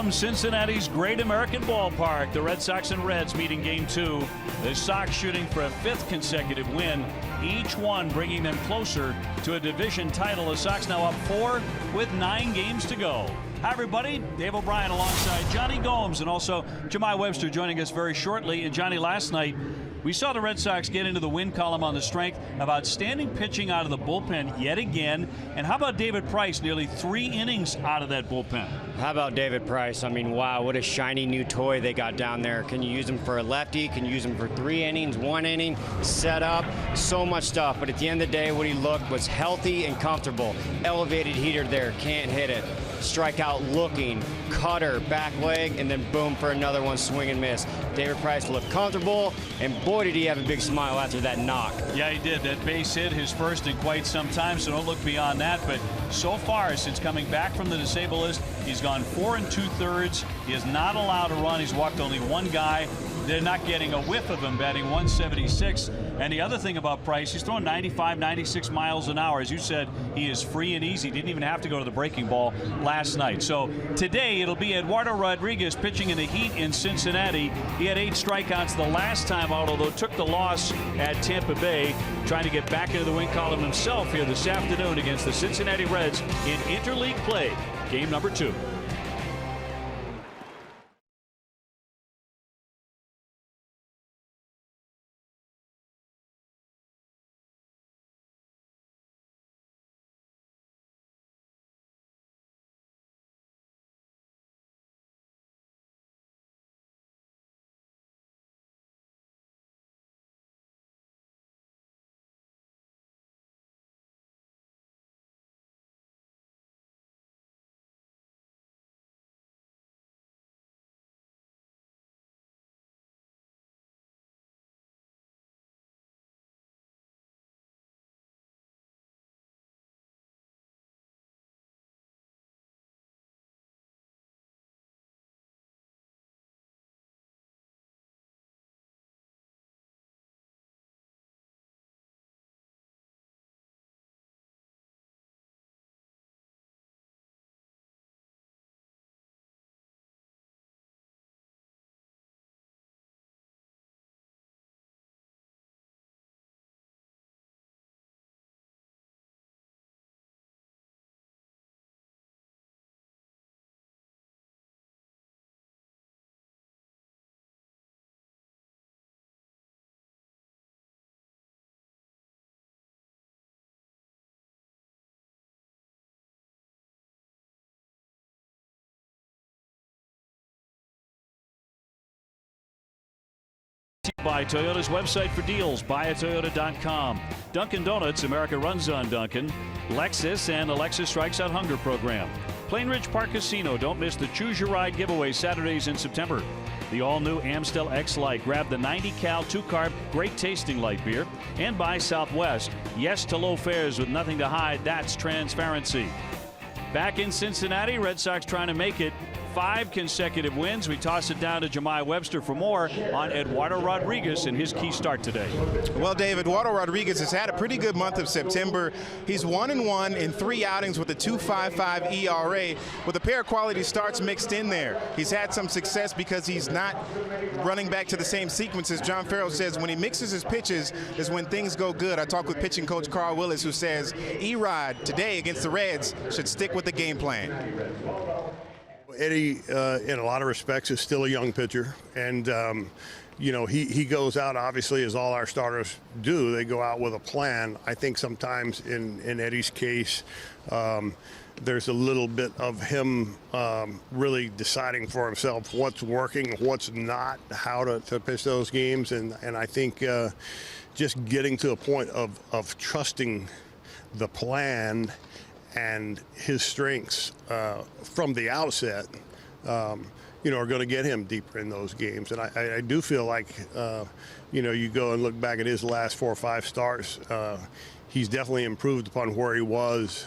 From Cincinnati's Great American Ballpark, the Red Sox and Reds meeting Game 2. The Sox shooting for a 5th consecutive win, each one bringing them closer to a division title. The Sox now up 4 with 9 games to go. Hi, everybody. Dave O'Brien alongside Johnny Gomes and also Jemai Webster joining us very shortly. And Johnny, last night we saw the Red Sox get into the win column on the strength of outstanding pitching out of the bullpen yet again. And how about David Price? Nearly 3 innings out of that bullpen. How about David Price? I mean, wow, what a shiny new toy they got down there. Can you use him for a lefty? Can you use him for 3 innings, 1 inning, set up, so much stuff. But at the end of the day, what he looked was healthy and comfortable. Elevated heater there, can't hit it. Strikeout looking, cutter, back leg, and then boom for another one, swing and miss. David Price looked comfortable, and boy, did he have a big smile after that knock. Yeah, he did. That base hit, his first in quite some time, so don't look beyond that. But so far, since coming back from the disabled list, he's gone 4 2/3. He is not allowed to run. He's walked only 1 guy. They're not getting a whiff of him, batting 176. And the other thing about Price, he's throwing 95, 96 miles an hour. As you said, he is free and easy. Didn't even have to go to the breaking ball last night. So today it'll be Eduardo Rodriguez pitching in the heat in Cincinnati. He had 8 strikeouts the last time out, although took the loss at Tampa Bay. Trying to get back into the win column himself here this afternoon against the Cincinnati Reds in interleague play, game number 2. By Toyota's website for deals, buyatoyota.com. Dunkin' Donuts, America runs on Dunkin'. Lexus and the Lexus Strikes Out Hunger program. Plain Ridge Park Casino, don't miss the Choose Your Ride giveaway Saturdays in September. The all-new Amstel X Light, grab the 90 cal 2-carb, great tasting light beer. And by Southwest, yes to low fares with nothing to hide, that's transparency. Back in Cincinnati, Red Sox trying to make it 5 consecutive wins. We toss it down to Jemai Webster for more on Eduardo Rodriguez and his key start today. Well, Dave, Eduardo Rodriguez has had a pretty good month of September. He's 1-1 in 3 outings with a 2.55 ERA with a pair of quality starts mixed in there. He's had some success because he's not running back to the same sequences. John Farrell says when he mixes his pitches is when things go good. I talked with pitching coach Carl Willis, who says Erod today against the Reds should stick with the game plan. Eddie, in a lot of respects, is still a young pitcher, and you know, he goes out, obviously, as all our starters do. They go out with a plan. I think sometimes in Eddie's case, there's a little bit of him really deciding for himself what's working, what's not, how to pitch those games, and I think just getting to a point of trusting the plan and his strengths from the outset, you know, are going to get him deeper in those games. And I do feel like, you know, you go and look back at his last 4 or 5 starts, he's definitely improved upon where he was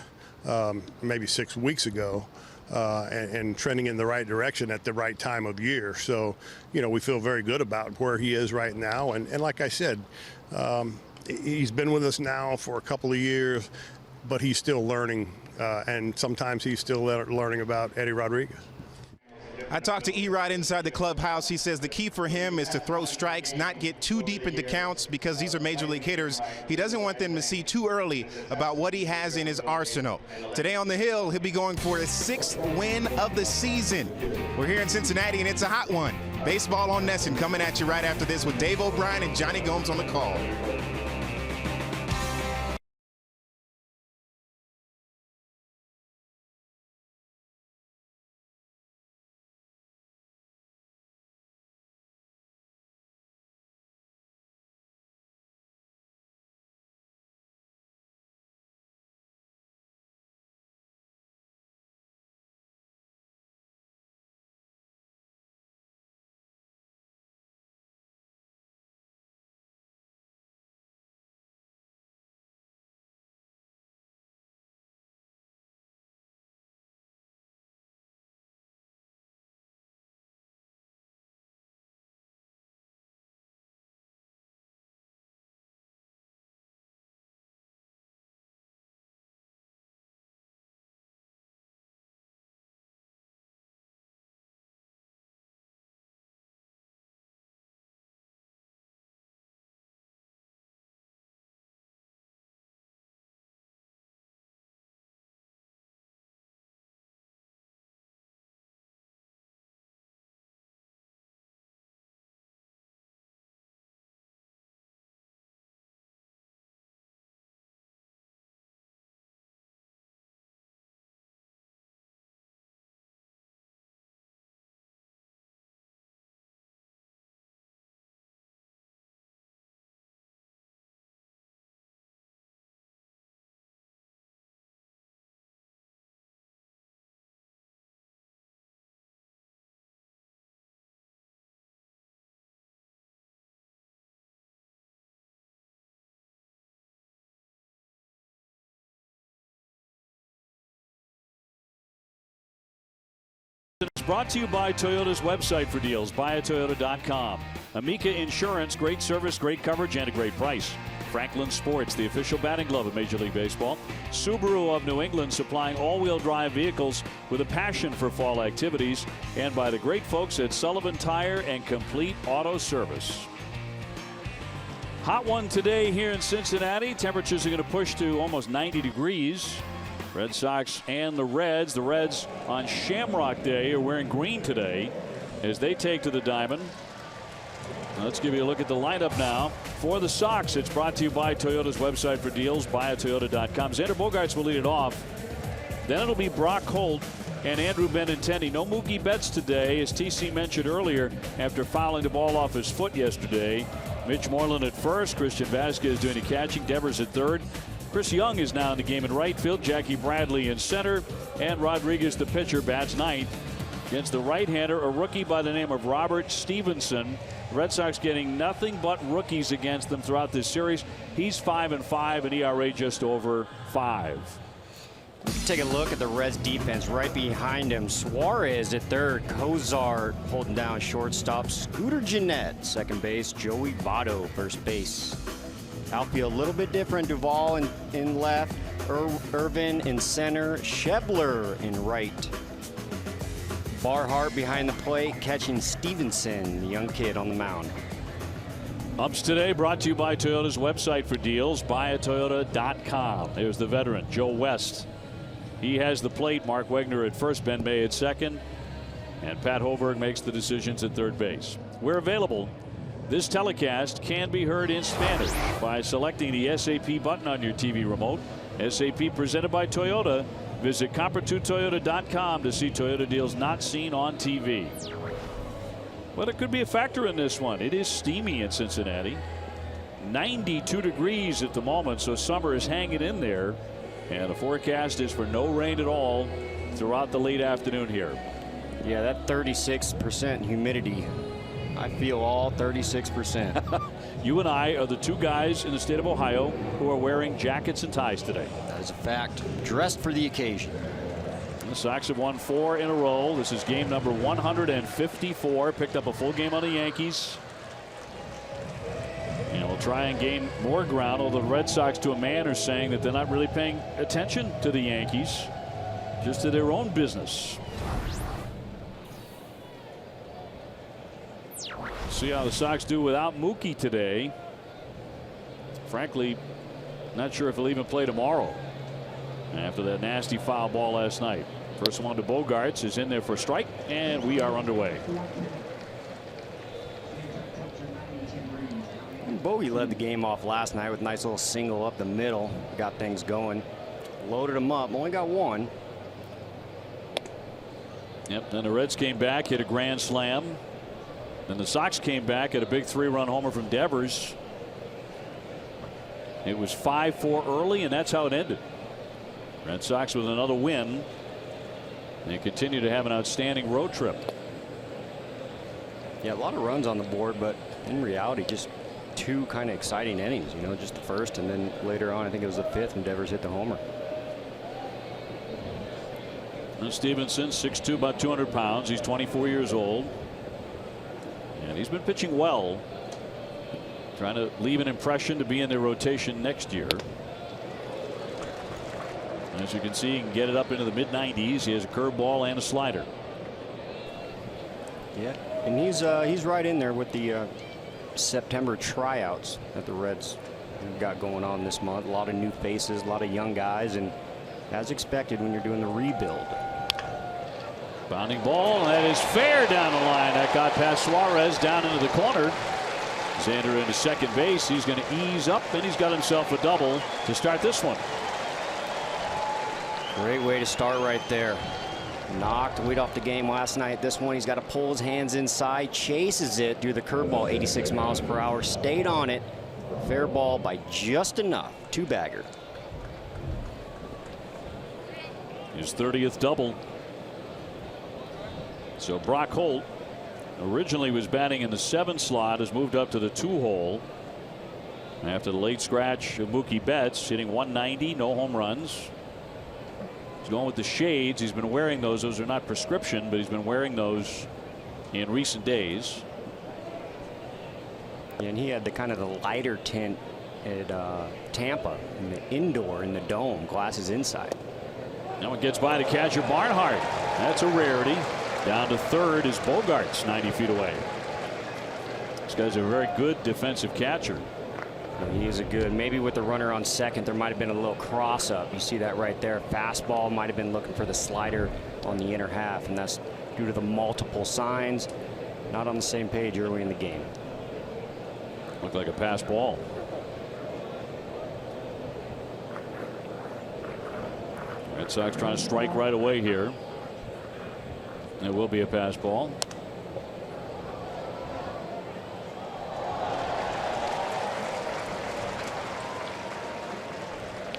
maybe 6 weeks ago, and trending in the right direction at the right time of year. So, you know, we feel very good about where he is right now. And like I said, he's been with us now for a couple of years, but he's still learning, and sometimes he's still learning about Eddie Rodriguez. I talked to Erod inside the clubhouse. He says the key for him is to throw strikes, not get too deep into counts because these are major league hitters. He doesn't want them to see too early about what he has in his arsenal. Today on the Hill, he'll be going for his 6th win of the season. We're here in Cincinnati, and it's a hot one. Baseball on NESN coming at you right after this with Dave O'Brien and Johnny Gomes on the call. It's brought to you by Toyota's website for deals, buyatoyota.com. Amica Insurance, great service, great coverage, and a great price. Franklin Sports, the official batting glove of Major League Baseball. Subaru of New England, supplying all-wheel drive vehicles with a passion for fall activities. And by the great folks at Sullivan Tire and Complete Auto Service. Hot one today here in Cincinnati. Temperatures are going to push to almost 90 degrees. Red Sox and the Reds. The Reds on Shamrock Day are wearing green today as they take to the diamond. Let's give you a look at the lineup now. For the Sox, it's brought to you by Toyota's website for deals, buyatoyota.com. Xander Bogaerts will lead it off. Then it'll be Brock Holt and Andrew Benintendi. No Mookie Betts today, as TC mentioned earlier, after fouling the ball off his foot yesterday. Mitch Moreland at first. Christian Vasquez doing the catching. Devers at third. Chris Young is now in the game in right field. Jackie Bradley in center. And Rodriguez, the pitcher, bats ninth against the right-hander, a rookie by the name of Robert Stevenson. Red Sox getting nothing but rookies against them throughout this series. He's 5-5, and ERA just over 5. Take a look at the Reds defense right behind him. Suarez at third, Cozart holding down shortstop, Scooter Gennett second base, Joey Votto first base. Outfield a little bit different. Duvall in left, Irvin in center, Schebler in right. Barhart behind the plate, catching Stevenson, the young kid on the mound. Ups today brought to you by Toyota's website for deals, buyatoyota.com. There's the veteran, Joe West. He has the plate. Mark Wegner at first, Ben May at second, and Pat Hoberg makes the decisions at third base. We're available. This telecast can be heard in Spanish by selecting the SAP button on your TV remote. SAP presented by Toyota. Visit Copper2Toyota.com to see Toyota deals not seen on TV. But it could be a factor in this one. It is steamy in Cincinnati. 92 degrees at the moment, so summer is hanging in there. And the forecast is for no rain at all throughout the late afternoon here. Yeah, that 36% humidity. I feel all 36%. You and I are the two guys in the state of Ohio who are wearing jackets and ties today. That is a fact. Dressed for the occasion. The Sox have won 4 in a row. This is game number 154. Picked up a full game on the Yankees. And we'll try and gain more ground, although the Red Sox to a man are saying that they're not really paying attention to the Yankees, just to their own business. See how the Sox do without Mookie today. Frankly, not sure if he'll even play tomorrow after that nasty foul ball last night. First one to Bogarts is in there for a strike, and we are underway. Bogey led the game off last night with a nice little single up the middle. Got things going. Loaded him up. Only got one. Yep. Then the Reds came back, hit a grand slam. Then the Sox came back at a big 3-run homer from Devers. It was 5-4 early, and that's how it ended. Red Sox with another win. They continue to have an outstanding road trip. Yeah, a lot of runs on the board, but in reality, just two kind of exciting innings. You know, just the first, and then later on, I think it was the fifth, and Devers hit the homer. And Stevenson, 6'2", about 200 pounds. He's 24 years old. And he's been pitching well. Trying to leave an impression to be in their rotation next year. As you can see, he can get it up into the mid-90s. He has a curveball and a slider. Yeah, and he's right in there with the September tryouts that the Reds have got going on this month. A lot of new faces, a lot of young guys, and as expected when you're doing the rebuild. Bounding ball, and that is fair down the line. That got past Suarez down into the corner. Xander into second base. He's going to ease up, and he's got himself a double to start this one. Great way to start right there. Knocked the lead off the game last night. This one, he's got to pull his hands inside, chases it through the curveball, 86 miles per hour, stayed on it. Fair ball by just enough. Two-bagger. His 30th double. So Brock Holt originally was batting in the 7 slot, has moved up to the 2 hole after the late scratch of Mookie Betts, hitting 190, no home runs. He's going with the shades. He's been wearing those. Those are not prescription, but he's been wearing those in recent days. And he had the kind of the lighter tint at Tampa in the indoor in the dome, glasses inside. Now it gets by the catcher Barnhart. That's a rarity. Down to third is Bogarts, 90 feet away. This guy's a very good defensive catcher. He is a good. Maybe with the runner on second, there might have been a little cross up. You see that right there. Fastball might have been looking for the slider on the inner half, and that's due to the multiple signs. Not on the same page early in the game. Looked like a pass ball. Red Sox trying to strike right away here. It will be a pass ball.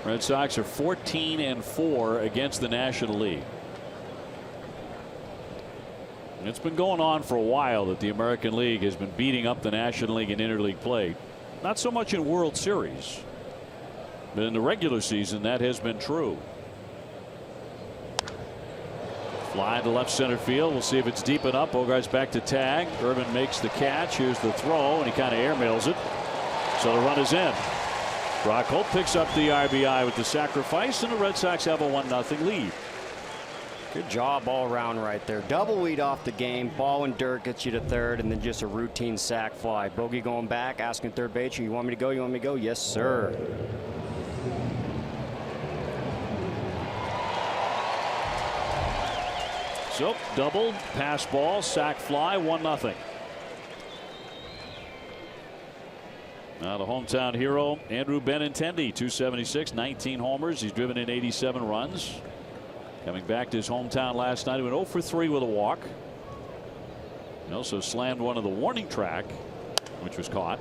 Red Sox are 14-4 against the National League. And it's been going on for a while that the American League has been beating up the National League in interleague play. Not so much in World Series, but in the regular season that has been true. Fly to left center field. We'll see if it's deep enough. Bogarts back to tag. Urban makes the catch. Here's the throw, and he kind of airmails it. So the run is in. Brock Holt picks up the RBI with the sacrifice, and the Red Sox have a 1-0 lead. Good job all around right there. Double lead off the game. Ball and dirt gets you to third, and then just a routine sac fly. Bogey going back, asking third base, you want me to go? You want me to go? Yes, sir. So double, pass ball, sac fly, 1-0. Now the hometown hero Andrew Benintendi, 276, 19 homers. He's driven in 87 runs. Coming back to his hometown last night, he went 0 for 3 with a walk. He also slammed one of the warning track, which was caught.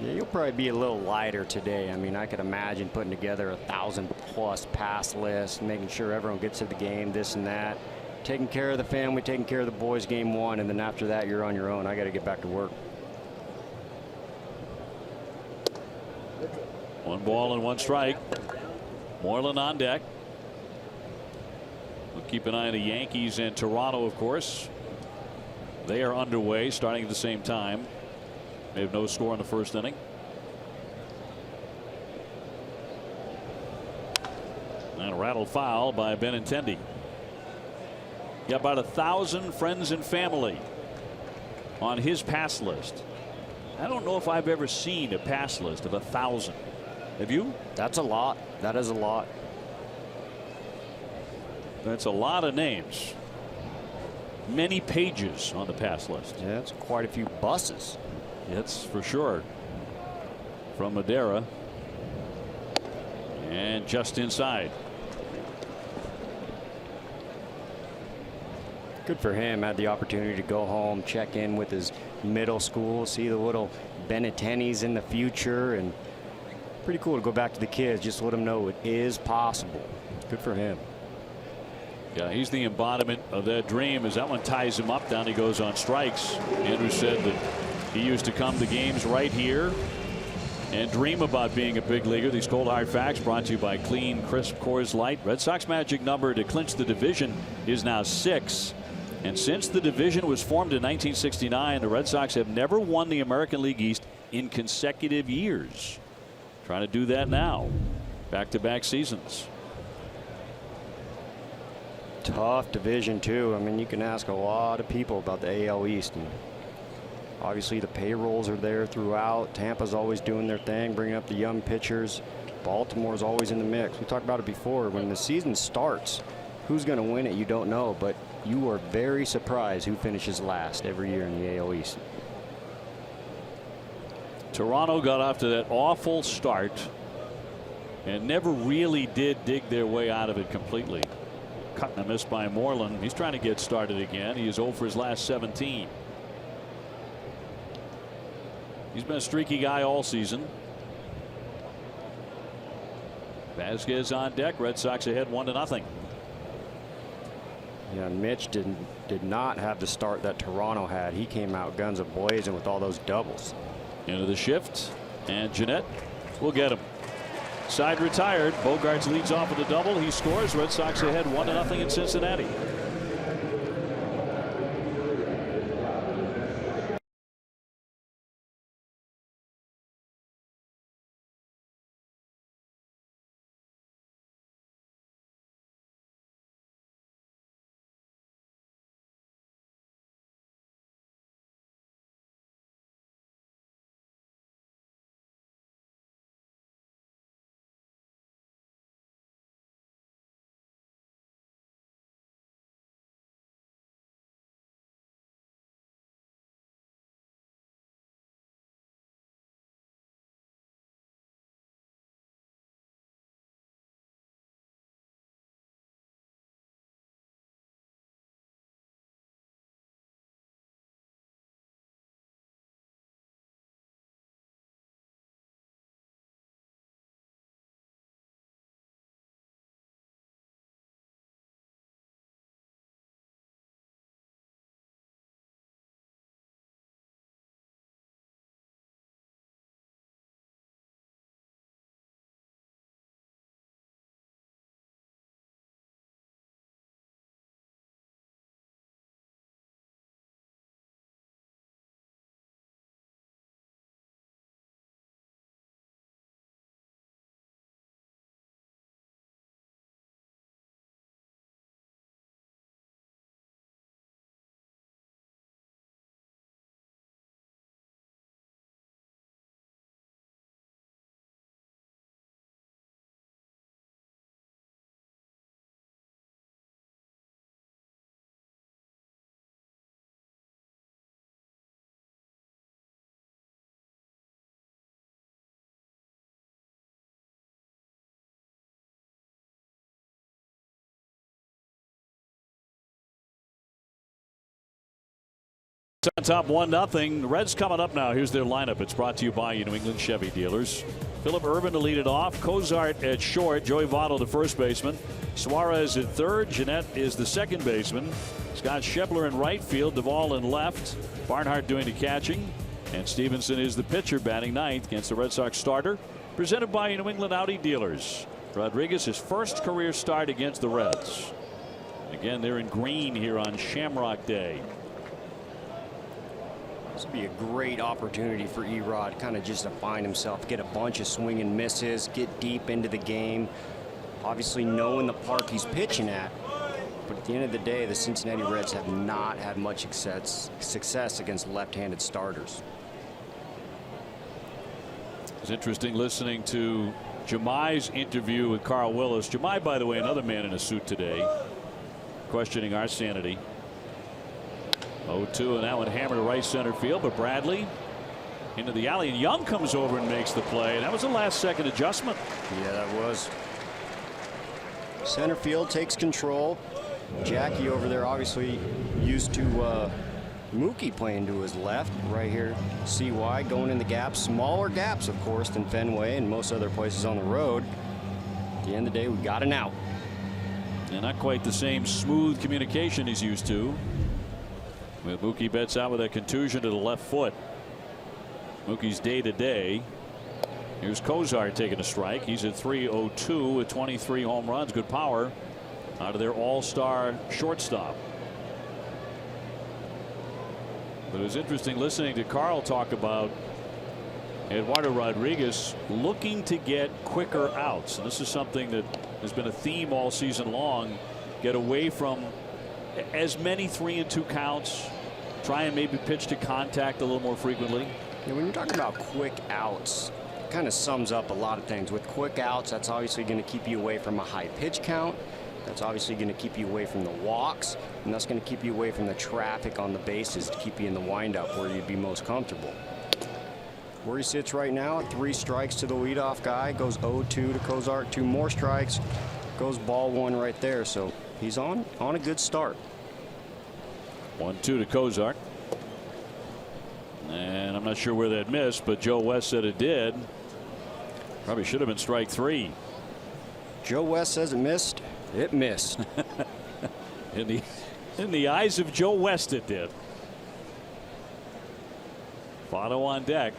Yeah, you'll probably be a little lighter today. I mean, I could imagine putting together 1,000+ pass list, making sure everyone gets to the game, this and that. Taking care of the family, taking care of the boys game 1, and then after that, you're on your own. I got to get back to work. 1 ball and 1 strike. Moreland on deck. We'll keep an eye on the Yankees and Toronto, of course. They are underway, starting at the same time. They have no score in the first inning. And a rattled foul by Benintendi. Got about 1,000 friends and family on his pass list. I don't know if I've ever seen a pass list of 1,000. Have you? That's a lot. That is a lot. That's a lot of names. Many pages on the pass list. Yeah, it's quite a few buses. That's for sure. From Madera. And just inside. Good for him. Had the opportunity to go home, check in with his middle school, see the little Benettenis in the future, and pretty cool to go back to the kids, just let them know it is possible. Good for him. Yeah, he's the embodiment of that dream. As that one ties him up, down he goes on strikes. Andrew said that he used to come to games right here and dream about being a big leaguer. These cold hard facts brought to you by Clean Crisp Coors Light. Red Sox magic number to clinch the division is now 6. And since the division was formed in 1969, the Red Sox have never won the American League East in consecutive years. Trying to do that now. Back-to-back seasons. Tough division too. I mean, you can ask a lot of people about the AL East, and obviously the payrolls are there throughout. Tampa's always doing their thing, bringing up the young pitchers. Baltimore's always in the mix. We talked about it before. When the season starts, who's going to win it, you don't know, but you are very surprised who finishes last every year in the AL East. Toronto got off to that awful start and never really did dig their way out of it completely. Cut and a miss by Moreland. He's trying to get started again. He is 0 for his last 17. He's been a streaky guy all season. Vasquez on deck. Red Sox ahead 1-0. Yeah, Mitch did not have the start that Toronto had. He came out guns a-blazing with all those doubles. Into the shift, and Jeanette will get him. Side retired. Bogarts leads off with a double. He scores. Red Sox ahead 1-0 in Cincinnati. On top 1-0. The Reds coming up now. Here's their lineup. It's brought to you by New England Chevy dealers. Phillip Ervin to lead it off. Cozart at short. Joey Votto the first baseman. Suarez at third. Jeanette is the second baseman. Scott Schebler in right field. Duvall in left. Barnhart doing the catching. And Stevenson is the pitcher batting ninth against the Red Sox starter. Presented by New England Audi dealers. Rodriguez his first career start against the Reds. Again, they're in green here on Shamrock Day. This would be a great opportunity for Erod, kind of just to find himself, get a bunch of swing and misses, get deep into the game. Obviously knowing the park he's pitching at, But at the end of the day, the Cincinnati Reds have not had much success against left-handed starters. It's interesting listening to Jemai's interview with Carl Willis. Jemai, by the way, another man in a suit today, questioning our sanity. 0-2, and that one hammered to right center field, but Bradley into the alley, and Young comes over and makes the play. And that was a last-second adjustment. Yeah, that was. Center field takes control. Jackie over there obviously used to Mookie playing to his left. Right here, CY going in the gaps. Smaller gaps, of course, than Fenway and most other places on the road. At the end of the day, we got an out. And not quite the same smooth communication he's used to. With Mookie Betts out with a contusion to the left foot. Mookie's day to day. Here's Kozar taking a strike. He's at 302 with 23 home runs. Good power out of their all-star shortstop. But it was interesting listening to Carl talk about Eduardo Rodriguez looking to get quicker outs. And this is something that has been a theme all season long. Get away from as many 3-2 counts. Try and maybe pitch to contact a little more frequently. Yeah, when you're talking about quick outs, it kind of sums up a lot of things. With quick outs, that's obviously going to keep you away from a high pitch count. That's obviously going to keep you away from the walks, and that's going to keep you away from the traffic on the bases to keep you in the windup where you'd be most comfortable. Where he sits right now, 3 strikes to the leadoff guy, goes 0-2 to Kozar, 2 more strikes, goes ball 1 right there. So he's on a good start. 1-2 to Kozar. And I'm not sure where that missed, but Joe West said it did. Probably should have been strike 3. Joe West says it missed. It missed. in the eyes of Joe West, it did. Votto on deck.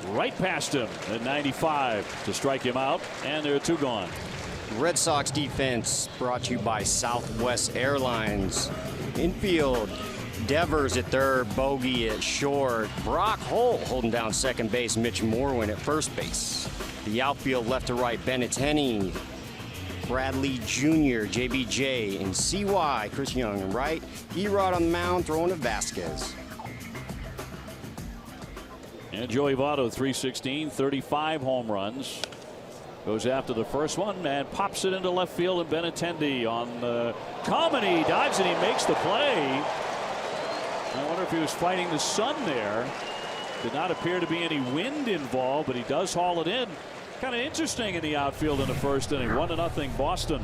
Right past him at 95 to strike him out, and there are 2 gone. Red Sox defense brought to you by Southwest Airlines. Infield, Devers at third, Bogey at short, Brock Holt holding down second base, Mitch Morwin at first base. The outfield left to right, Benintendi, Bradley Jr., JBJ, and CY, Chris Young, and right. Erod on the mound throwing to Vasquez. And Joey Votto, 316, 35 home runs. Goes after the first one and pops it into left field, and Benintendi on the come, and he dives and he makes the play. I wonder if he was fighting the sun there. Did not appear to be any wind involved, but he does haul it in. Kind of interesting in the outfield in the first inning. 1-0 Boston.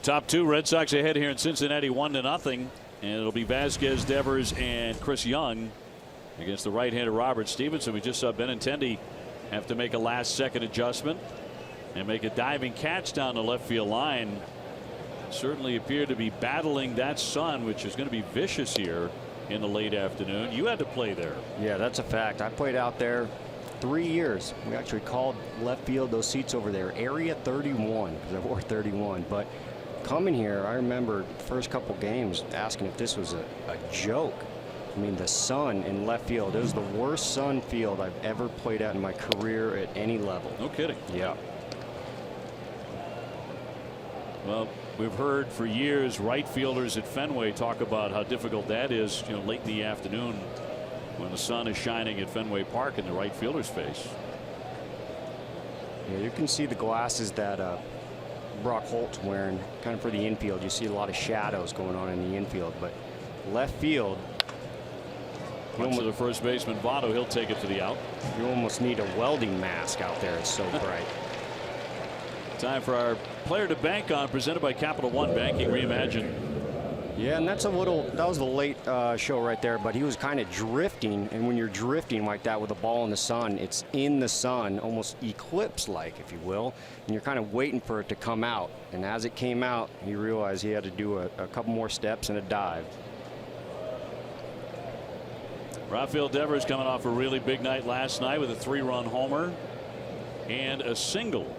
Top two, Red Sox ahead here in Cincinnati 1-0, and it'll be Vasquez, Devers, and Chris Young against the right-hander Robert Stevenson. We just saw Benintendi have to make a last-second adjustment and make a diving catch down the left field line. Certainly appeared to be battling that sun, which is going to be vicious here in the late afternoon. You had to play there. Yeah, that's a fact. I played out there 3 years. We actually called left field, those seats over there, Area 31, because I wore 31. But coming here, I remember the first couple games asking if this was a joke. I mean, the sun in left field, it was the worst sun field I've ever played at in my career at any level. No kidding. Yeah. Well, we've heard for years right fielders at Fenway talk about how difficult that is, late in the afternoon when the sun is shining at Fenway Park in the right fielder's face. Yeah, you can see the glasses that Brock Holt's wearing kind of for the infield. You see a lot of shadows going on in the infield, but left field, to the first baseman Votto, he'll take it to the out. You almost need a welding mask out there. It's so bright. Time for our player to bank on, presented by Capital One Banking Reimagined. Yeah, and that was the late show right there, but he was kind of drifting, and when you're drifting like that with a ball in the sun, it's in the sun, almost eclipse-like, if you will, and you're kind of waiting for it to come out. And as it came out, he realized he had to do a couple more steps and a dive. Rafael Devers coming off a really big night last night with a 3-run homer and a single.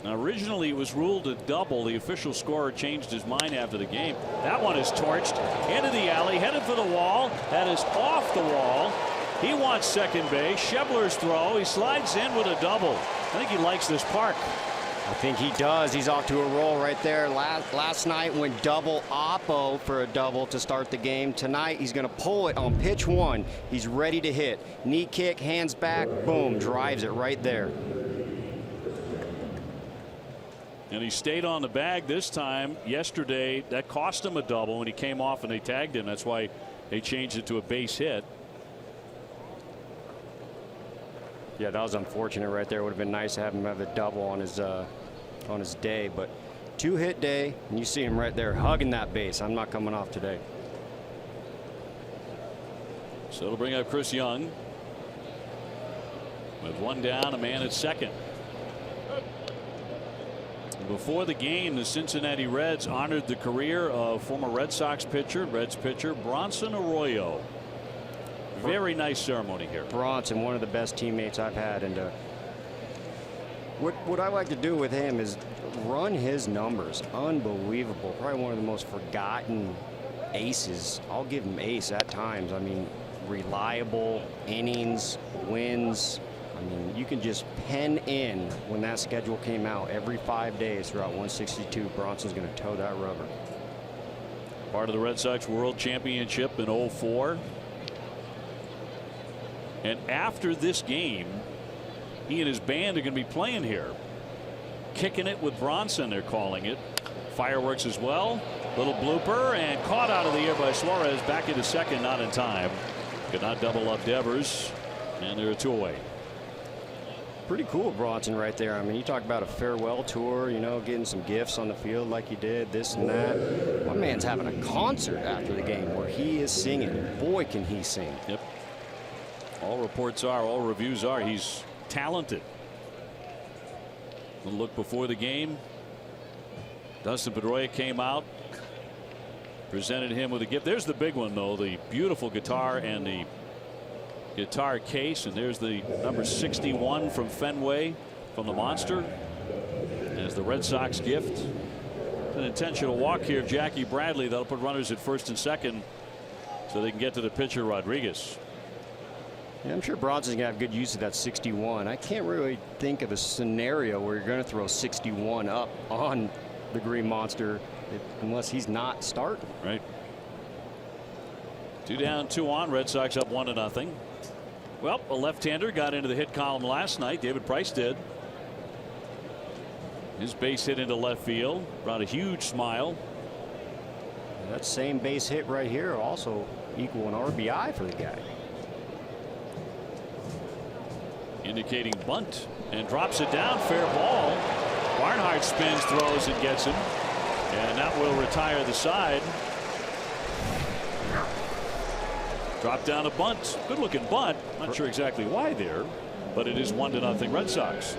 Now, originally it was ruled a double. The official scorer changed his mind after the game. That one is torched into the alley, headed for the wall. That is off the wall. He wants second base. Schebler's throw. He slides in with a double. I think he likes this park. I think he does. He's off to a roll right there. Last night went double oppo for a double to start the game. Tonight he's going to pull it on pitch one. He's ready to hit. Knee kick, hands back, boom, drives it right there. And he stayed on the bag this time. Yesterday, that cost him a double when he came off and they tagged him. That's why they changed it to a base hit. Yeah, that was unfortunate right there. Would have been nice to have him have a double on his day, but 2-hit day, and you see him right there hugging that base. I'm not coming off today. So it'll bring up Chris Young with one down, a man at second. Before the game, the Cincinnati Reds honored the career of former Red Sox pitcher, Reds pitcher Bronson Arroyo. Very nice ceremony here. Bronson, one of the best teammates I've had, and what I like to do with him is run his numbers. Unbelievable. Probably one of the most forgotten aces. I'll give him ace at times. I mean, reliable innings, wins. I mean, you can just pen in when that schedule came out every 5 days throughout 162. Bronson's going to toe that rubber. Part of the Red Sox World Championship in 2004. And after this game, he and his band are going to be playing here. Kicking it with Bronson, they're calling it. Fireworks as well. Little blooper, and caught out of the air by Suarez. Back into second, not in time. Could not double up Devers, and they're 2 away. Pretty cool, Bronson, right there. I mean, you talk about a farewell tour, getting some gifts on the field like he did, this and that. My man's having a concert after the game where he is singing. Boy, can he sing. Yep. All reports are, all reviews are, he's talented. A look before the game. Dustin Pedroia came out, presented him with a gift. There's the big one, though, the beautiful guitar and the guitar case, and there's the number 61 from Fenway from the Monster as the Red Sox gift. An intentional walk here of Jackie Bradley. That'll put runners at first and second so they can get to the pitcher Rodriguez. Yeah, I'm sure Bronson's going to have good use of that 61. I can't really think of a scenario where you're going to throw 61 up on the Green Monster unless he's not starting. Right. 2 down, 2 on. Red Sox up 1-0. Well, a left-hander got into the hit column last night. David Price did. His base hit into left field brought a huge smile. That same base hit right here also equal an RBI for the guy. Indicating bunt, and drops it down. Fair ball. Barnhart spins, throws, and gets him. And that will retire the side. Drop down a bunt. Good looking bunt. Not sure exactly why there, but it is 1-0 Red Sox.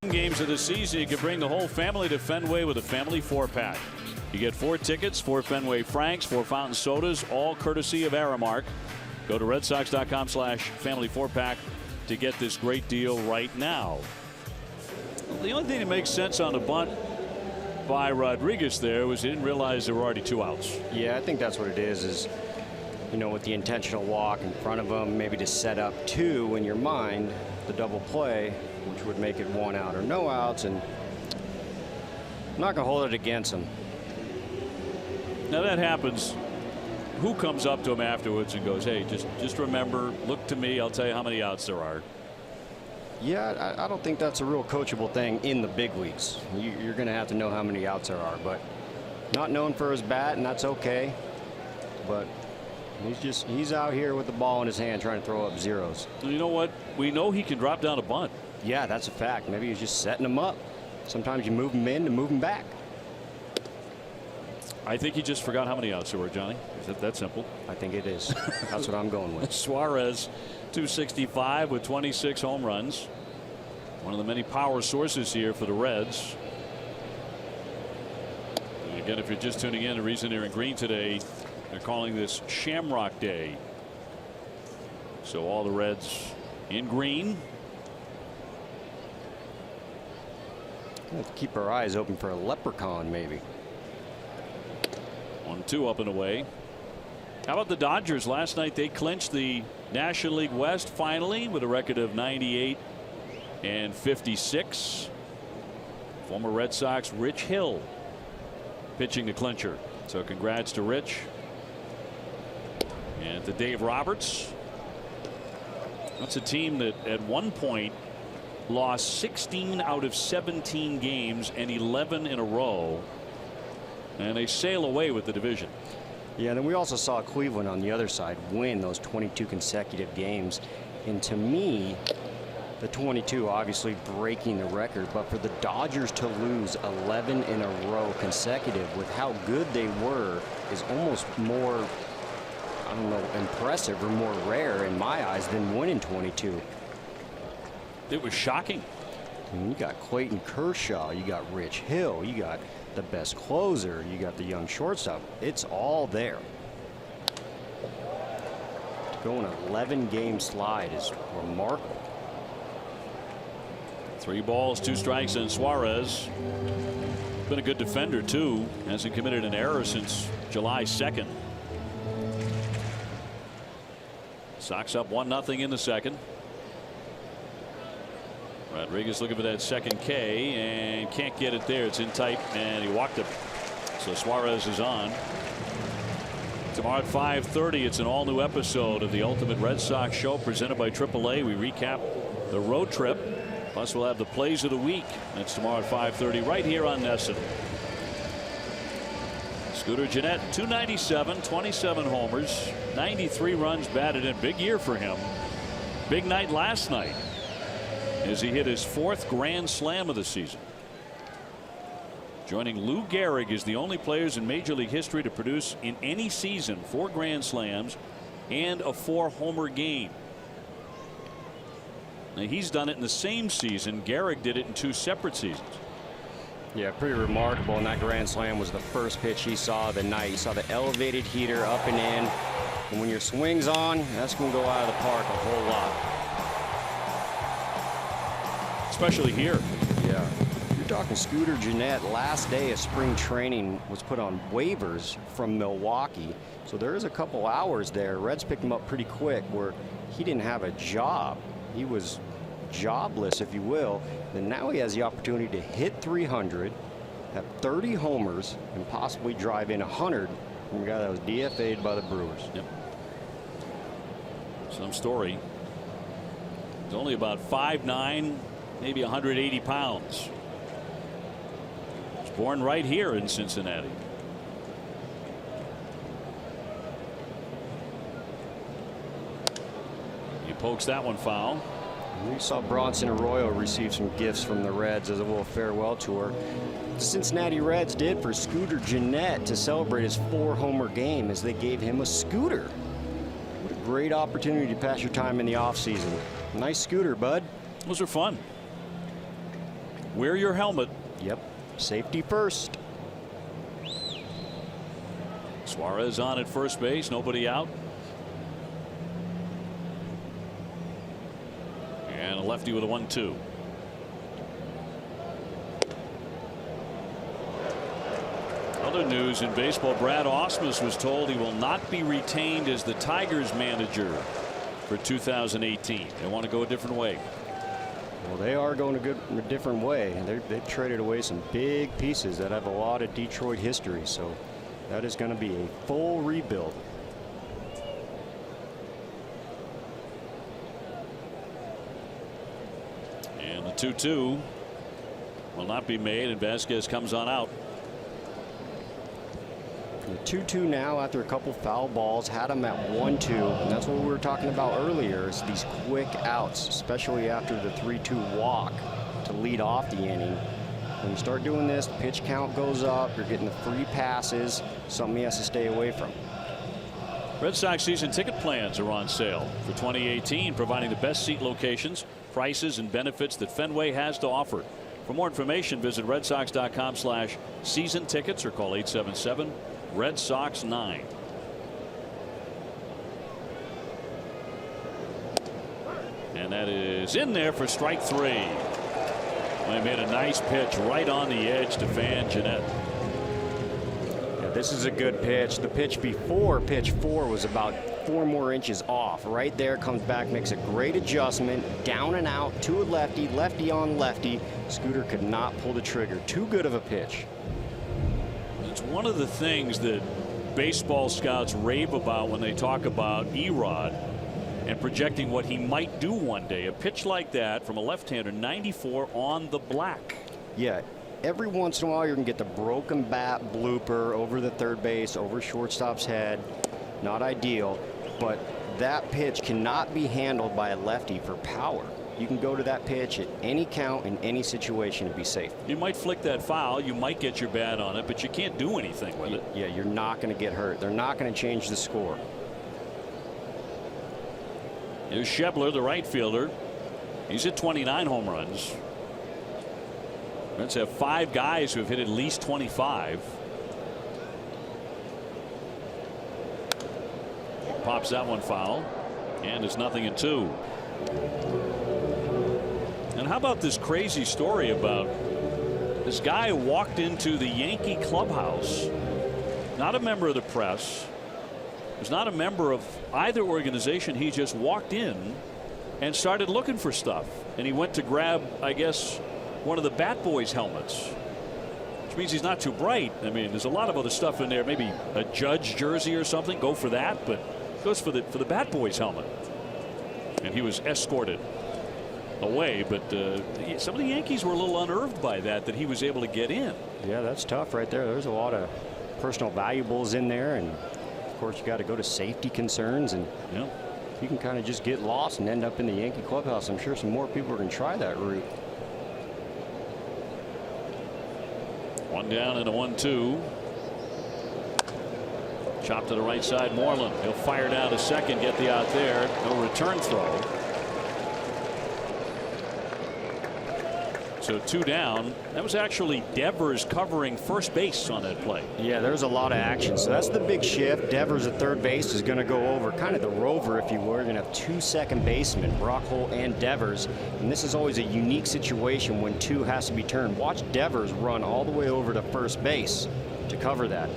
Home games of the season, you can bring the whole family to Fenway with a family 4-pack. You get 4 tickets, 4 Fenway Franks, 4 fountain sodas, all courtesy of Aramark. Go to redsox.com/family 4-pack to get this great deal right now. The only thing that makes sense on the bunt by Rodriguez there was he didn't realize there were already 2 outs. Yeah, I think that's what it is, you know, with the intentional walk in front of him, maybe to set up 2 in your mind, the double play, which would make it 1 out or no outs, and I'm not going to hold it against him. Now that happens. Who comes up to him afterwards and goes, hey, just remember, look to me, I'll tell you how many outs there are? Yeah, I don't think that's a real coachable thing in the big leagues. You're going to have to know how many outs there are, but not known for his bat, and that's okay. But he's out here with the ball in his hand trying to throw up zeros. You know what? We know he can drop down a bunt. Yeah, that's a fact. Maybe he's just setting them up. Sometimes you move him in to move him back. I think he just forgot how many outs there were, Johnny. Is it that simple? I think it is. That's what I'm going with. Suarez, 265 with 26 home runs. One of the many power sources here for the Reds. And again, if you're just tuning in, the reason they're in green today, they're calling this Shamrock Day. So all the Reds in green. We'll have to keep our eyes open for a leprechaun, maybe. 1-2 up and away. How about the Dodgers? Last night they clinched the National League West finally with a record of 98 and 56. Former Red Sox Rich Hill pitching the clincher. So congrats to Rich. And to Dave Roberts. That's a team that at one point lost 16 out of 17 games and 11 in a row. And they sail away with the division. Yeah, and then we also saw Cleveland on the other side win those 22 consecutive games. And to me, the 22 obviously breaking the record, but for the Dodgers to lose 11 in a row consecutive with how good they were is almost more, I don't know, impressive or more rare in my eyes than winning 22. It was shocking. I mean, you got Clayton Kershaw, you got Rich Hill, you got the best closer, you got the young shortstop. It's all there. To go on an 11-game slide is remarkable. 3 balls, 2 strikes, and Suarez. Been a good defender, too. Hasn't committed an error since July 2nd. Sox up 1-0 in the second. Rodriguez looking for that second K and can't get it there. It's in tight, and he walked it. So Suarez is on. Tomorrow at 5:30, it's an all-new episode of the Ultimate Red Sox Show presented by AAA. We recap the road trip. Plus, we'll have the plays of the week. That's tomorrow at 5:30 right here on NESN. Scooter Gennett, 297, 27 homers, 93 runs batted in. Big year for him. Big night last night as he hit his 4th grand slam of the season. Joining Lou Gehrig is the only players in Major League history to produce in any season 4 grand slams and a 4-homer game. Now, he's done it in the same season. Gehrig did it in 2 separate seasons. Yeah, pretty remarkable. And that grand slam was the first pitch he saw of the night. He saw the elevated heater up and in. And when your swing's on, that's going to go out of the park a whole lot. Especially here. Yeah. You're talking Scooter Gennett. Last day of spring training was put on waivers from Milwaukee. So there is a couple hours there. Reds picked him up pretty quick where he didn't have a job. He was jobless, if you will. And now he has the opportunity to hit 300, have 30 homers, and possibly drive in 100 from a guy that was DFA'd by the Brewers. Yep. Some story. He's only about 5'9", maybe 180 pounds. He was born right here in Cincinnati. He pokes that one foul. We saw Bronson Arroyo receive some gifts from the Reds as a little farewell tour. The Cincinnati Reds did for Scooter Gennett to celebrate his 4-homer game as they gave him a scooter. What a great opportunity to pass your time in the offseason. Nice scooter, bud. Those are fun. Wear your helmet. Yep. Safety first. Suarez on at first base. Nobody out. And a lefty with a 1-2. Other news in baseball, Brad Ausmus was told he will not be retained as the Tigers manager for 2018. They want to go a different way. Well, they are going a different way. They've traded away some big pieces that have a lot of Detroit history. So that is going to be a full rebuild. And the 2-2 will not be made, and Vasquez comes on out. The 2-2 now after a couple foul balls, had him at 1-2, and that's what we were talking about earlier, is these quick outs, especially after the 3-2 walk to lead off the inning. When you start doing this, the pitch count goes up, you're getting the free passes, something he has to stay away from. Red Sox season ticket plans are on sale for 2018, providing the best seat locations, prices, and benefits that Fenway has to offer. For more information, visit redsox.com/season tickets or call 877-RED SOX 9. And that is in there for strike 3. They made a nice pitch right on the edge to Van Gennett. Yeah, this is a good pitch. The pitch before pitch 4 was about 4 more inches off. Right there, comes back, makes a great adjustment, down and out to a lefty, lefty on lefty. Scooter could not pull the trigger. Too good of a pitch. It's one of the things that baseball scouts rave about when they talk about Erod and projecting what he might do one day. A pitch like that from a left-hander, 94 on the black. Yeah, every once in a while you're going to get the broken bat blooper over the third base, over shortstop's head. Not ideal, but that pitch cannot be handled by a lefty for power. You can go to that pitch at any count in any situation and be safe. You might flick that foul, you might get your bat on it, but you can't do anything with it. Yeah, you're not going to get hurt. They're not going to change the score. Here's Schebler, the right fielder. He's hit 29 home runs. Let's have 5 guys who have hit at least 25. Pops that one foul, and it's 0-2. And how about this crazy story about this guy who walked into the Yankee clubhouse, not a member of the press, was not a member of either organization. He just walked in and started looking for stuff. And he went to grab, I guess, one of the Bat Boys helmets, which means he's not too bright. I mean, there's a lot of other stuff in there, maybe a Judge jersey or something. Go for that, but goes for the Bat Boys helmet. And he was escorted away, but some of the Yankees were a little unnerved by that he was able to get in. Yeah, that's tough right there. There's a lot of personal valuables in there, and of course you got to go to safety concerns, and you can kind of just get lost and end up in the Yankee clubhouse. I'm sure some more people are going to try that route. 1 down and a 1-2. Chop to the right side. Moreland, he'll fire down to second, get the out there. No return throw. So 2 down. That was actually Devers covering first base on that play. Yeah, there's a lot of action. So that's the big shift. Devers at third base is going to go over kind of the rover, if you were. You're going to have 2 second basemen, Brockholt and Devers. And this is always a unique situation when 2 has to be turned. Watch Devers run all the way over to first base to cover that.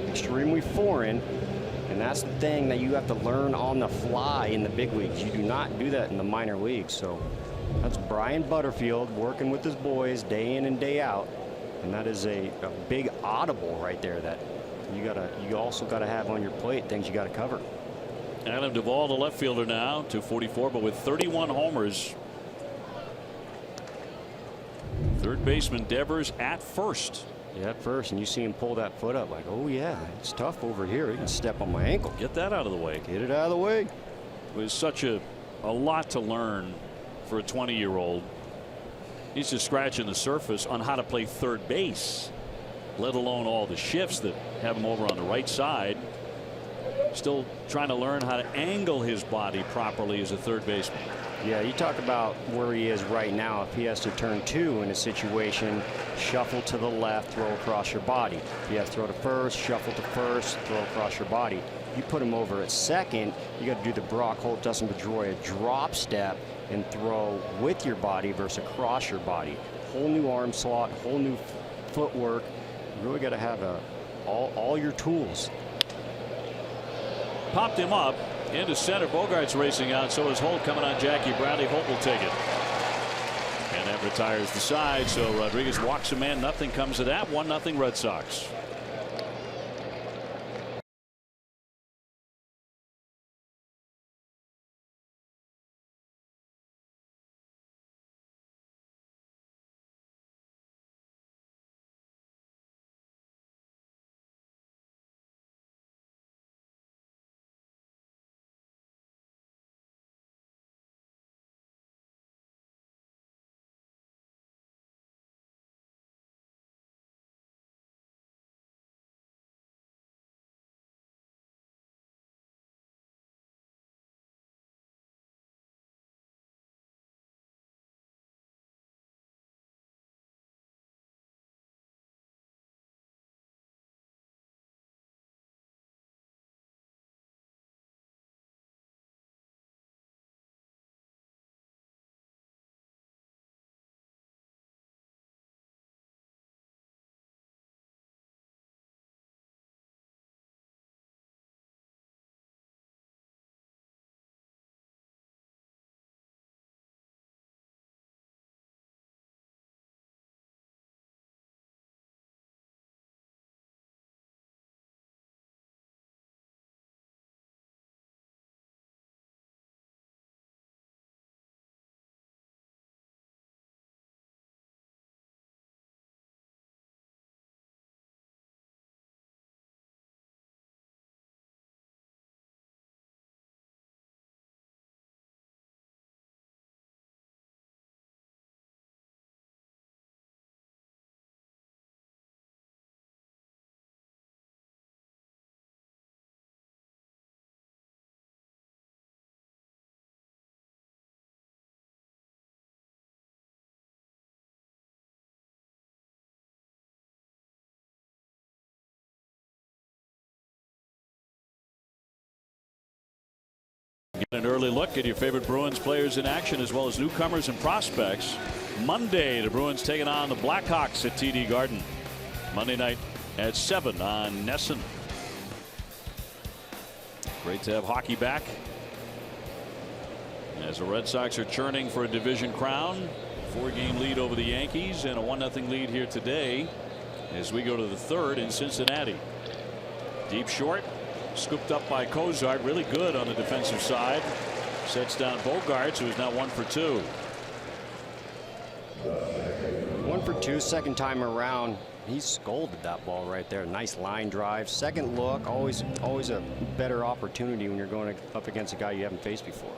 Extremely foreign. And that's the thing that you have to learn on the fly in the big leagues. You do not do that in the minor leagues. So that's Brian Butterfield working with his boys day in and day out, and that is a big audible right there that you also got to have on your plate, things you got to cover. Adam Duvall, the left fielder now, 244, but with 31 homers. Third baseman Devers at first. Yeah, at first, and you see him pull that foot up like, oh yeah, it's tough over here. He can step on my ankle. Get that out of the way. Get it out of the way. It was such a lot to learn for a 20-year-old. He's just scratching the surface on how to play third base, let alone all the shifts that have him over on the right side. Still trying to learn how to angle his body properly as a third baseman. Yeah, you talk about where he is right now. If he has to turn 2 in a situation, shuffle to the left, throw across your body. If you have to throw to first, shuffle to first, throw across your body. You put him over at second, you got to do the Brockholt, Dustin Pedroia drop step and throw with your body versus across your body. Whole new arm slot, whole new footwork. You really got to have all your tools. Popped him up into center. Bogart's racing out. So is Holt coming on Jackie Bradley. Holt will take it. And that retires the side. So Rodriguez walks a man. Nothing comes of that. 1-0 Red Sox. An early look at your favorite Bruins players in action, as well as newcomers and prospects. Monday, the Bruins taking on the Blackhawks at TD Garden. Monday night at 7 on NESN. Great to have hockey back, as the Red Sox are churning for a division crown. 4-game lead over the Yankees and a 1-0 lead here today as we go to the third in Cincinnati. Deep short, scooped up by Cozart, really good on the defensive side. Sets down Bogaerts, who is now 1 for 2. 1 for 2, second time around. He scolded that ball right there. Nice line drive. Second look, always a better opportunity when you're going up against a guy you haven't faced before.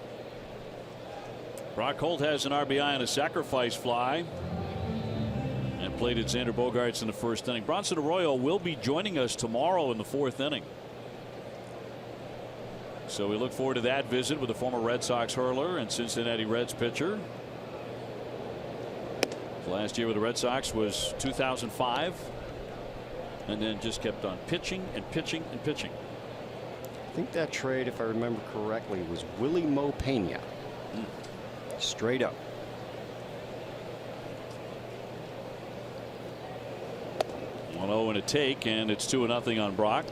Brock Holt has an RBI on a sacrifice fly and plated Xander Bogaerts in the first inning. Bronson Arroyo will be joining us tomorrow in the 4th inning. So we look forward to that visit with the former Red Sox hurler and Cincinnati Reds pitcher. Last year with the Red Sox was 2005, and then just kept on pitching and pitching and pitching. I think that trade, if I remember correctly, was Willie Mo Pena. Straight up. One 0 and a take, and it's 2-0 on Brock.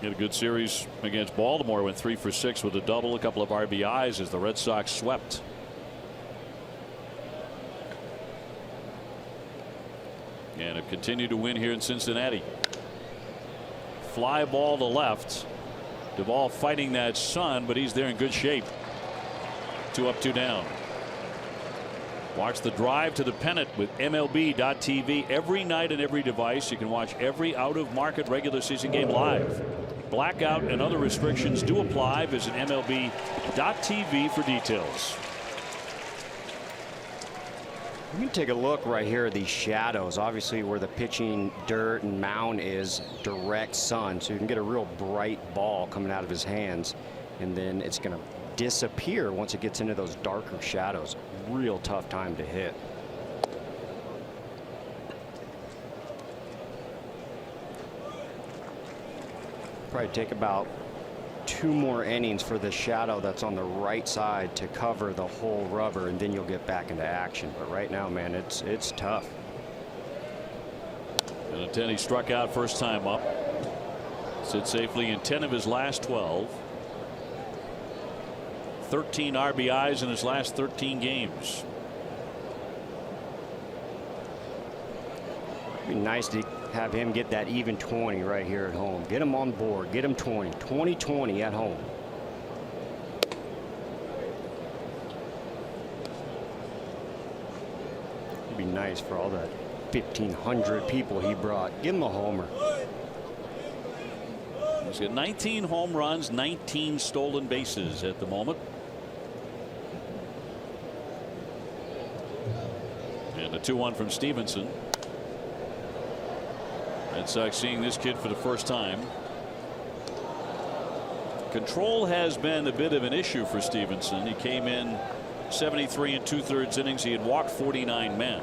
He had a good series against Baltimore. Went 3 for 6 with a double, a couple of RBIs as the Red Sox swept. And have continued to win here in Cincinnati. Fly ball to left. Duvall fighting that sun, but he's there in good shape. 2 up, 2 down. Watch the drive to the pennant with MLB.TV every night and every device. You can watch every out-of-market regular season game live. Blackout and other restrictions do apply. Visit MLB.TV for details. We can take a look right here at these shadows. Obviously, where the pitching dirt and mound is, direct sun, so you can get a real bright ball coming out of his hands, and then it's going to disappear once it gets into those darker shadows. Real tough time to hit. Probably take about 2 more innings for the shadow that's on the right side to cover the whole rubber, and then you'll get back into action. But right now, man, it's tough. And a 10, he struck out first time up. Sits safely in 10 of his last 12. 13 RBIs in his last 13 games. It'd be nice to have him get that even 20 right here at home. Get him on board. Get him 20. 20-20 at home. It'd be nice for all the 1,500 people he brought. Give him a homer. He's got 19 home runs, 19 stolen bases at the moment. And the 2-1 from Stevenson. Red Sox seeing this kid for the first time. Control has been a bit of an issue for Stevenson. He came in 73 2/3 innings. He had walked 49 men.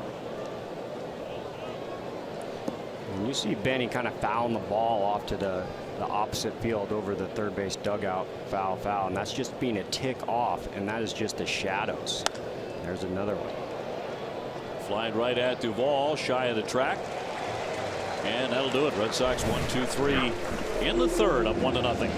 And you see Benny kind of fouling the ball off to the opposite field over the third base dugout. Foul, and that's just being a tick off, and that is just the shadows. There's another one. Flying right at Duvall, shy of the track. And that'll do it. Red Sox 1-2-3 in the third, up 1-0.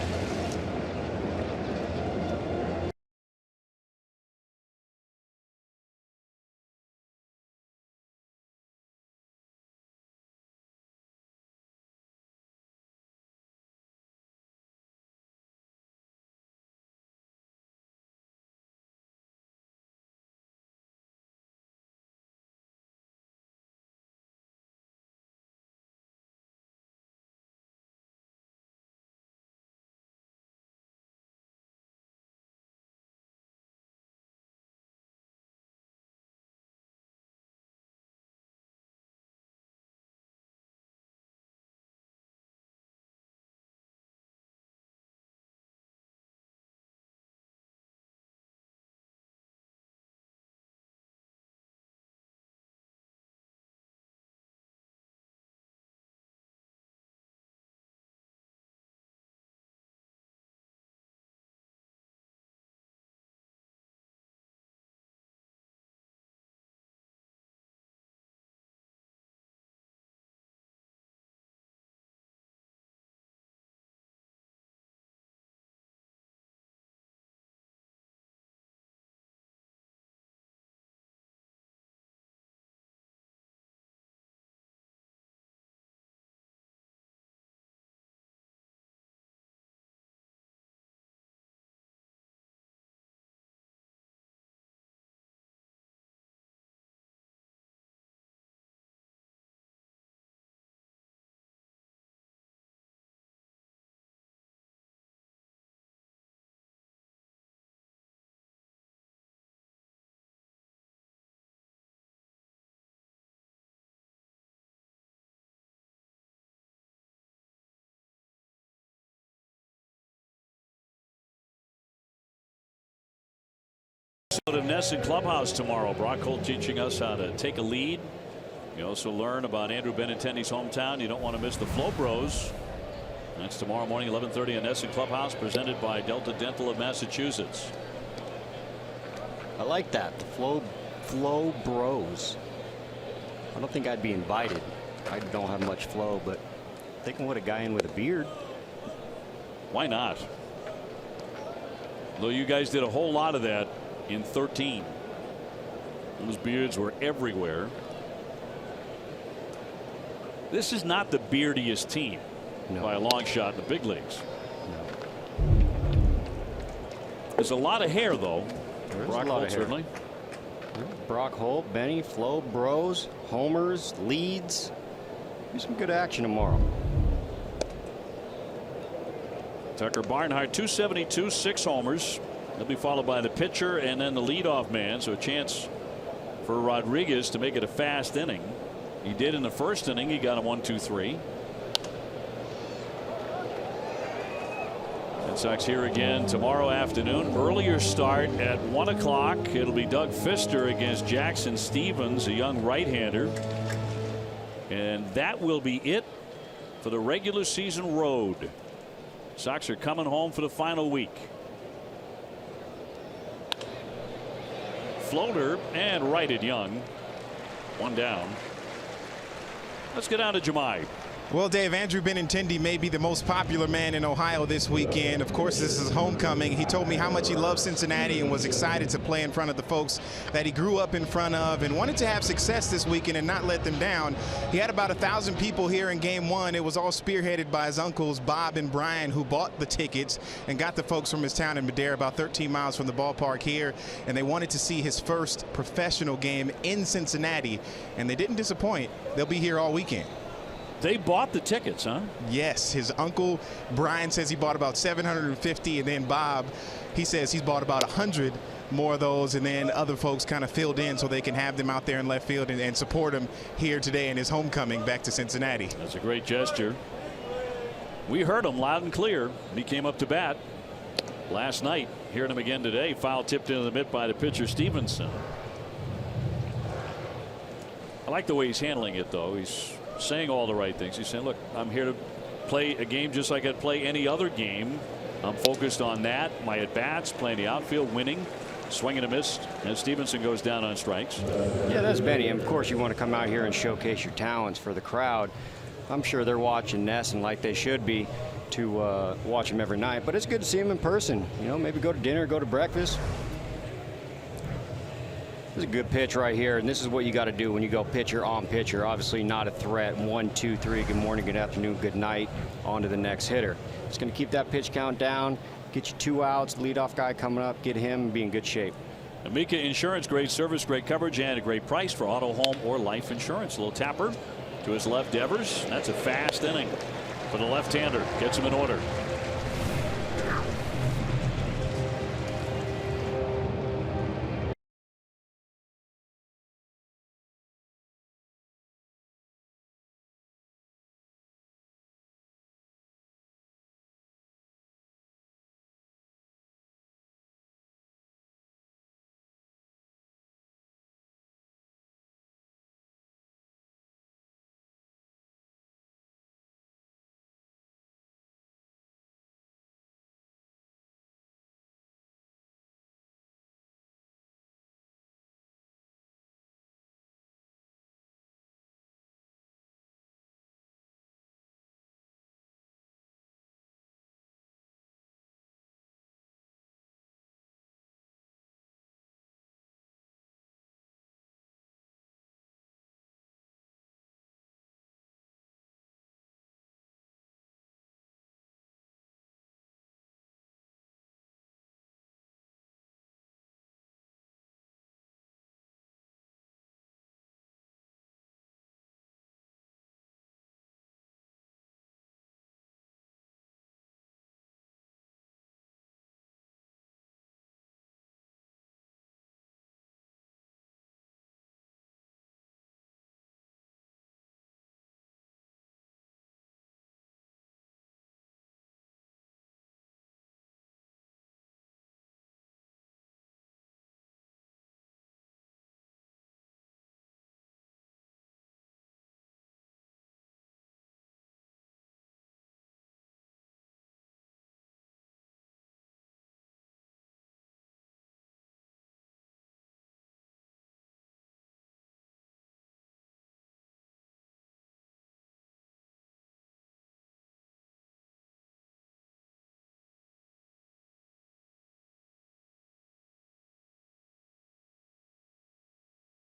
to Nesson Clubhouse tomorrow. Brock Holt teaching us how to take a lead. You also learn about Andrew Benintendi's hometown. You don't want to miss the Flow Bros. That's tomorrow morning, 11:30 in Nesson Clubhouse, presented by Delta Dental of Massachusetts. I like that. The Flow Bros. I don't think I'd be invited. I don't have much flow, but they can put a guy in with a beard. Why not? Though you guys did a whole lot of that in 13. Those beards were everywhere. This is not the beardiest team by a long shot in the big leagues. There's a lot of hair, though. There's Brock a lot Holt, of hair. certainly. Brock Holt, Benny, Flo, Bros, homers, leads. Be some good action tomorrow. Tucker Barnhart, 272, 6 homers. He'll be followed by the pitcher and then the leadoff man. So a chance for Rodriguez to make it a fast inning. He did in the first inning. He got a 1-2-3. Red Sox here again tomorrow afternoon. Earlier start at 1 o'clock. It'll be Doug Fister against Jackson Stevens, a young right-hander. And that will be it for the regular season road. Sox are coming home for the final week. Floater and righted Young. 1 down. Let's get down to Jemai. Well, Dave, Andrew Benintendi may be the most popular man in Ohio this weekend. Of course, this is homecoming. He told me how much he loves Cincinnati and was excited to play in front of the folks that he grew up in front of and wanted to have success this weekend and not let them down. He had about 1,000 people here in game 1. It was all spearheaded by his uncles, Bob and Brian, who bought the tickets and got the folks from his town in Madera, about 13 miles from the ballpark here. And they wanted to see his first professional game in Cincinnati, and they didn't disappoint. They'll be here all weekend. They bought the tickets, huh? Yes, his uncle Brian says he bought about 750, and then Bob, he says he's bought about 100 more of those, and then other folks kind of filled in so they can have them out there in left field and support him here today in his homecoming back to Cincinnati. That's a great gesture. We heard him loud and clear. He came up to bat last night. Hearing him again today. Foul tipped into the mitt by the pitcher Stevenson. I like the way he's handling it, though. He's saying all the right things. He's saying, look, I'm here to play a game just like I'd play any other game. I'm focused on that. My at-bats, playing the outfield, winning, swinging a miss, and Stevenson goes down on strikes. Yeah, that's Benny. And of course, you want to come out here and showcase your talents for the crowd. I'm sure they're watching Nesson like they should be to watch him every night. But it's good to see him in person. You know, maybe go to dinner, go to breakfast. This is a good pitch right here, and this is what you got to do when you go pitcher on pitcher. Obviously not a threat. 1, 2, 3. Good morning, good afternoon, good night. On to the next hitter. It's going to keep that pitch count down, get you 2 outs. Leadoff guy coming up, get him, be in good shape. Amica Insurance, great service, great coverage, and a great price for auto, home, or life insurance. A little tapper to his left, Devers. That's a fast inning for the left-hander. Gets him in order.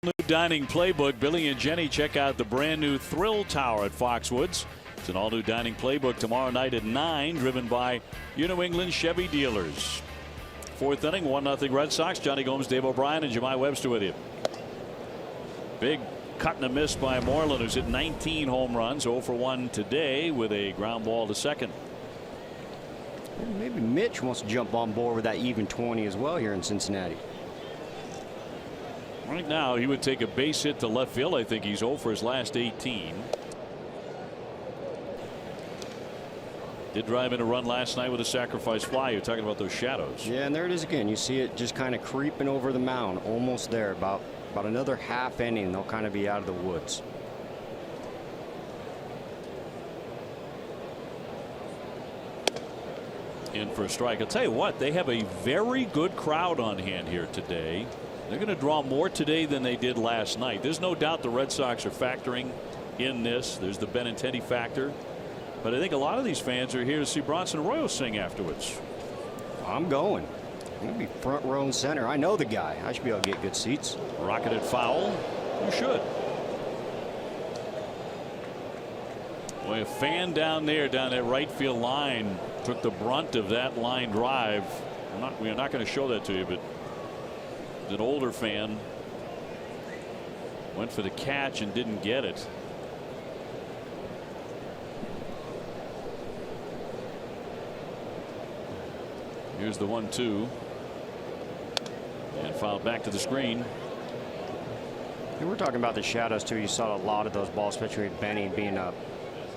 New dining playbook. Billy and Jenny check out the brand new Thrill Tower at Foxwoods. It's an all-new dining playbook tomorrow night at 9, driven by your New England Chevy dealers. Fourth inning, 1-0 Red Sox. Johnny Gomes, Dave O'Brien, and Jemai Webster with you. Big cut and a miss by Moreland, who's hit 19 home runs, 0 for 1 today with a ground ball to second. Maybe Mitch wants to jump on board with that even 20 as well here in Cincinnati. Right now, he would take a base hit to left field. I think he's 0 for his last 18. Did drive in a run last night with a sacrifice fly. You're talking about those shadows. Yeah, and there it is again. You see it just kind of creeping over the mound, almost there. About another half inning, they'll kind of be out of the woods. In for a strike. I'll tell you what, they have a very good crowd on hand here today. They're going to draw more today than they did last night. There's no doubt the Red Sox are factoring in this. There's the Benintendi factor. But I think a lot of these fans are here to see Bronson Arroyo sing afterwards. I'm going. I'm going to be front row and center. I know the guy. I should be able to get good seats. Rocketed foul. You should. Boy, a fan down there, down that right field line, took the brunt of that line drive. We're not going to show that to you, but an older fan went for the catch and didn't get it. Here's the 1-2 and fouled back to the screen. And we're talking about the shadows too. You saw a lot of those balls, especially with Benny being up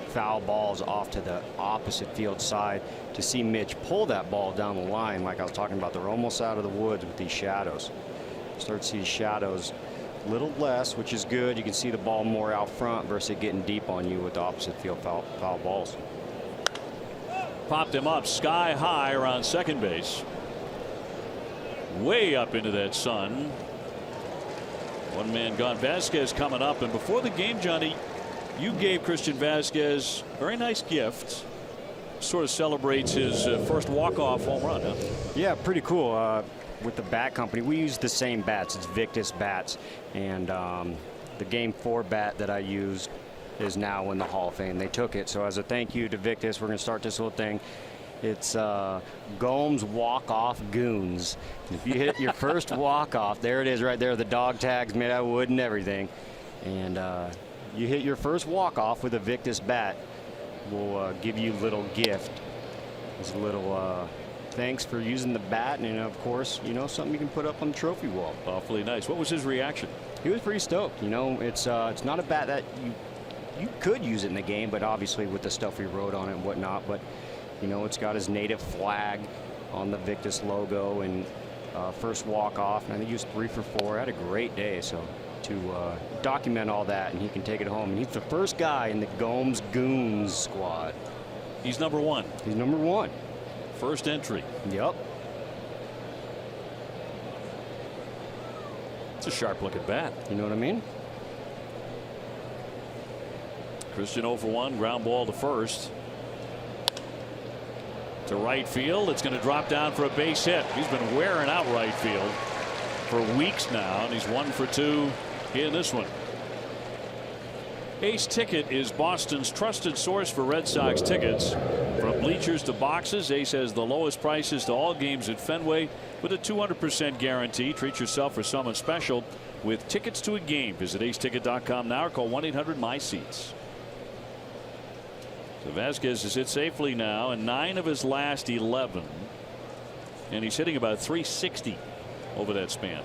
foul balls off to the opposite field side. To see Mitch pull that ball down the line, like I was talking about, they're almost out of the woods with these shadows. Start to see shadows a little less, which is good. You can see the ball more out front versus it getting deep on you with the opposite field foul balls. Popped him up sky high around second base. Way up into that sun. One man gone. Vasquez coming up, and before the game, Johnny, you gave Christian Vasquez a very nice gift. Sort of celebrates his first walk-off home run. Huh? Yeah, pretty cool. With the bat company, we use the same bats. It's Victus bats, and the Game 4 bat that I used is now in the Hall of Fame. They took it, so as a thank you to Victus, we're going to start this whole thing. It's Gomes walk-off goons. If you hit your first walk-off, there it is right there. The dog tags made out of wood and everything, and you hit your first walk-off with a Victus bat, we'll give you a little gift. It's a little thanks for using the bat, and of course, you know, something you can put up on the trophy wall. Awfully nice. What was his reaction? He was pretty stoked. You know, it's not a bat that you could use it in the game, but obviously with the stuff we wrote on it and whatnot. But you know, it's got his native flag on the Victus logo, and first walk off, and I think he was 3 for 4. Had a great day. So to document all that, and he can take it home, and he's the first guy in the Gomes Goons squad. He's number 1. He's number 1. First entry. Yep. It's a sharp looking bat. You know what I mean? Christian 0 for 1. Ground ball to first. To right field. It's going to drop down for a base hit. He's been wearing out right field for weeks now, and he's 1 for 2 in this one. Ace Ticket is Boston's trusted source for Red Sox tickets. From bleachers to boxes, Ace has the lowest prices to all games at Fenway with a 200% guarantee. Treat yourself for someone special with tickets to a game. Visit aceticket.com now or call 1-800-MY-SEATS. So Vasquez has hit safely now in 9 of his last 11. And he's hitting about 360 over that span.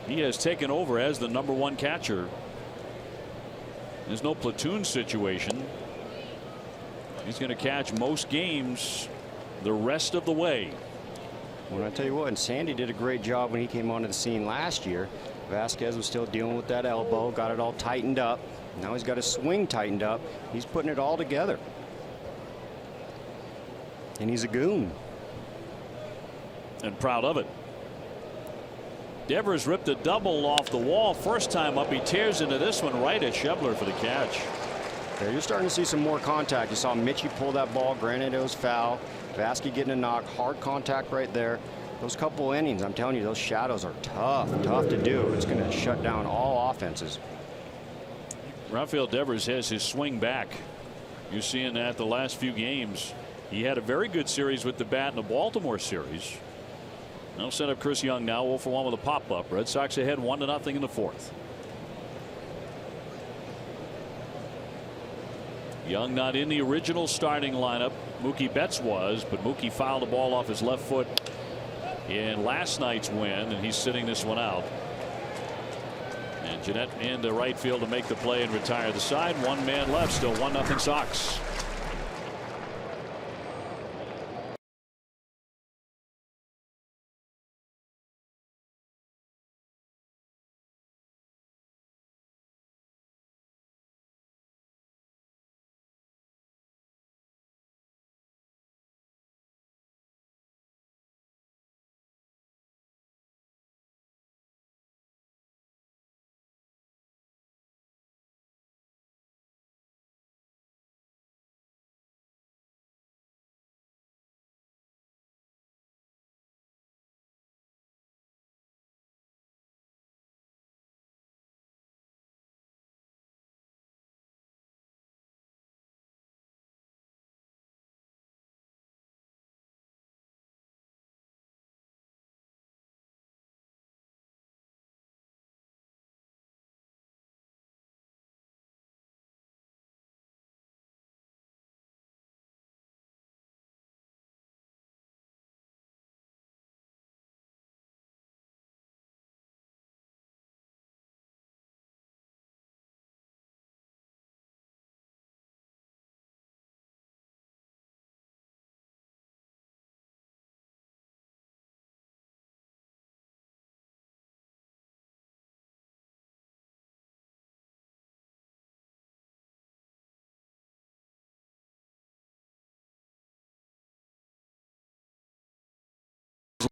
He has taken over as the number 1 catcher. There's no platoon situation. He's going to catch most games the rest of the way. Well, I tell you what, and Sandy did a great job when he came onto the scene last year. Vasquez was still dealing with that elbow, got it all tightened up. Now he's got his swing tightened up. He's putting it all together. And he's a goon. And proud of it. Devers ripped a double off the wall. First time up, he tears into this one right at Schebler for the catch. Yeah, you're starting to see some more contact. You saw Mitchie pull that ball. Granted, it was foul. Vasquez getting a knock. Hard contact right there. those couple innings, I'm telling you, those shadows are tough to do. It's going to shut down all offenses. Rafael Devers has his swing back. You're seeing that the last few games. He had a very good series with the bat in the Baltimore series. Now set up Chris Young now 0 for 1 with a pop-up. Red Sox ahead 1-0 in the fourth. Young not in the original starting lineup. Mookie Betts was, but Mookie fouled the ball off his left foot in last night's win, and he's sitting this one out. And Jeanette into right field to make the play and retire the side. One man left, still 1-0 Sox.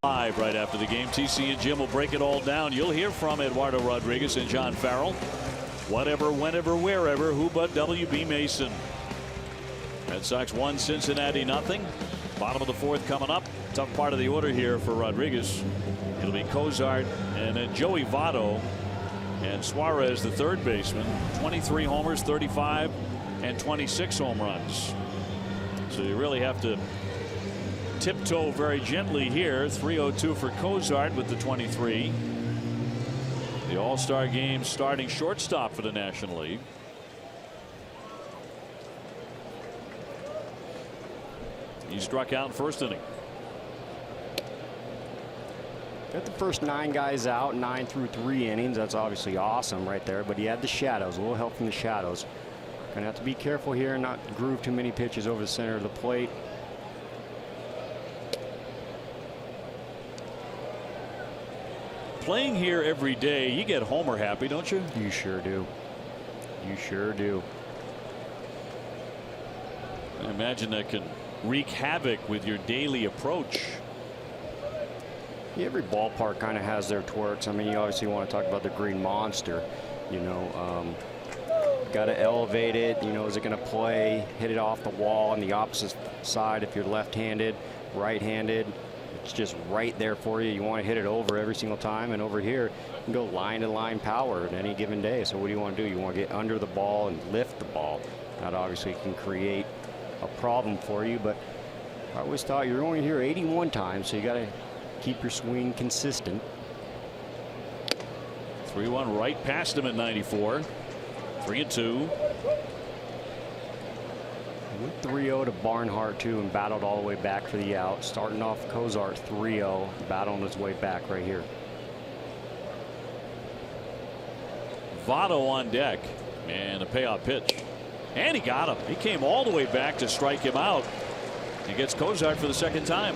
Live right after the game. TC and Jim will break it all down. You'll hear from Eduardo Rodriguez and John Farrell. Whatever, whenever, wherever. Who but WB Mason? Red Sox 1, Cincinnati 0. Bottom of the fourth coming up. Tough part of the order here for Rodriguez. It'll be Cozart and then Joey Votto and Suarez, the third baseman. 23 homers, 35 and 26 home runs. So you really have to tiptoe very gently here. 302 for Cozart with the 23. The All-Star game starting shortstop for the National League. He struck out in first inning. Got the first 9 guys out, 9 through 3 innings. That's obviously awesome right there, but he had the shadows, a little help from the shadows. Gonna have to be careful here and not groove too many pitches over the center of the plate. Playing here every day, you get homer happy, don't you? You sure do. You sure do. I imagine that can wreak havoc with your daily approach. Yeah, every ballpark kind of has their twerks. I mean, you obviously want to talk about the Green Monster. You know, got to elevate it. You know, is it going to play? Hit it off the wall on the opposite side if you're left-handed, right-handed. It's just right there for you. You want to hit it over every single time. And over here, you can go line-to-line power at any given day. So what do you want to do? You want to get under the ball and lift the ball. That obviously can create a problem for you. But I always thought you're only here 81 times, so you got to keep your swing consistent. 3-1 right past him at 94. 3-2. 3-0 to Barnhart too, and battled all the way back for the out. Starting off Cozart 3-0, battling his way back right here. Votto on deck, and a payoff pitch, and he got him. He came all the way back to strike him out. He gets Cozart for the second time.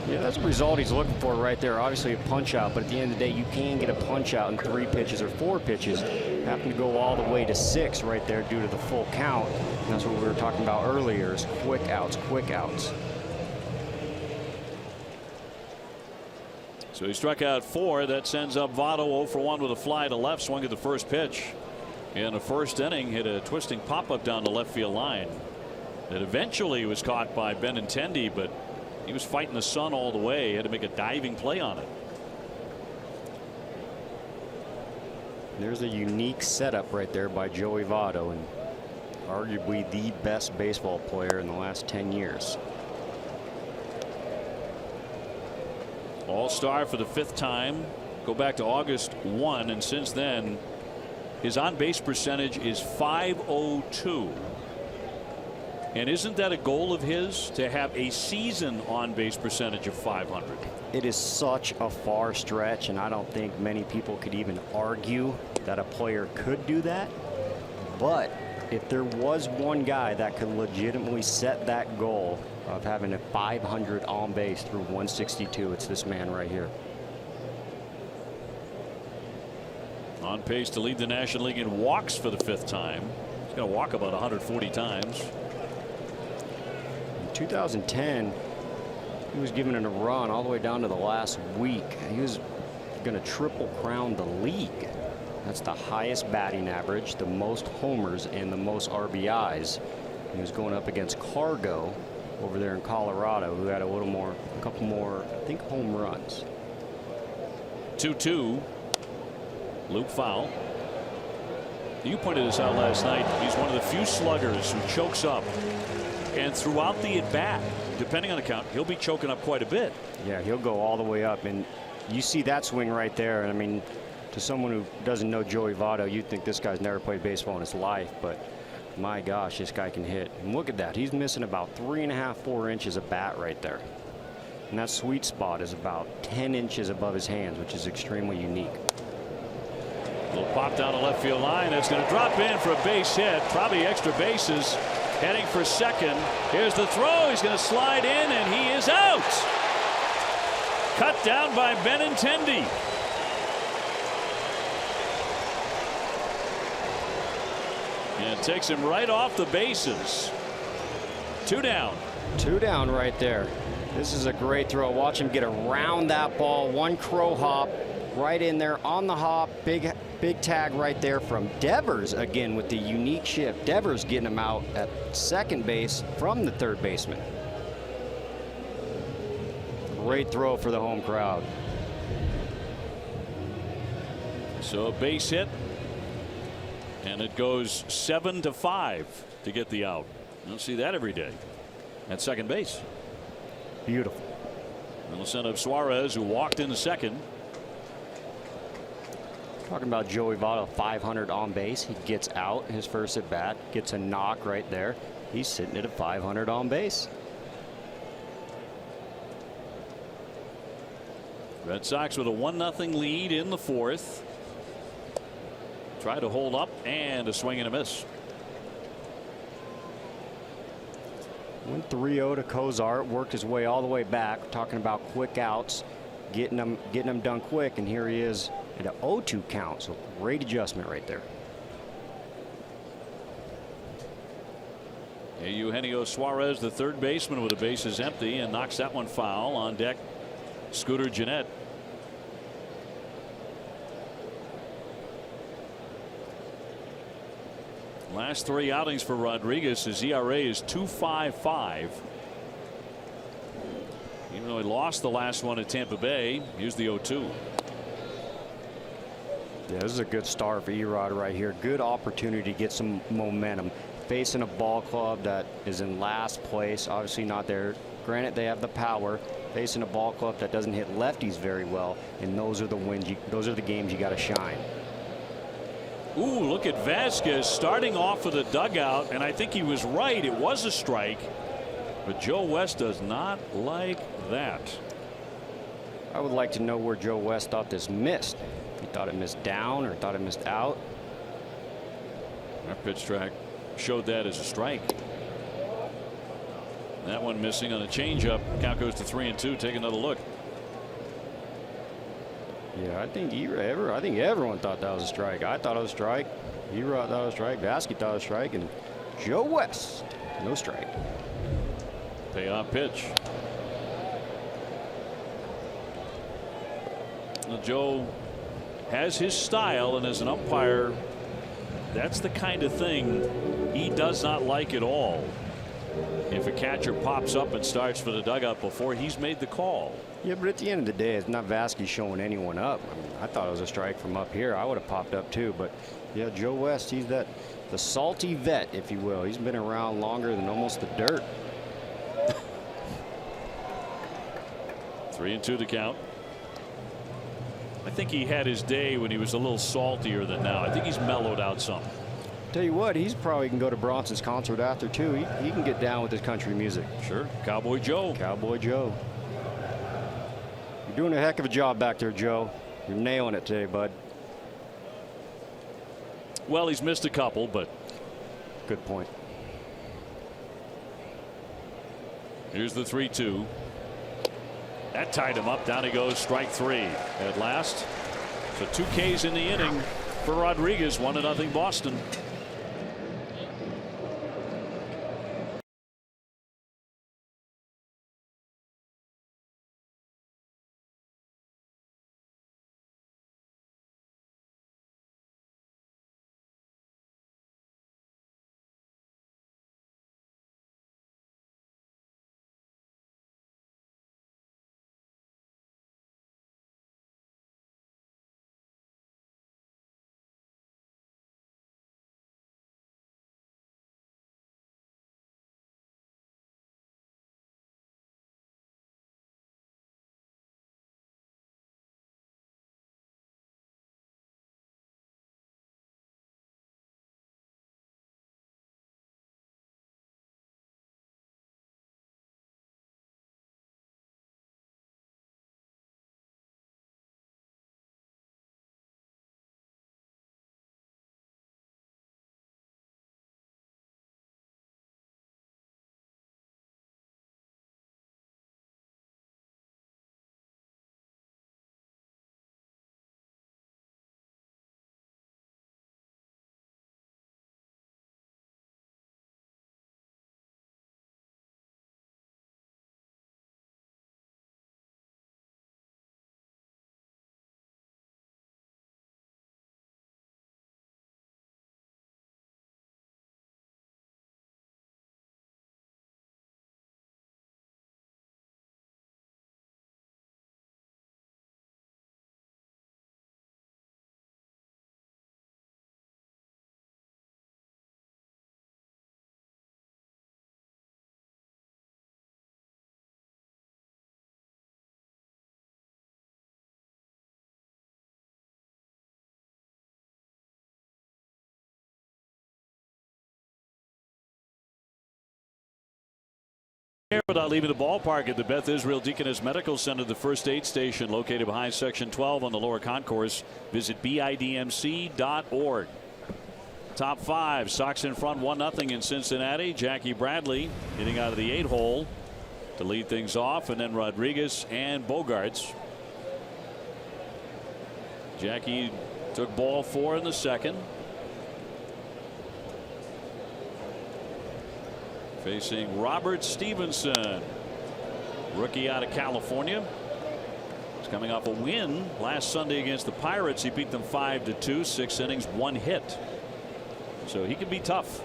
Yeah, that's the result he's looking for right there. Obviously a punch out, but at the end of the day, you can get a punch out in 3 pitches or 4 pitches. Having to go all the way to 6 right there due to the full count. And that's what we were talking about earlier, is quick outs, quick outs. So he struck out 4. That sends up Votto 0 for 1 with a fly to left. Swung at the first pitch in the first inning. Hit a twisting pop-up down the left field line. That eventually was caught by Benintendi, but He was fighting the sun all the way. He had to make a diving play on it. There's a unique setup right there by Joey Votto, and arguably the best baseball player in the last 10 years. All-star for the 5th time. Go back to August 1, and since then his on-base percentage is .502. And isn't that a goal of his, to have a season on-base percentage of .500? It is such a far stretch, and I don't think many people could even argue that a player could do that. But if there was one guy that could legitimately set that goal of having a .500 on base through 162, it's this man right here. On pace to lead the National League in walks for the 5th time. He's going to walk about 140 times. In 2010, he was given it a run all the way down to the last week. He was going to triple crown the league. That's the highest batting average, the most homers, and the most RBIs. He was going up against Cargo over there in Colorado, who had a couple more, I think, home runs. 2-2. Luke foul. You pointed this out last night. He's one of the few sluggers who chokes up, and throughout the at bat, depending on the count, he'll be choking up quite a bit. Yeah, he'll go all the way up, and you see that swing right there. I mean, to someone who doesn't know Joey Votto, you'd think this guy's never played baseball in his life, but my gosh, this guy can hit. And look at that. He's missing about 3.5, 4 inches of bat right there. And that sweet spot is about 10 inches above his hands, which is extremely unique. Little pop down the left field line. That's going to drop in for a base hit. Probably extra bases. Heading for second. Here's the throw. He's going to slide in, and he is out. Cut down by Benintendi. And it takes him right off the bases. 2 down. 2 down right there. This is a great throw. Watch him get around that ball. One crow hop right in there on the hop. Big tag right there from Devers, again with the unique shift. Devers getting him out at second base from the third baseman. Great throw for the home crowd. So a base hit, and it goes 7-5 to get the out. You don't see that every day at second base. Beautiful. And they'll send up Suarez, who walked in the second. Talking about Joey Votto, 500 on base. He gets out his first at bat, gets a knock right there. He's sitting at a 500 on base. Red Sox with a 1-0 lead in the 4th. Try to hold up, and a swing and a miss. Went 3-0 to Cozart, worked his way all the way back. Talking about quick outs, getting them done quick, and here he is at an 0-2 count. So great adjustment right there. Eugenio Suarez, the third baseman, with the bases empty, and knocks that one foul. On deck, Scooter Gennett. Last 3 outings for Rodriguez, his ERA is 2.55. Even though he lost the last one at Tampa Bay, here's the 0-2. Yeah, this is a good start for Erod right here. Good opportunity to get some momentum. Facing a ball club that is in last place, obviously not there. Granted, they have the power. Facing a ball club that doesn't hit lefties very well, and those are the wins. Those are the games you got to shine. Ooh, look at Vasquez starting off with a dugout, and I think he was right. It was a strike, but Joe West does not like that. I would like to know where Joe West thought this missed. He thought it missed down or thought it missed out. Our pitch track showed that as a strike. That one missing on a changeup. Count goes to 3-2. Take another look. Yeah, I think everyone thought that was a strike. I thought it was a strike. Erod thought it was a strike. Vasquez thought it was a strike, and Joe West, no strike. Payoff pitch. Well, Joe has his style, and as an umpire, that's the kind of thing he does not like at all. if a catcher pops up and starts for the dugout before he's made the call. Yeah, but at the end of the day, it's not Vasquez showing anyone up. I mean, I thought it was a strike from up here. I would have popped up too. But yeah, Joe West, he's the salty vet, if you will. He's been around longer than almost the dirt. 3-2 the count. I think he had his day when he was a little saltier than now. I think he's mellowed out some. Tell you what, he's probably can go to Bronson's concert after too. He can get down with his country music. Sure. Cowboy Joe. Cowboy Joe. You're doing a heck of a job back there, Joe. You're nailing it today, bud. Well, he's missed a couple, but good point. Here's the 3-2. That tied him up. Down he goes. Strike 3 at last. So 2 Ks in the inning for Rodriguez. 1-0 Boston. Without leaving the ballpark at the Beth Israel Deaconess Medical Center, the first aid station located behind Section 12 on the lower concourse. Visit bidmc.org. Top 5. Sox in front 1-0 in Cincinnati. Jackie Bradley hitting out of the 8-hole to lead things off, and then Rodriguez and Bogarts. Jackie took ball 4 in the second. Facing Robert Stevenson, rookie out of California. He's coming off a win last Sunday against the Pirates. He beat them 5-2, 6 innings, 1 hit. So he can be tough.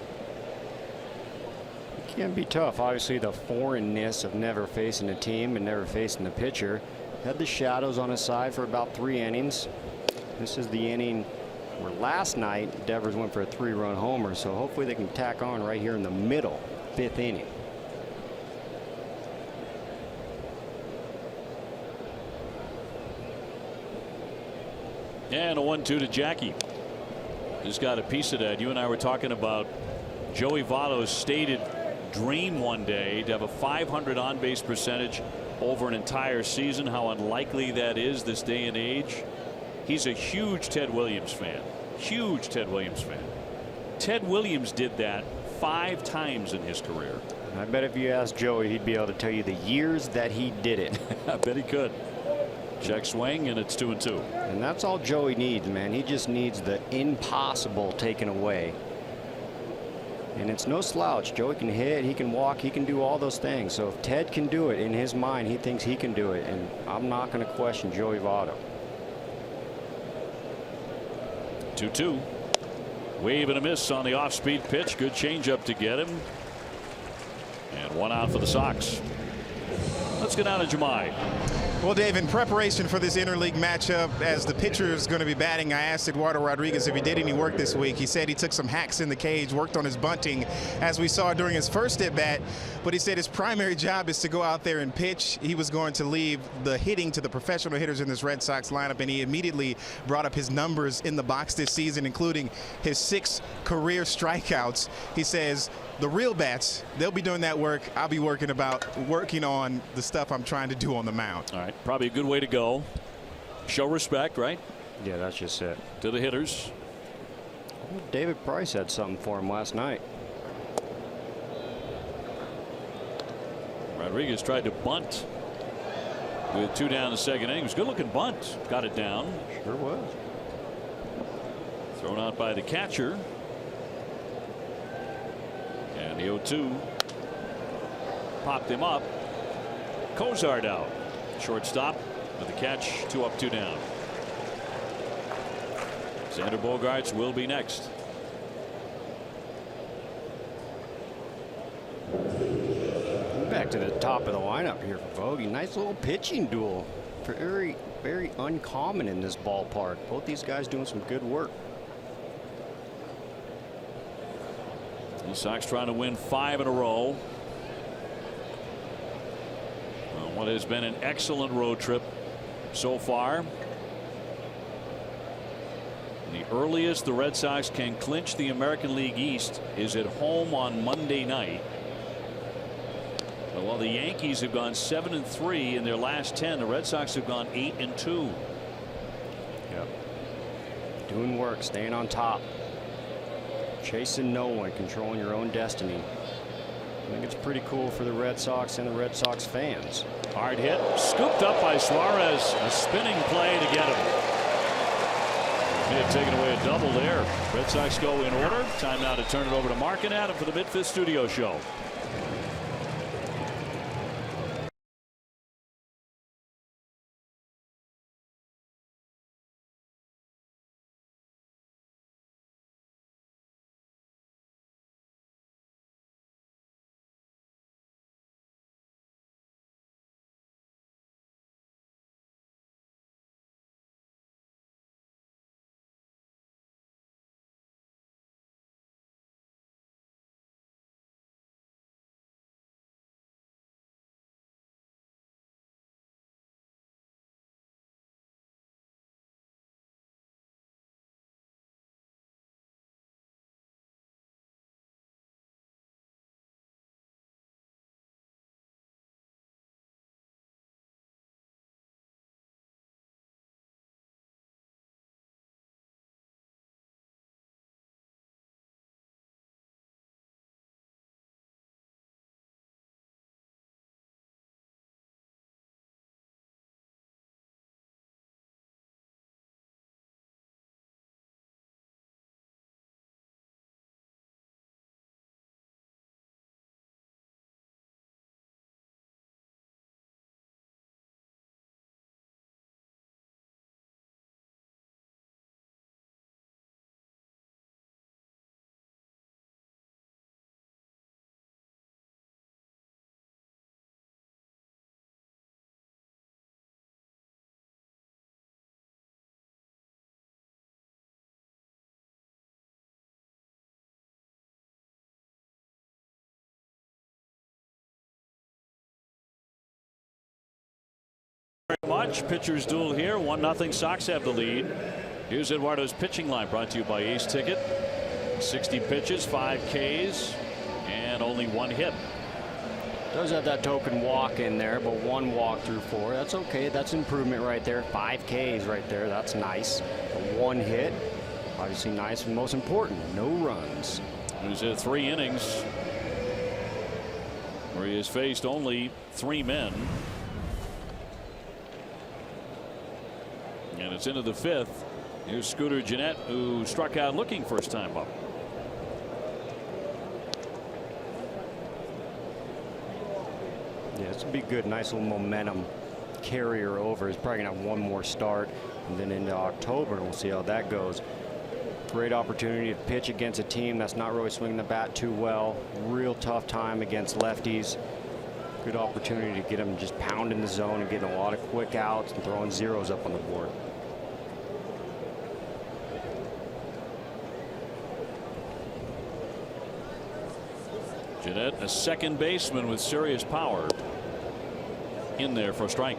He can be tough. Obviously, the foreignness of never facing a team and never facing the pitcher. Had the shadows on his side for about 3 innings. This is the inning where last night Devers went for a 3-run homer. So hopefully they can tack on right here in the middle. 5th inning. And a 1-2 to Jackie. Just got a piece of that. You and I were talking about Joey Votto's stated dream one day to have a .500 on-base percentage over an entire season. How unlikely that is this day and age. He's a huge Ted Williams fan. Huge Ted Williams fan. Ted Williams did that 5 times in his career. I bet if you asked Joey, he'd be able to tell you the years that he did it. I bet he could. Check swing, and it's 2-2. And that's all Joey needs, man. He just needs the impossible taken away. And it's no slouch. Joey can hit, he can walk, he can do all those things. So if Ted can do it in his mind, he thinks he can do it. And I'm not going to question Joey Votto. 2-2. Wave and a miss on the off-speed pitch. Good changeup to get him. And 1 out for the Sox. Let's get down to Jemai. Well, Dave, in preparation for this interleague matchup, as the pitcher is going to be batting, I asked Eduardo Rodriguez if he did any work this week. He said he took some hacks in the cage, worked on his bunting, as we saw during his first at-bat. But he said his primary job is to go out there and pitch. He was going to leave the hitting to the professional hitters in this Red Sox lineup, and he immediately brought up his numbers in the box this season, including his 6 career strikeouts. He says, the real bats, they'll be doing that work. I'll be working on the stuff I'm trying to do on the mound. All right, probably a good way to go. Show respect, right? Yeah, that's just it. To the hitters. David Price had something for him last night. Rodriguez tried to bunt with 2 down the second inning. It was a good-looking bunt. Got it down. Sure was. Thrown out by the catcher. And the 0-2 popped him up. Cozart out. Shortstop with the catch. 2 up, 2 down. Xander Bogaerts will be next. Back to the top of the lineup here for Bogey. Nice little pitching duel. Very, very uncommon in this ballpark. Both these guys doing some good work. The Sox trying to win 5 in a row. Well, what has been an excellent road trip so far. The earliest the Red Sox can clinch the American League East is at home on Monday night. But while the Yankees have gone 7-3 in their last 10, the Red Sox have gone 8-2. Yep. Doing work, staying on top. Chasing no one, controlling your own destiny. I think it's pretty cool for the Red Sox and the Red Sox fans. Hard hit, scooped up by Suarez. A spinning play to get him. May have taken away a double there. Red Sox go in order. Time now to turn it over to Mark and Adam for the Mid-Fifth Studio Show. Very much. Pitchers duel here. 1-0. Sox have the lead. Here's Eduardo's pitching line, brought to you by Ace Ticket. 60 pitches, 5 Ks, and only 1 hit. Does have that token walk in there, but 1 walk through 4. That's okay. That's improvement right there. 5 Ks right there. That's nice. But 1 hit, obviously nice, and most important, no runs. He was at 3 innings where he has faced only 3 men. And it's into the 5th. Here's Scooter Gennett, who struck out looking first time up. Yeah, this would be good. Nice little momentum carrier over. He's probably going to have 1 more start. And then into October, we'll see how that goes. Great opportunity to pitch against a team that's not really swinging the bat too well. Real tough time against lefties. Good opportunity to get him just pounding the zone and getting a lot of quick outs and throwing zeros up on the board. Jeanette, a second baseman with serious power, in there for a strike.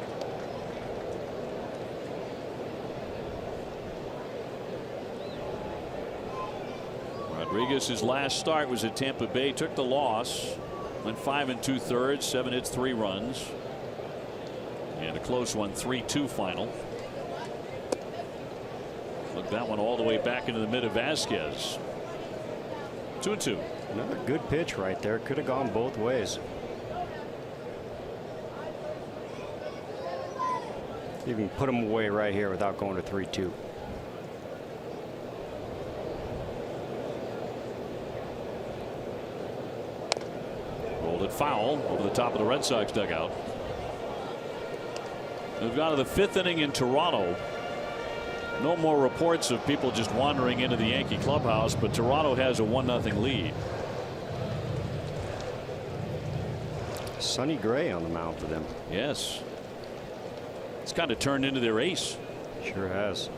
Rodriguez's last start was at Tampa Bay, took the loss, went 5 2/3, 7 hits, 3 runs, and a close one, 3-2 final. Look, that one all the way back into the mid of Vasquez. 2-2. Another good pitch right there. Could have gone both ways. You can put him away right here without going to 3-2. Rolled it foul over the top of the Red Sox dugout. We've gone to the 5th inning in Toronto. No more reports of people just wandering into the Yankee clubhouse, but Toronto has a 1-0 lead. Sonny Gray on the mound for them. Yes. It's kind of turned into their ace. Sure has.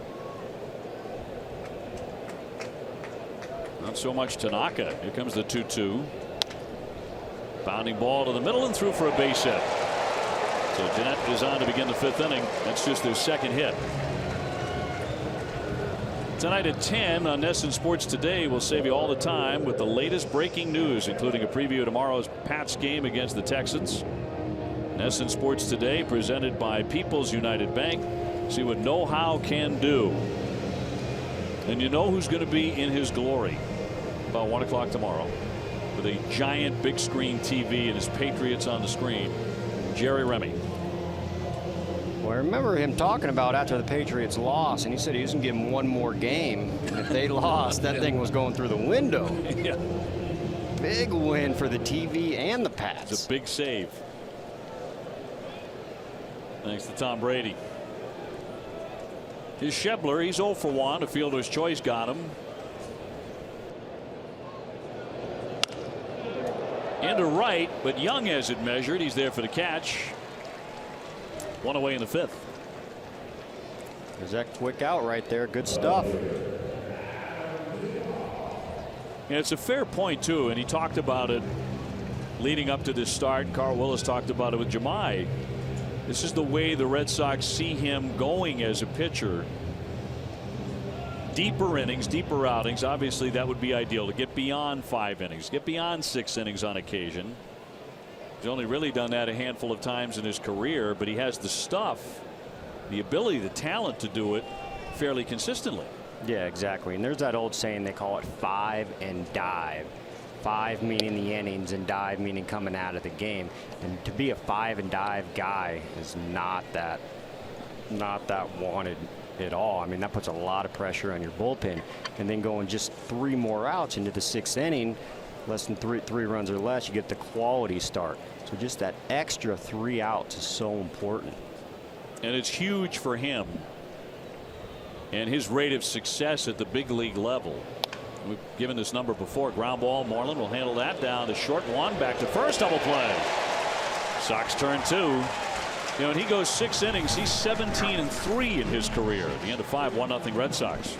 Not so much Tanaka. Here comes the 2-2. Bounding ball to the middle and through for a base hit. So Jeanette is on to begin the 5th inning. That's just their second hit. Tonight at 10 on NESN Sports Today, we'll save you all the time with the latest breaking news, including a preview of tomorrow's Pats game against the Texans. NESN Sports Today, presented by People's United Bank. See what know-how can do. And you know who's going to be in his glory about 1 o'clock tomorrow with a giant big screen TV and his Patriots on the screen. Jerry Remy. Well, I remember him talking about after the Patriots lost, and he said he was going to give them one more game. And if they lost, that thing was going through the window. Yeah. Big win for the TV and the Pats. It's a big save. Thanks to Tom Brady. Here's Schebler. He's 0 for 1. A fielder's choice got him. Into right, but Young has it measured. He's there for the catch. 1 away in the 5th. There's that quick out right there. Good stuff. And it's a fair point, too, and he talked about it leading up to this start. Carl Willis talked about it with Jemai. This is the way the Red Sox see him going as a pitcher. Deeper innings, deeper outings. Obviously, that would be ideal to get beyond 5 innings, get beyond 6 innings on occasion. He's only really done that a handful of times in his career, but he has the stuff, the ability, the talent to do it fairly consistently. Yeah, exactly. And there's that old saying, they call it 5 and dive. 5 meaning the innings and dive meaning coming out of the game. And to be a 5 and dive guy is not that wanted at all. I mean, that puts a lot of pressure on your bullpen. And then going just 3 more outs into the 6th inning, less than three runs or less, you get the quality start. So just that extra 3 outs is so important. And it's huge for him and his rate of success at the big league level. We've given this number before. Ground ball. Moreland will handle that down the short one. Back to first. Double play. Sox turn 2. You know, and he goes 6 innings. He's 17-3 in his career. At the end of 5, 1-0 Red Sox.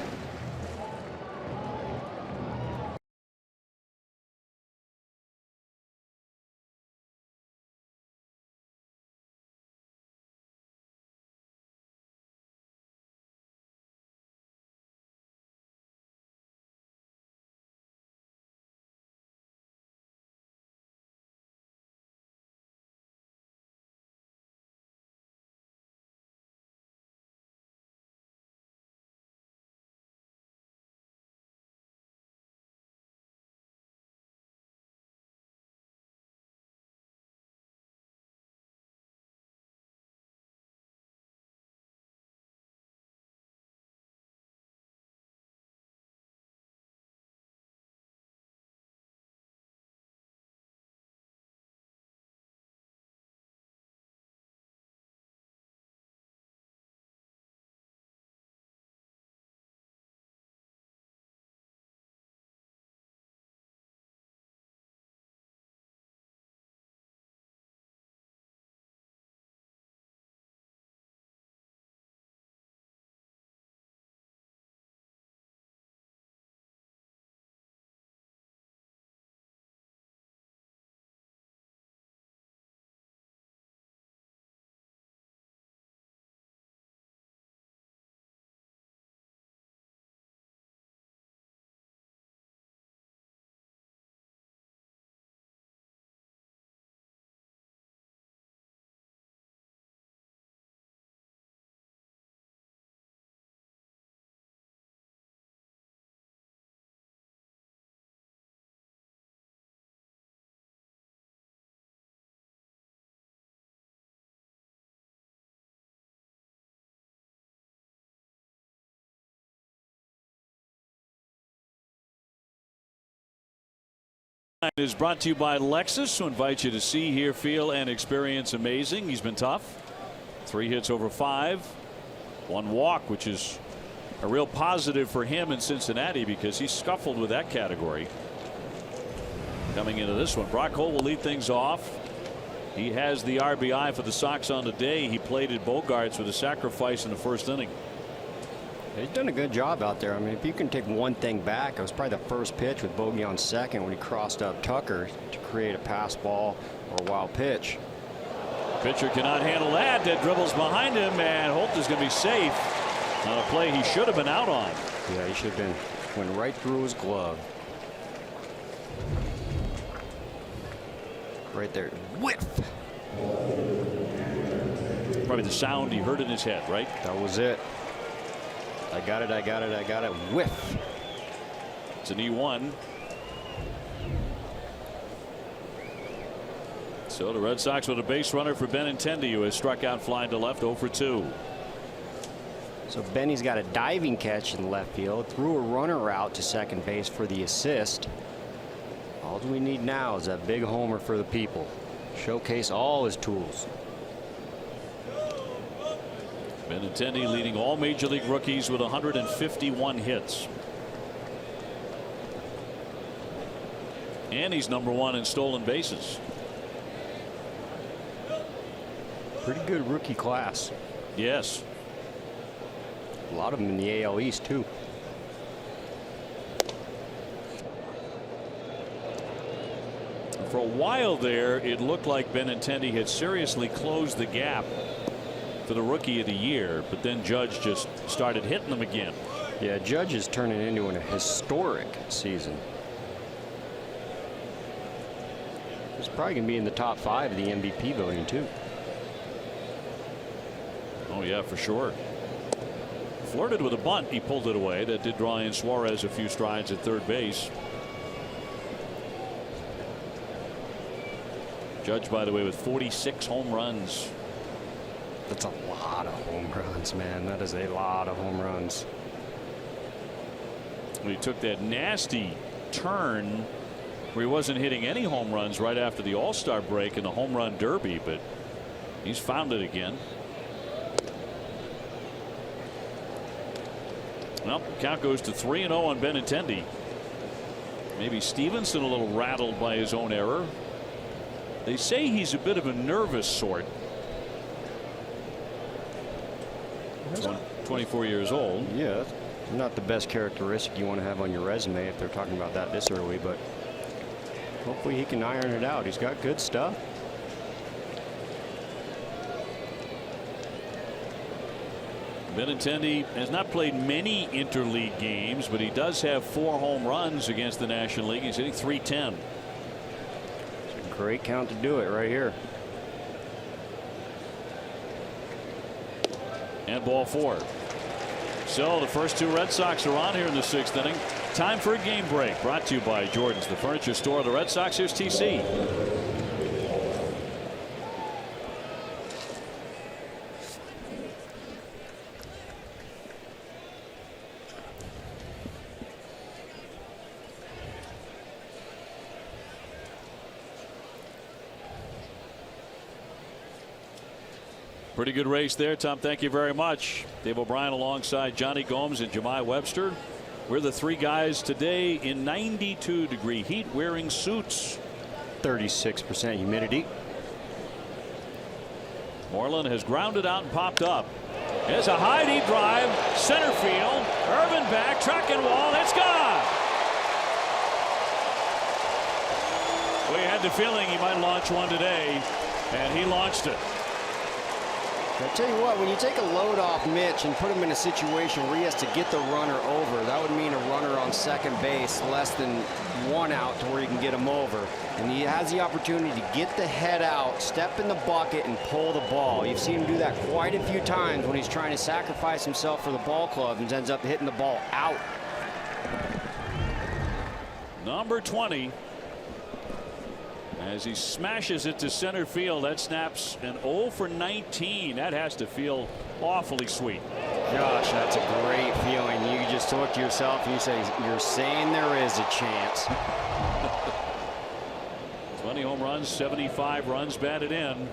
Is brought to you by Lexus, who invites you to see, hear, feel, and experience amazing. He's been tough. 3 hits over 5. 1 walk, which is a real positive for him in Cincinnati because he scuffled with that category. Coming into this one, Brock Holt will lead things off. He has the RBI for the Sox on the day. He played at Bogarts with a sacrifice in the first inning. He's done a good job out there. I mean, if you can take one thing back, it was probably the first pitch with Bogey on second when he crossed up Tucker to create a pass ball or a wild pitch. Pitcher cannot handle that. That dribbles behind him, and Holt is going to be safe on a play he should have been out on. Yeah, he should have been. Went right through his glove. Right there. Whiff. Probably the sound he heard in his head, right? That was it. I got it. I got it. I got it. Whiff. It's an E1. So the Red Sox with a base runner for Benintendi, who has struck out flying to left 0 for 2. So Benny's got a diving catch in left field, threw a runner out to second base for the assist. All we need now is that big homer for the people. Showcase all his tools. Benintendi leading all major league rookies with 151 hits. And he's #1 in stolen bases. Pretty good rookie class. Yes. A lot of them in the AL East too. For a while there, it looked like Benintendi had seriously closed the gap for the rookie of the year, but then Judge just started hitting them again. Yeah, Judge is turning into a historic season. He's probably going to be in the top 5 of the MVP voting too. Oh yeah, for sure. Flirted with a bunt. He pulled it away. That did draw in Suarez a few strides at third base. Judge, by the way, with 46 home runs. That's a lot of home runs, man. That is a lot of home runs. He took that nasty turn where he wasn't hitting any home runs right after the All-Star break in the home run derby, but he's found it again. Well, count goes to 3-0 on Benintendi. Maybe Stevenson a little rattled by his own error. They say he's a bit of a nervous sort. 24 years old. Yeah, that's not the best characteristic you want to have on your resume if they're talking about that this early, but hopefully he can iron it out. He's got good stuff. Benintendi has not played many interleague games, but he does have 4 home runs against the National League. He's hitting .310. It's a great count to do it right here. And ball 4. So the first 2 Red Sox are on here in the 6th inning. Time for a game break. Brought to you by Jordan's, the furniture store of the Red Sox. Here's TC. Pretty good race there, Tom. Thank you very much. Dave O'Brien alongside Johnny Gomes and Jemai Webster. We're the 3 guys today in 92-degree heat wearing suits. 36% humidity. Moreland has grounded out and popped up. There's a high deep drive, center field. Irvin back, track and wall. It's gone. We had the feeling he might launch one today, and he launched it. I tell you what, when you take a load off Mitch and put him in a situation where he has to get the runner over, that would mean a runner on second base less than 1 out to where you can get him over. And he has the opportunity to get the head out, step in the bucket, and pull the ball. You've seen him do that quite a few times when he's trying to sacrifice himself for the ball club and ends up hitting the ball out. Number 20. As he smashes it to center field, that snaps an 0 for 19. That has to feel awfully sweet. Gosh, that's a great feeling. You just look to yourself and you say, you're saying there is a chance. runs, 75 runs batted in.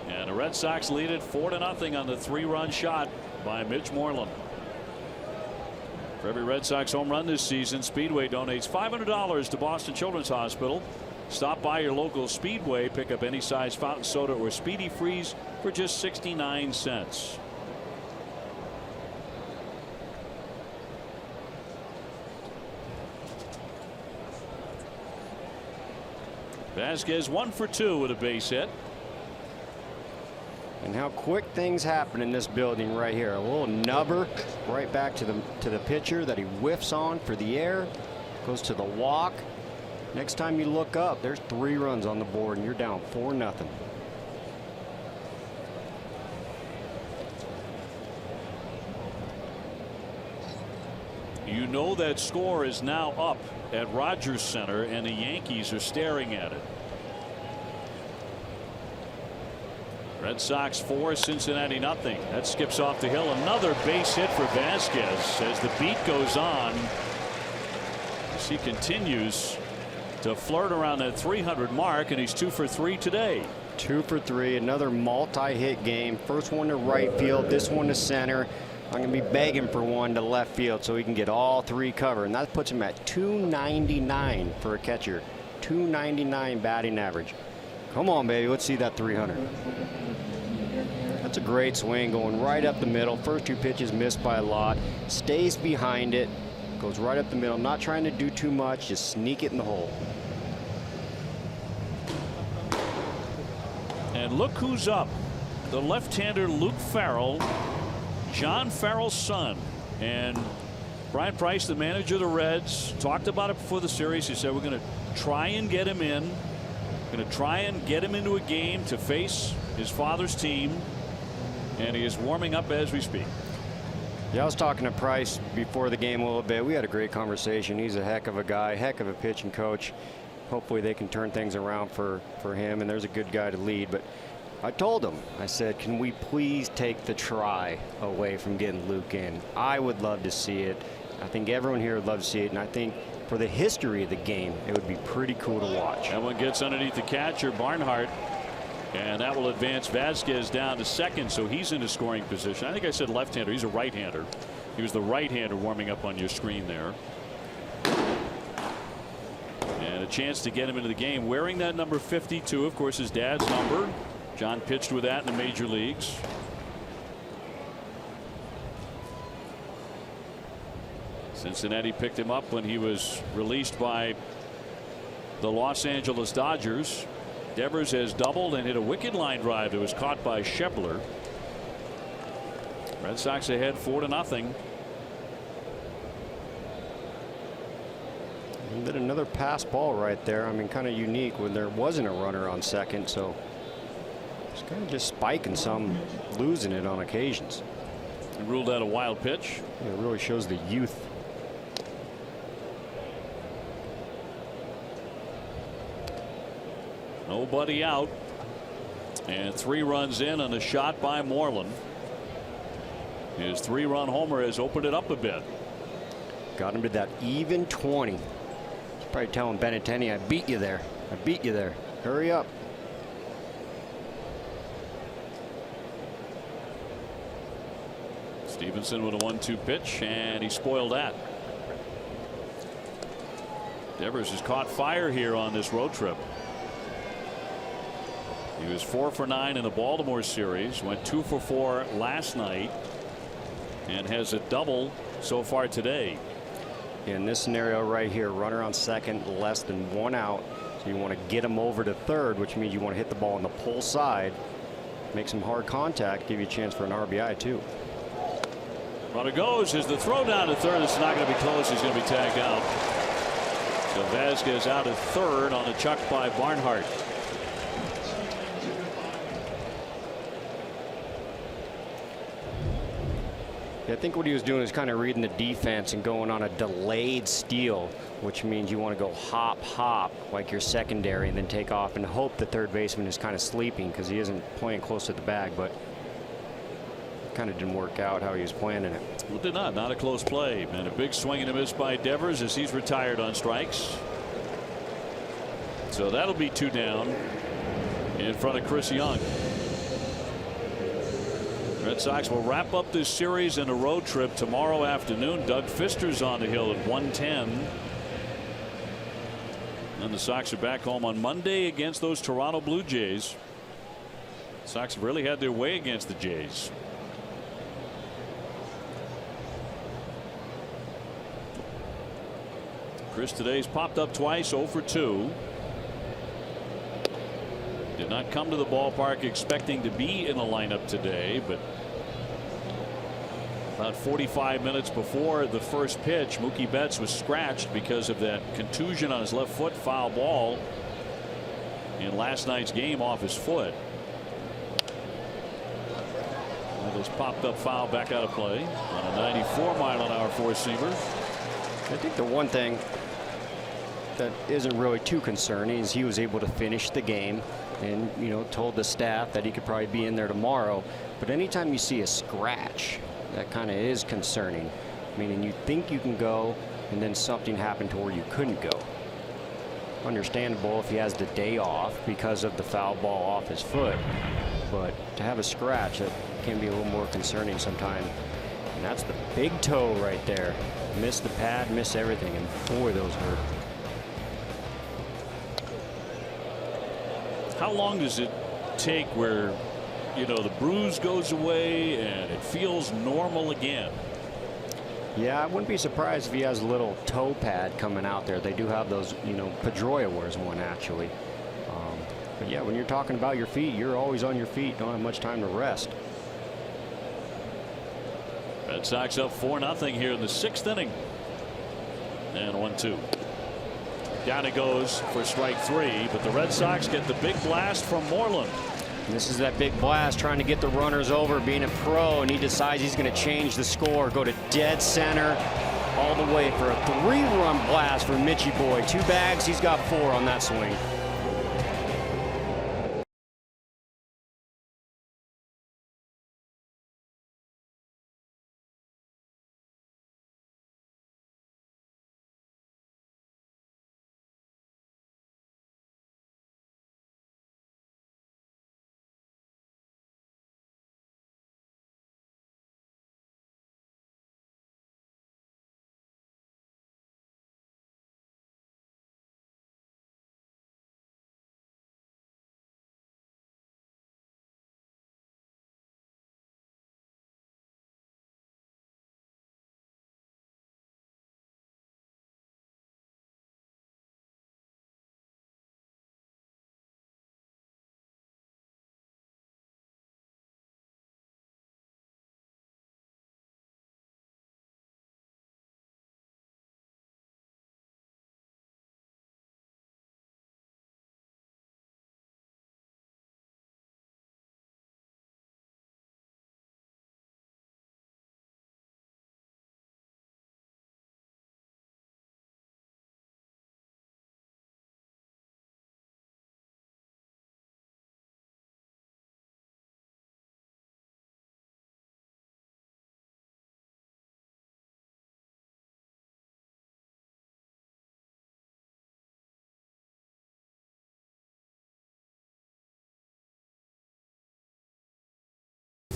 And the Red Sox lead it 4-0 on the 3-run shot by Mitch Moreland. For every Red Sox home run this season, Speedway donates $500 to Boston Children's Hospital. Stop by your local Speedway, pick up any size fountain soda or Speedy Freeze for just 69 cents. Vasquez 1 for 2 with a base hit. And how quick things happen in this building right here. A little nubber right back to the pitcher that he whiffs on for the air. Goes to the walk. Next time you look up, there's 3 runs on the board and you're down 4-0. You know that score is now up at Rogers Center and the Yankees are staring at it. Red Sox 4, Cincinnati nothing. That skips off the hill. Another base hit for Vasquez as the beat goes on. As he continues to flirt around that 300 mark, and he's 2 for 3 today. 2 for 3. Another multi-hit game. First one to right field. This one to center. I'm going to be begging for one to left field so he can get all 3 covered. And that puts him at 299 for a catcher. 299 batting average. Come on, baby. Let's see that 300. That's a great swing going right up the middle. First 2 pitches missed by a lot. Stays behind it. Goes right up the middle. Not trying to do too much. Just sneak it in the hole. And look who's up. The left-hander Luke Farrell. John Farrell's son. And Brian Price, the manager of the Reds, talked about it before the series. He said, we're going to try and get him in. Going to try and get him into a game to face his father's team. And he is warming up as we speak. Yeah, I was talking to Price before the game a little bit. We had a great conversation. He's a heck of a guy, heck of a pitching coach. Hopefully they can turn things around for him, and there's a good guy to lead. But I told him, I said, can we please take the try away from getting Luke in? I would love to see it. I think everyone here would love to see it, and I think for the history of the game, it would be pretty cool to watch. That one gets underneath the catcher, Barnhart. And that will advance Vasquez down to second, so he's in a scoring position. I think I said left-hander. He's a right-hander. He was the right-hander warming up on your screen there. And a chance to get him into the game wearing that number 52, of course, his dad's number. John pitched with that in the major leagues. Cincinnati picked him up when he was released by the Los Angeles Dodgers. Devers has doubled and hit a wicked line drive that was caught by Schebler. Red Sox ahead 4-0. And then another pass ball right there. I mean, kind of unique when there wasn't a runner on second, so it's kind of just spiking some, losing it on occasions. And ruled out a wild pitch. Yeah, it really shows the youth. Nobody out, and 3 runs in on a shot by Moreland. His 3-run homer has opened it up a bit. Got him to that even 20. He's probably telling Benintendi, I beat you there. I beat you there. Hurry up. Stevenson with a 1-2 pitch, and he spoiled that. Devers has caught fire here on this road trip. He was 4 for 9 in the Baltimore series, went 2 for 4 last night, and has a double so far today. In this scenario right here, runner on second, less than 1 out. So you want to get him over to third, which means you want to hit the ball on the pull side, make some hard contact, give you a chance for an RBI too. Runner goes as the throw down to third. It's not going to be close. He's going to be tagged out. So Vasquez out at third on a chuck by Barnhart. I think what he was doing is kind of reading the defense and going on a delayed steal, which means you want to go hop, hop like your secondary and then take off and hope the third baseman is kind of sleeping because he isn't playing close to the bag, but it kind of didn't work out how he was planning it. Well, it did not. Not a close play. And a big swing and a miss by Devers as he's retired on strikes. So that'll be 2 down in front of Chris Young. Red Sox will wrap up this series in a road trip tomorrow afternoon. Doug Fister's on the hill at 1:10. And the Sox are back home on Monday against those Toronto Blue Jays. Sox have really had their way against the Jays. Chris today's popped up twice, 0 for 2. Did not come to the ballpark expecting to be in the lineup today, but about 45 minutes before the first pitch, Mookie Betts was scratched because of that contusion on his left foot, foul ball in last night's game off his foot. Well, this popped up foul back out of play on a 94-mile-an-hour four-seamer. I think the one thing that isn't really too concerning is he was able to finish the game and, you know, told the staff that he could probably be in there tomorrow. But anytime you see a scratch, that kind of is concerning. Meaning you think you can go and then something happened to where you couldn't go. Understandable if he has the day off because of the foul ball off his foot. But to have a scratch, that can be a little more concerning sometimes. And that's the big toe right there. Miss the pad, miss everything, and boy, those hurt. How long does it take where, you know, the bruise goes away and it feels normal again? Yeah, I wouldn't be surprised if he has a little toe pad coming out there. They do have those, you know, Pedroia wears one actually. But yeah, when you're talking about your feet, you're always on your feet. Don't have much time to rest. Red Sox up 4-0 here in the 6th inning. And 1-2. Down it goes for strike 3, but the Red Sox get the big blast from Moreland. This is that big blast trying to get the runners over, being a pro, and he decides he's going to change the score, go to dead center all the way for a 3-run blast for Mitchie Boy. 2 bags, he's got 4 on that swing.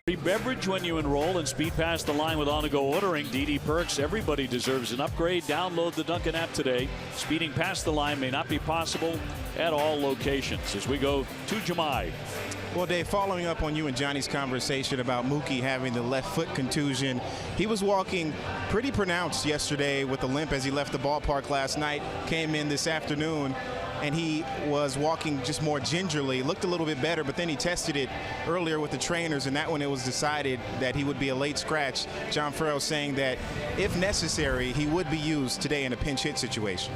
Free beverage when you enroll in Speed Past the Line with on-the-go ordering. DD Perks. Everybody deserves an upgrade. Download the Dunkin' app today. Speeding past the line may not be possible at all locations. As we go to Jemai. Well, Dave, following up on you and Johnny's conversation about Mookie having the left foot contusion, he was walking pretty pronounced yesterday with a limp as he left the ballpark last night, came in this afternoon, and he was walking just more gingerly. Looked a little bit better, but then he tested it earlier with the trainers, and that when it was decided that he would be a late scratch. John Farrell saying that if necessary, he would be used today in a pinch hit situation.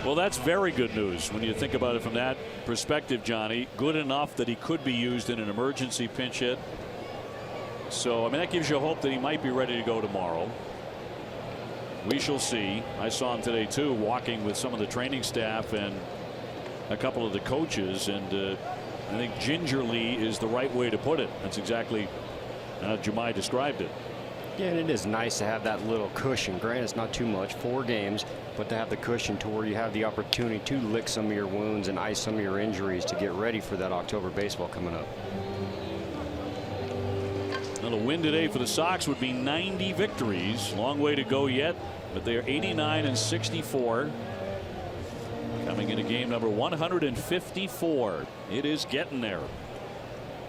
Well, that's very good news when you think about it from that perspective, Johnny. Good enough that he could be used in an emergency pinch hit. So, I mean, that gives you hope that he might be ready to go tomorrow. We shall see. I saw him today, too, walking with some of the training staff and a couple of the coaches. And I think gingerly is the right way to put it. That's exactly how Jemai described it. Yeah, and it is nice to have that little cushion. Granted, it's not too much, 4 games, but to have the cushion to where you have the opportunity to lick some of your wounds and ice some of your injuries to get ready for that October baseball coming up. Well, the win today for the Sox would be 90 victories. Long way to go yet, but they are 89-64. Coming into game number 154. It is getting there.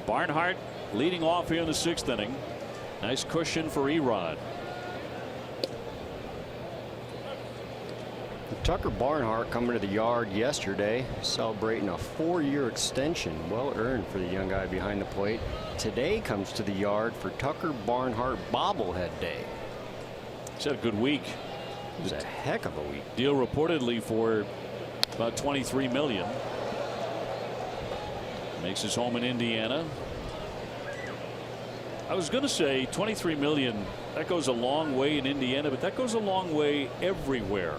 Barnhart leading off here in the 6th inning. Nice cushion for Erod. Tucker Barnhart coming to the yard yesterday, celebrating a 4-year extension, well earned for the young guy behind the plate. Today comes to the yard for Tucker Barnhart bobblehead day. He's had a good week. It was a heck of a week. Deal reportedly for about $23 million. Makes his home in Indiana. I was going to say $23 million. That goes a long way in Indiana, but that goes a long way everywhere.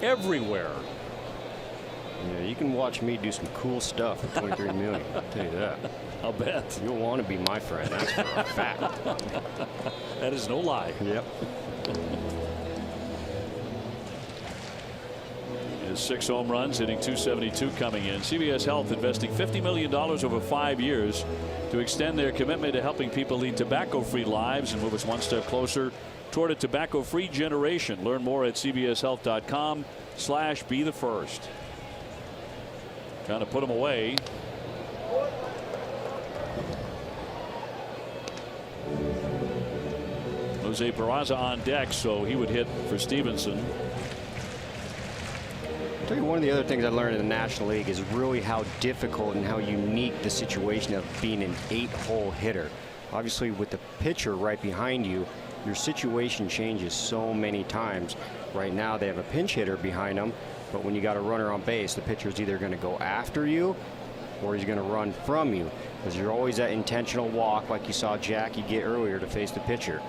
Everywhere. Yeah, you can watch me do some cool stuff for $23 million. I'll tell you that. I'll bet. You'll want to be my friend. That's for a fact. That is no lie. Yep. His 6 home runs, hitting .272 coming in. CVS Health investing $50 million over 5 years to extend their commitment to helping people lead tobacco-free lives and move us one step closer toward a tobacco-free generation. Learn more at cvshealth.com/be-the-first. Trying to put him away. Jose Peraza on deck, so he would hit for Stevenson. I'll tell you, one of the other things I learned in the National League is really how difficult and how unique the situation of being an 8-hole hitter. Obviously, with the pitcher right behind you, your situation changes so many times. Right now, they have a pinch hitter behind them, but when you got a runner on base, the pitcher's either going to go after you or he's going to run from you, because you're always that intentional walk like you saw Jackie get earlier to face the pitcher.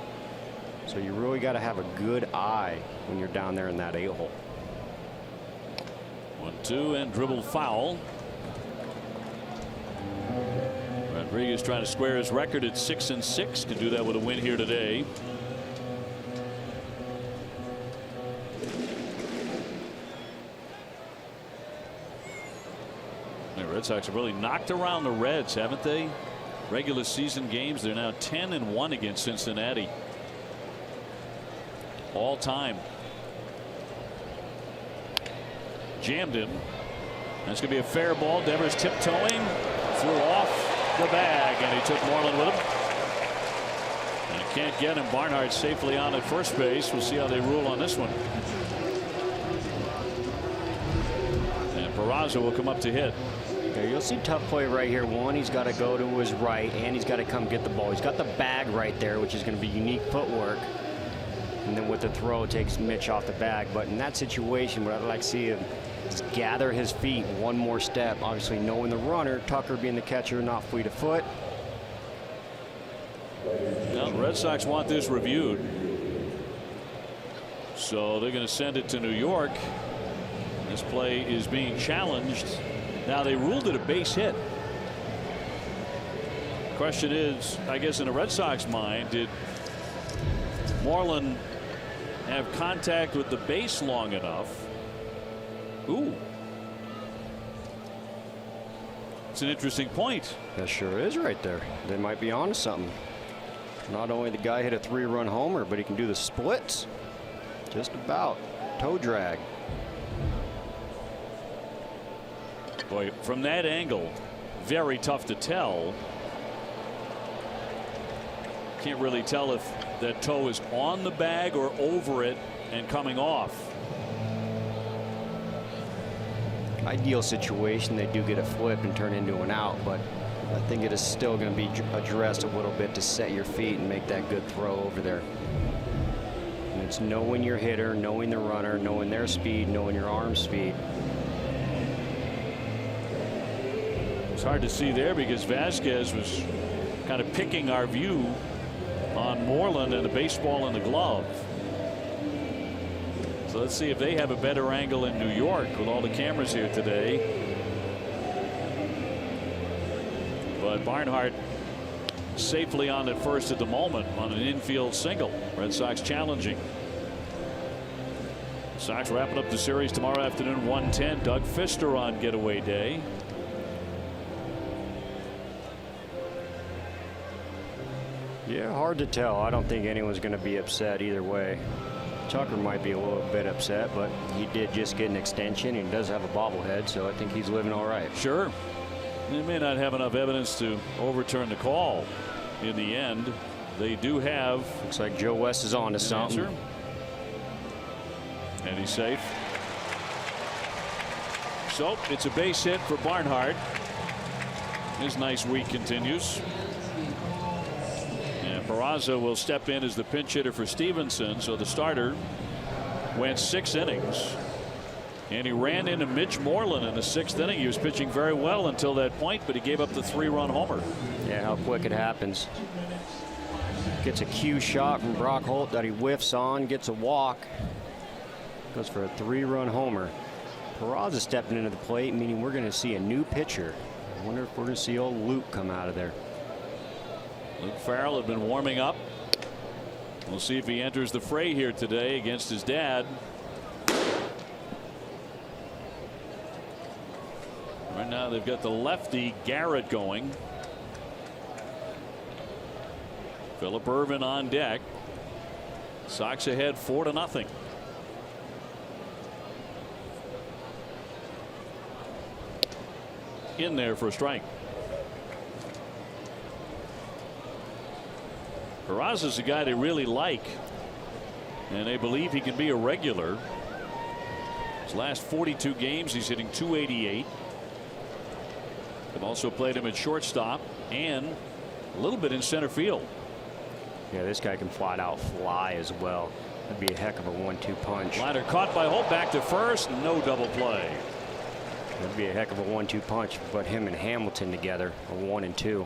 So you really got to have a good eye when you're down there in that 8-hole. 1-2 and dribble foul. Rodriguez trying to square his record at 6-6. Can do that with a win here today. The Red Sox have really knocked around the Reds, haven't they? Regular season games, they're now 10-1 against Cincinnati. All time. Jammed him. That's going to be a fair ball. Devers tiptoeing, threw off the bag, and he took Moreland with him. And can't get him. Barnhart safely on at first base. We'll see how they rule on this one. And Peraza will come up to hit. Okay, you'll see tough play right here. One, he's got to go to his right, and he's got to come get the ball. He's got the bag right there, which is going to be unique footwork. And then with the throw, it takes Mitch off the bag. But in that situation, what I'd like to see him is gather his feet one more step. Obviously, knowing the runner, Tucker being the catcher, not fleet of foot. Well, the Red Sox want this reviewed. So they're going to send it to New York. This play is being challenged. Now, they ruled it a base hit. Question is, I guess in a Red Sox mind, did Moreland have contact with the base long enough? Ooh. It's an interesting point. That sure is right there. They might be onto something. Not only the guy hit a 3-run homer, but he can do the splits. Just about. Toe drag. Boy, from that angle, very tough to tell. Can't really tell if that toe is on the bag or over it and coming off. Ideal situation, they do get a flip and turn into an out, but I think it is still going to be addressed a little bit to set your feet and make that good throw over there. And it's knowing your hitter, knowing the runner, knowing their speed, knowing your arm speed. It's hard to see there because Vasquez was kind of picking our view on Moreland and the baseball in the glove. So let's see if they have a better angle in New York with all the cameras here today. But Barnhart safely on at first at the moment on an infield single. Red Sox challenging. Sox wrapping up the series tomorrow afternoon 1:10. Doug Fister on getaway day. Yeah, hard to tell. I don't think anyone's going to be upset either way. Tucker might be a little bit upset, but he did just get an extension. He does have a bobblehead, so I think he's living all right. Sure. They may not have enough evidence to overturn the call in the end. They do have. Looks like Joe West is on to something. Answer. And he's safe. So it's a base hit for Barnhart. His nice week continues. And Peraza will step in as the pinch hitter for Stevenson. So the starter went 6 innings. And he ran into Mitch Moreland in the 6th inning. He was pitching very well until that point, but he gave up the 3-run homer. Yeah, how quick it happens. Gets a cue shot from Brock Holt that he whiffs on, gets a walk. Goes for a 3-run homer. Peraza stepping into the plate, meaning we're going to see a new pitcher. I wonder if we're going to see old Luke come out of there. Luke Farrell had been warming up. We'll see if he enters the fray here today against his dad. Right now they've got the lefty Garrett going. Phillip Ervin on deck. Sox ahead 4-0. In there for a strike. Peraza's a guy they really like, and they believe he can be a regular. His last 42 games he's hitting .288. They've also played him at shortstop and a little bit in center field. Yeah, this guy can flat out fly as well. That'd be a heck of a 1-2 punch. Liner caught by Holt, back to first, no double play. That'd be a heck of a 1-2 punch. Put him and Hamilton together, a 1 and 2.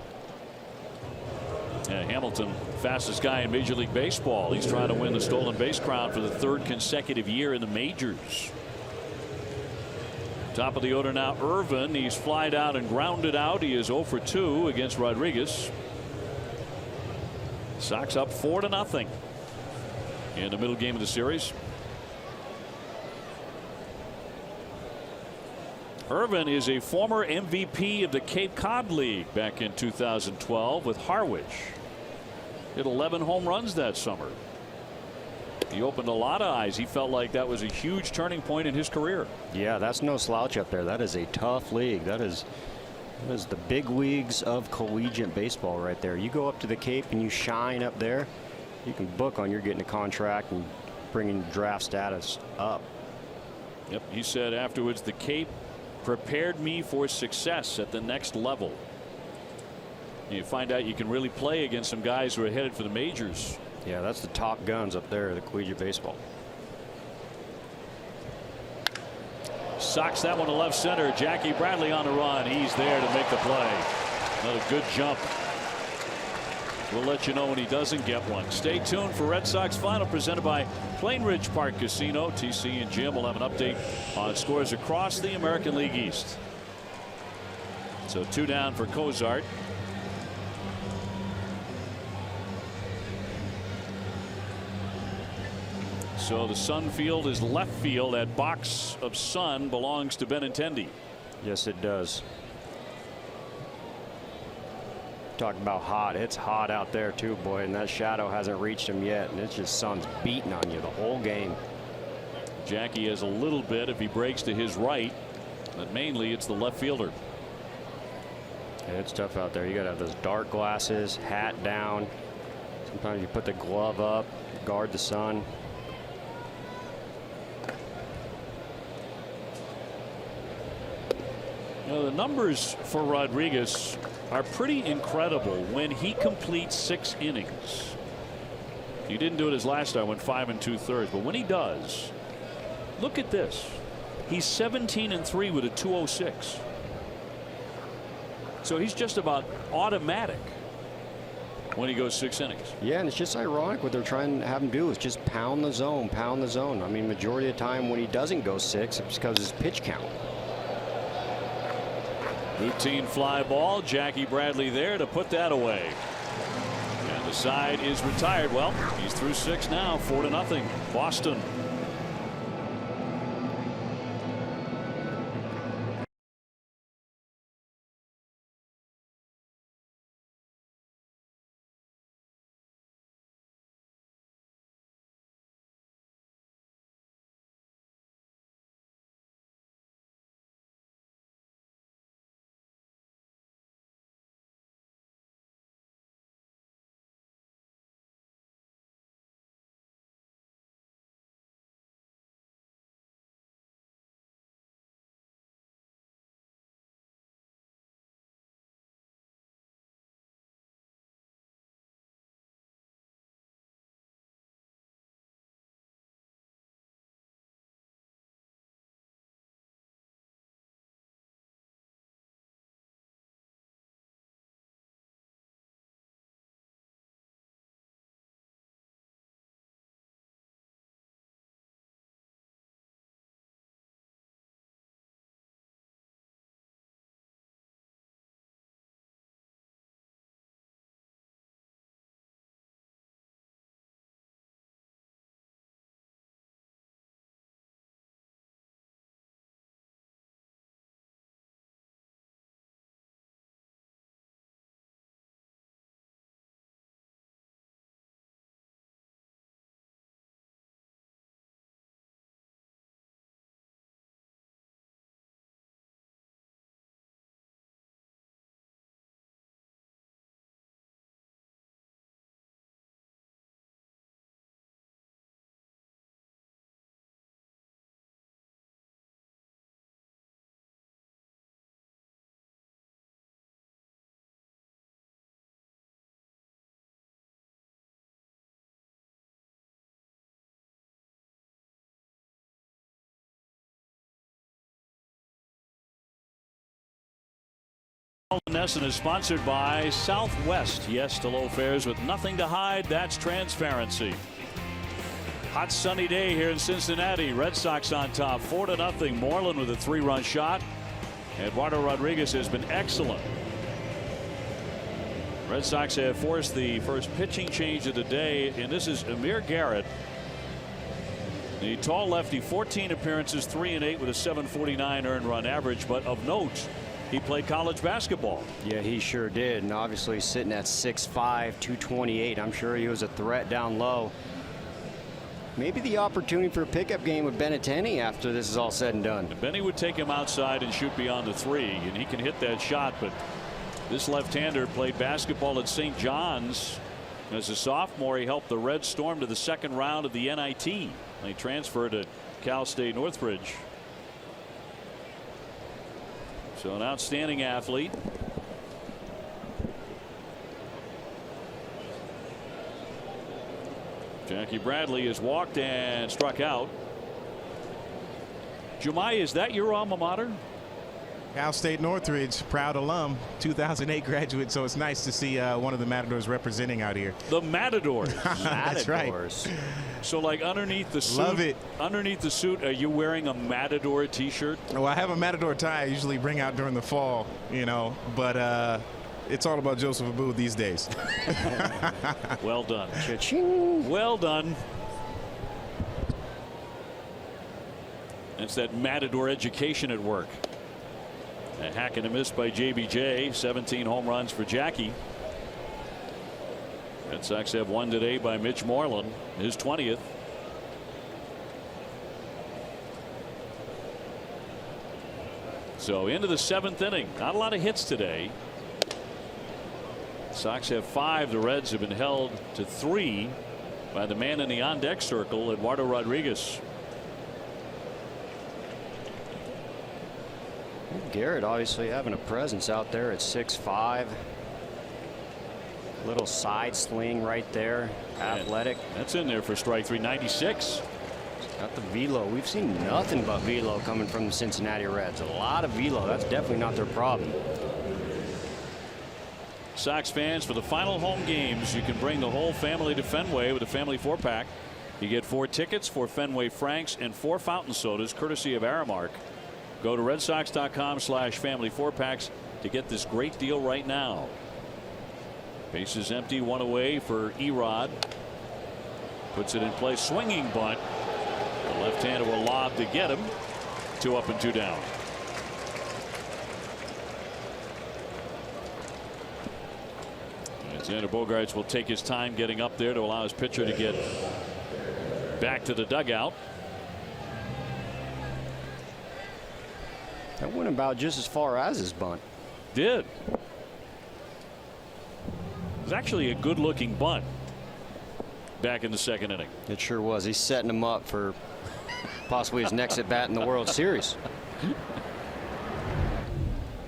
Yeah, Hamilton, fastest guy in Major League Baseball. He's trying to win the stolen base crown for the 3rd consecutive year in the majors. Top of the order now, Ervin. He's flied out and grounded out. He is 0 for 2 against Rodriguez. Sox up 4-0 in the middle game of the series. Ervin is a former MVP of the Cape Cod League back in 2012 with Harwich. Hit 11 home runs that summer. He opened a lot of eyes. He felt like that was a huge turning point in his career. Yeah, that's no slouch up there. That is a tough league. That is the big leagues of collegiate baseball right there. You go up to the Cape and you shine up there, you can book on you're getting a contract and bringing draft status up. Yep, he said afterwards, the Cape prepared me for success at the next level. And you find out you can really play against some guys who are headed for the majors. Yeah, that's the top guns up there, the collegiate baseball. Socks that one to left center. Jackie Bradley on the run. He's there to make the play. Another good jump. We'll let you know when he doesn't get one. Stay tuned for Red Sox Final, presented by Plainridge Park Casino. TC and Jim will have an update on scores across the American League East. So 2 down for Cozart. So the Sun field is left field. That box of Sun belongs to Benintendi. Yes, it does. Talk about hot. It's hot out there too, boy, and that shadow hasn't reached him yet, and it's just Sun's beating on you the whole game. Jackie has a little bit if he breaks to his right, but mainly it's the left fielder. Yeah, it's tough out there. You got to have those dark glasses, hat down. Sometimes you put the glove up, guard the sun. You know, the numbers for Rodriguez are pretty incredible when he completes 6 innings. He didn't do it his last time, went 5 2/3, but when he does, look at this. He's 17-3 with a 206. So he's just about automatic when he goes 6 innings. Yeah, and it's just ironic what they're trying to have him do is just pound the zone, pound the zone. I mean, majority of the time when he doesn't go 6, it's because his pitch count. Routine fly ball. Jackie Bradley there to put that away. The side is retired. Well, he's through 6 now, 4-0 Boston. Nesson is sponsored by Southwest. Yes to low fares with nothing to hide. That's transparency. Hot sunny day here in Cincinnati. Red Sox on top 4-0. Moreland with a 3-run shot. Eduardo Rodriguez has been excellent. Red Sox have forced the first pitching change of the day, and this is Amir Garrett, the tall lefty. 14 appearances, 3-8 with a 749 earned run average. But of note, he played college basketball. Yeah, he sure did. And obviously sitting at 6'5", 228. I'm sure he was a threat down low. Maybe the opportunity for a pickup game with Benintendi after this is all said and done. Benny would take him outside and shoot beyond the 3, and he can hit that shot. But this left-hander played basketball at St. John's. As a sophomore, he helped the Reds storm to the 2nd round of the NIT. They transferred to Cal State Northridge. So an outstanding athlete. Jackie Bradley has walked and struck out. Jumai, is that your alma mater? Cal State Northridge, proud alum, 2008 graduate, so it's nice to see one of the Matadors representing out here. The Matadors. That's right. So like underneath the suit, love it. Underneath the suit, are you wearing a Matador t-shirt? Well, I have a Matador tie I usually bring out during the fall, you know, but it's all about Joseph Abboud these days. Well done. Cha-ching. Well done. That's that Matador education at work. A hack and a miss by JBJ. 17 home runs for Jackie. Red Sox have one today by Mitch Moreland, his 20th. So into the 7th inning. Not a lot of hits today. Sox have 5. The Reds have been held to 3 by the man in the on-deck circle, Eduardo Rodriguez. Garrett obviously having a presence out there at 6'5". Little side sling right there. Athletic. That's in there for strike 3. 96. Got the velo. We've seen nothing but velo coming from the Cincinnati Reds. A lot of velo. That's definitely not their problem. Sox fans, for the final home games, you can bring the whole family to Fenway with a family 4-pack. You get 4 tickets, 4 Fenway Franks, and 4 fountain sodas courtesy of Aramark. Go to redsox.com/family 4-packs to get this great deal right now. Bases empty, one away for Erod. Puts it in play, swinging bunt. The left-hander will lob to get him. 2 up and 2 down. Xander Bogaerts will take his time getting up there to allow his pitcher to get back to the dugout. That went about just as far as his bunt. Did. It was actually a good-looking bunt back in the 2nd inning. It sure was. He's setting him up for possibly his next at bat in the World Series.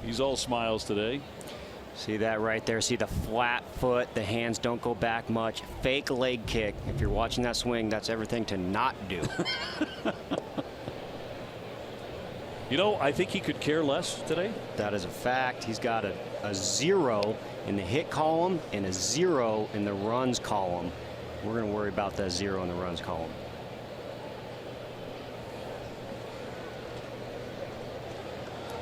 He's all smiles today. See that right there. See the flat foot. The hands don't go back much. Fake leg kick. If you're watching that swing, that's everything to not do. You know, I think he could care less today. That is a fact. He's got a 0 in the hit column and a 0 in the runs column. We're going to worry about that 0 in the runs column.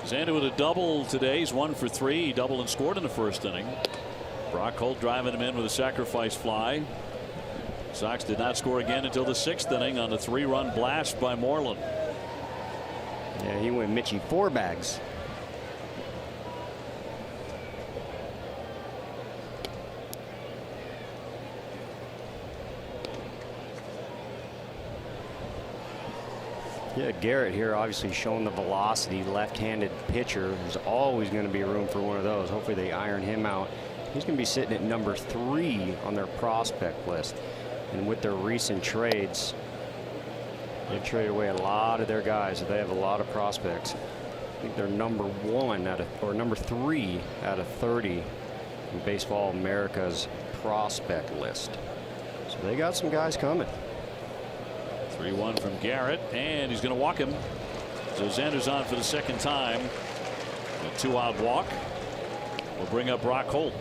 Xander with a double today. He's 1 for 3. He doubled and scored in the 1st inning. Brock Holt driving him in with a sacrifice fly. Sox did not score again until the 6th inning on a 3-run blast by Moreland. Yeah, he went Mitchie 4 bags. Yeah, Garrett here obviously showing the velocity. Left-handed pitcher. There's always going to be room for one of those. Hopefully they iron him out. He's going to be sitting at number 3 on their prospect list. And with their recent trades, they've traded away a lot of their guys. So they have a lot of prospects. I think they're number 1 out of, or number 3 out of 30 in Baseball America's prospect list. So they got some guys coming. 3-1 from Garrett, and he's going to walk him. So Xander's on for the 2nd time. A 2-out walk will bring up Brock Holt.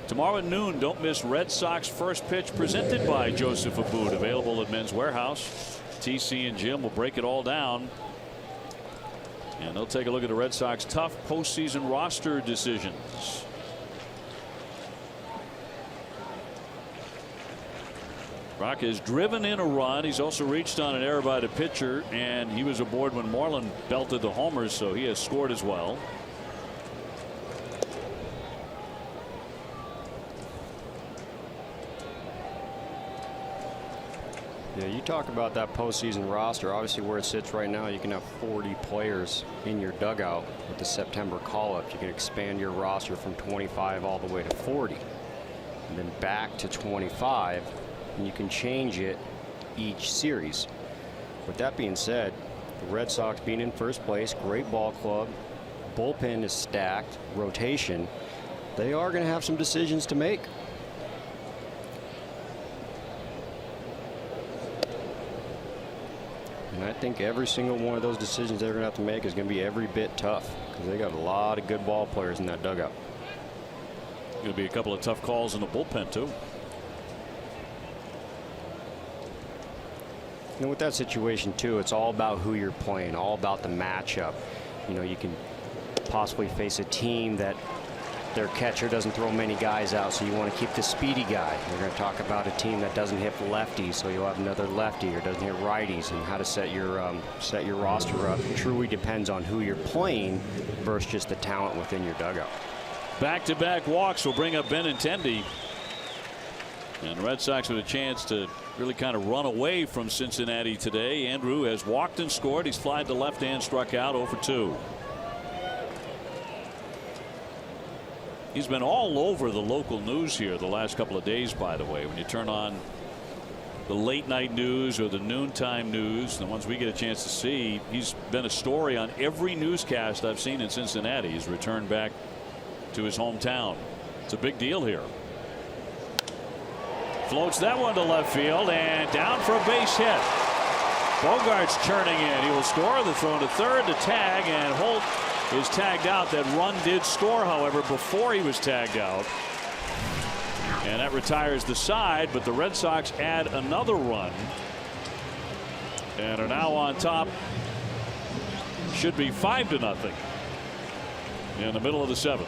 Tomorrow at noon, don't miss Red Sox First Pitch, presented by Joseph Abboud, available at Men's Warehouse. TC and Jim will break it all down, and they'll take a look at the Red Sox tough postseason roster decisions. Brock has driven in a run. He's also reached on an error by the pitcher, and he was aboard when Moreland belted the homers, so he has scored as well. Yeah, you talk about that postseason roster. Obviously, where it sits right now, you can have 40 players in your dugout with the September call-up. You can expand your roster from 25 all the way to 40, and then back to 25. And you can change it each series. With that being said, the Red Sox being in first place, great ball club, bullpen is stacked, rotation, they are going to have some decisions to make. And I think every single one of those decisions they're going to have to make is going to be every bit tough, because they got a lot of good ball players in that dugout. Going to be a couple of tough calls in the bullpen too. And with that situation too, it's all about who you're playing, all about the matchup. You know, you can possibly face a team that their catcher doesn't throw many guys out, so you want to keep the speedy guy. We're going to talk about a team that doesn't hit lefties, so you'll have another lefty, or doesn't hit righties, and how to set your roster up. It truly depends on who you're playing versus just the talent within your dugout. Back-to-back walks will bring up Benintendi. And the Red Sox with a chance to really kind of run away from Cincinnati today. Andrew has walked and scored. He's flied to left hand, struck out 0 for 2. He's been all over the local news here the last couple of days, by the way. When you turn on the late night news or the noontime news, the ones we get a chance to see, he's been a story on every newscast I've seen in Cincinnati. He's returned back to his hometown. It's a big deal here. Floats that one to left field and down for a base hit. Bogaerts churning in. He will score. The throw to third, to tag, and Holt is tagged out. That run did score, however, before he was tagged out. And that retires the side, but the Red Sox add another run and are now on top. Should be 5-0 in the middle of the 7th.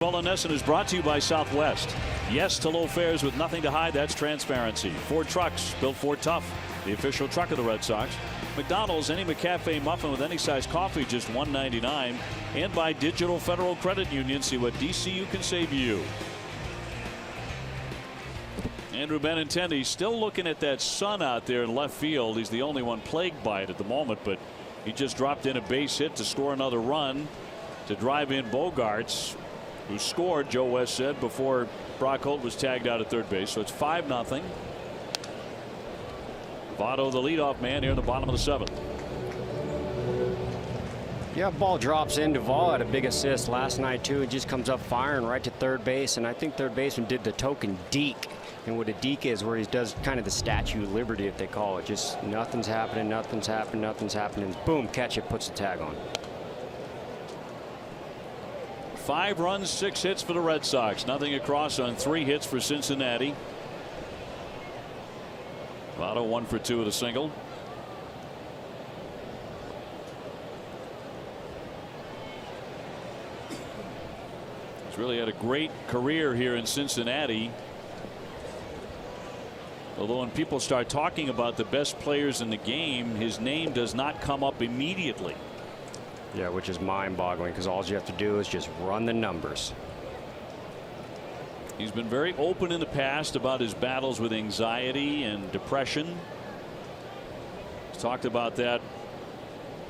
Ball on NESN is brought to you by Southwest. Yes to low fares with nothing to hide. That's transparency. Ford Trucks, built Ford Tough, the official truck of the Red Sox. McDonald's, any McCafe muffin with any size coffee, just $1.99. And by Digital Federal Credit Union. See what DCU can save you. Andrew Benintendi still looking at that sun out there in left field. He's the only one plagued by it at the moment, but he just dropped in a base hit to score another run to drive in Bogaerts, who scored, Joe West said, before Brock Holt was tagged out at third base. So it's 5-0. Votto, the leadoff man, here in the bottom of the 7th. Yeah, ball drops in. Duvall had a big assist last night too. It just comes up firing right to third base, and I think third baseman did the token deke. And what a deke is, where he does kind of the Statue of Liberty, if they call it. Just nothing's happening, nothing's happening, nothing's happening. Boom, catch it, puts the tag on. 5 runs, 6 hits for the Red Sox. Nothing across on 3 hits for Cincinnati. Votto 1 for 2 with a single. He's really had a great career here in Cincinnati. Although when people start talking about the best players in the game, his name does not come up immediately. Yeah, which is mind-boggling, because all you have to do is just run the numbers. He's been very open in the past about his battles with anxiety and depression. He's talked about that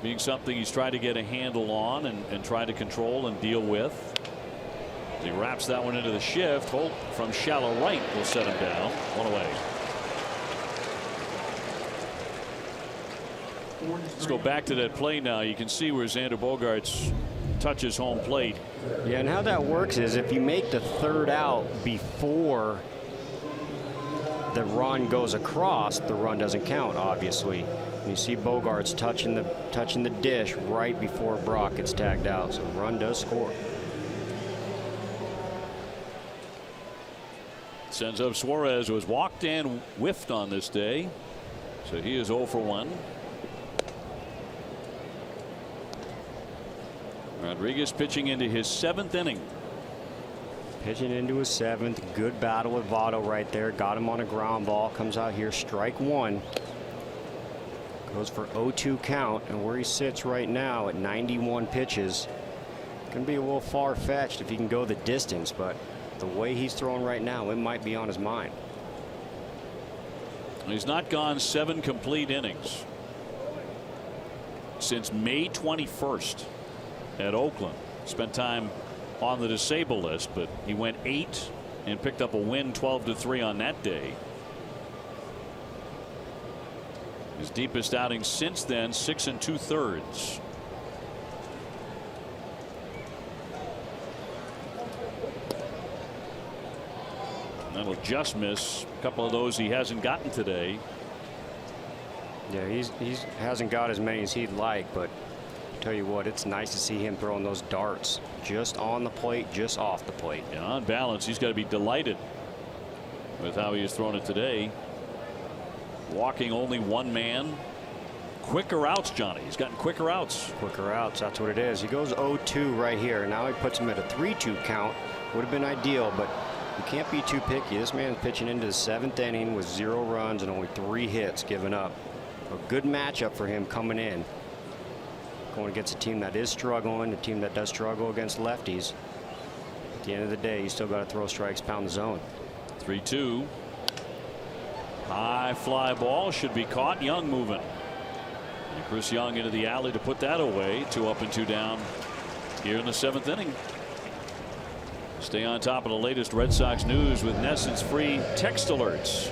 being something he's tried to get a handle on and try to control and deal with. He wraps that one into the shift. Holt from shallow right will set him down. 1 away. Let's go back to that play now. You can see where Xander Bogaerts touches home plate. Yeah, and how that works is if you make the third out before the run goes across, the run doesn't count, obviously. And you see Bogaerts touching the dish right before Brock gets tagged out, so run does score. Sends up Suarez, who was walked and whiffed on this day, so he is 0 for 1. Rodriguez pitching into his 7th inning. Pitching into his 7th. Good battle with Votto right there. Got him on a ground ball. Comes out here, strike 1. Goes for 0-2 count, and where he sits right now at 91 pitches, can be a little far-fetched if he can go the distance, but the way he's throwing right now, it might be on his mind. He's not gone 7 complete innings since May 21st. At Oakland. Spent time on the disabled list, but he went 8 and picked up a win 12-3 on that day. His deepest outing since then, 6 2/3. That'll just miss. A couple of those he hasn't gotten today. Yeah, he hasn't got as many as he'd like, but tell you what, it's nice to see him throwing those darts just on the plate, just off the plate. And on balance, he's got to be delighted with how he has thrown it today. Walking only 1 man. Quicker outs, Johnny. He's gotten quicker outs. Quicker outs, that's what it is. He goes 0-2 right here. Now he puts him at a 3-2 count. Would have been ideal, but you can't be too picky. This man's pitching into the 7th inning with 0 runs and only 3 hits given up. A good matchup for him coming in. Going against a team that is struggling, a team that does struggle against lefties. At the end of the day, you still got to throw strikes, pound the zone. 3-2. High fly ball should be caught. Young moving. And Chris Young into the alley to put that away. 2 up and 2 down here in the 7th inning. Stay on top of the latest Red Sox news with NESN's free text alerts.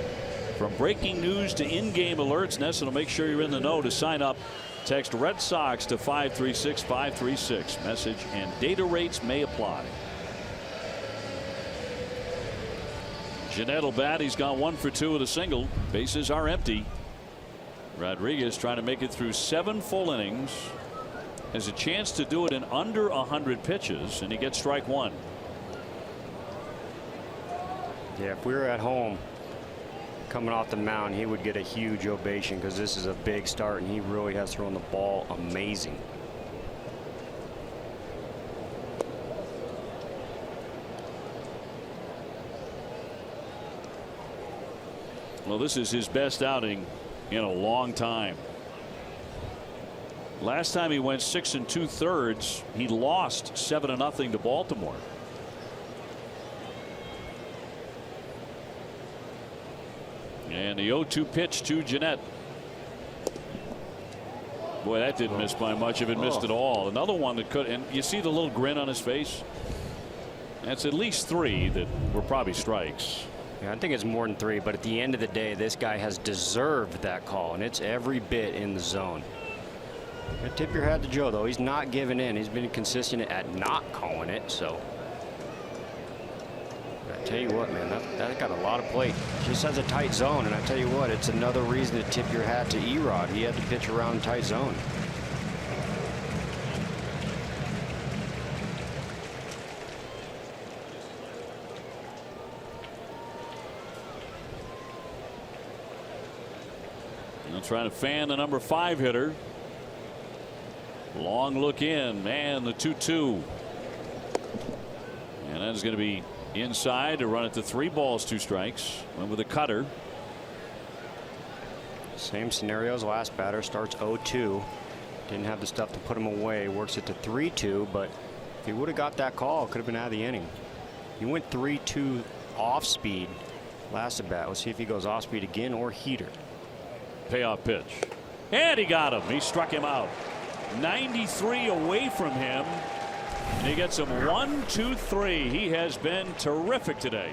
From breaking news to in-game alerts, NESN will make sure you're in the know. To sign up, text Red Sox to 536-536. Message and data rates may apply. Jeanette will bat. He's gone 1 for 2 with a single. Bases are empty. Rodriguez trying to make it through 7 full innings. Has a chance to do it in under 100 pitches, and he gets strike 1. Yeah, if we were at home coming off the mound, he would get a huge ovation because this is a big start, and he really has thrown the ball amazing. Well, this is his best outing in a long time. Last time he went 6 2/3, he lost 7-0 to Baltimore. And the 0-2 pitch to Jeanette. Boy, that didn't miss by much if it missed at all. Another one that could, and you see the little grin on his face. That's at least 3 that were probably strikes. Yeah, I think it's more than 3, but at the end of the day, this guy has deserved that call, and it's every bit in the zone. You gotta tip your hat to Joe, though. He's not giving in. He's been consistent at not calling it, so. I tell you what, man, that got a lot of plate. Just has a tight zone, and I tell you what, it's another reason to tip your hat to Erod. He had to pitch around a tight zone. Trying to fan the number 5 hitter. Long look in, and the 2-2. And that's going to be inside to run it to 3 balls, 2 strikes. Went with a cutter. Same scenario as last batter. Starts 0-2. Didn't have the stuff to put him away. Works it to 3-2, but if he would have got that call, it could have been out of the inning. He went 3-2 off speed last at bat. Let's see if he goes off speed again or heater. Payoff pitch, and he got him. He struck him out. 93 away from him, and he gets him 1, 2, 3. He has been terrific today.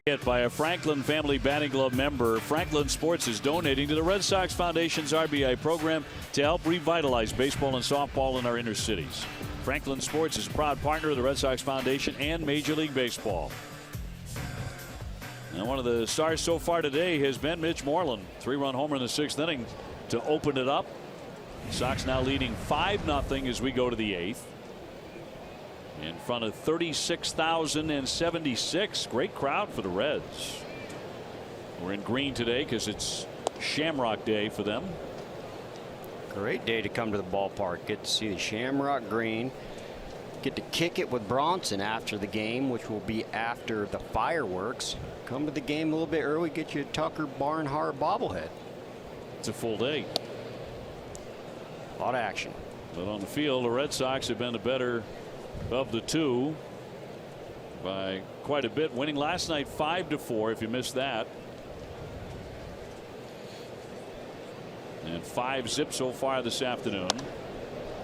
Hit by a Franklin Family Batting Glove member. Franklin Sports is donating to the Red Sox Foundation's RBI program to help revitalize baseball and softball in our inner cities. Franklin Sports is a proud partner of the Red Sox Foundation and Major League Baseball. And one of the stars so far today has been Mitch Moreland. 3-run homer in the 6th inning to open it up. Sox now leading 5-0 as we go to the 8th. In front of 36,076. Great crowd for the Reds. We're in green today because it's Shamrock Day for them. Great day to come to the ballpark. Get to see the Shamrock green. Get to kick it with Bronson after the game, which will be after the fireworks. Come to the game a little bit early. Get you a Tucker Barnhart bobblehead. It's a full day. A lot of action. But on the field, the Red Sox have been the better of the two by quite a bit, winning last night 5-4 if you missed that, and 5-zip so far this afternoon.